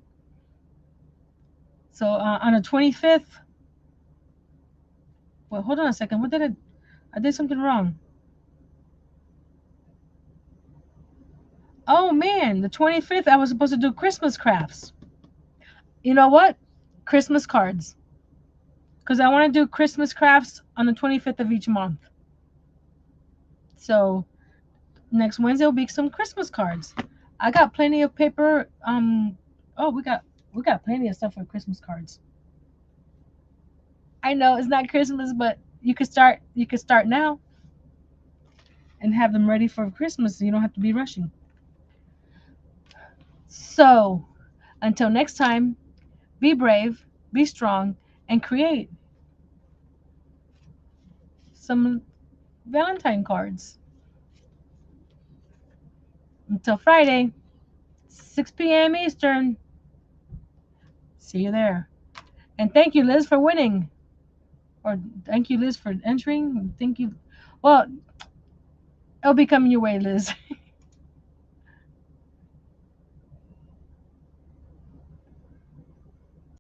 So on the 25th, well, hold on a second. What did I did something wrong. Oh man, the 25th, I was supposed to do Christmas crafts. You know what? Christmas cards. Because I want to do Christmas crafts on the 25th of each month. So next Wednesday will be some Christmas cards. I got plenty of paper. Oh, we got plenty of stuff for Christmas cards. I know it's not Christmas, but you could start. You could start now and have them ready for Christmas. You don't have to be rushing. So until next time, be brave, be strong, and create some Valentine cards. Until Friday, 6 p.m. Eastern. See you there. And thank you, Liz, for winning. Or thank you, Liz, for entering. Thank you. Well, it'll be coming your way, Liz.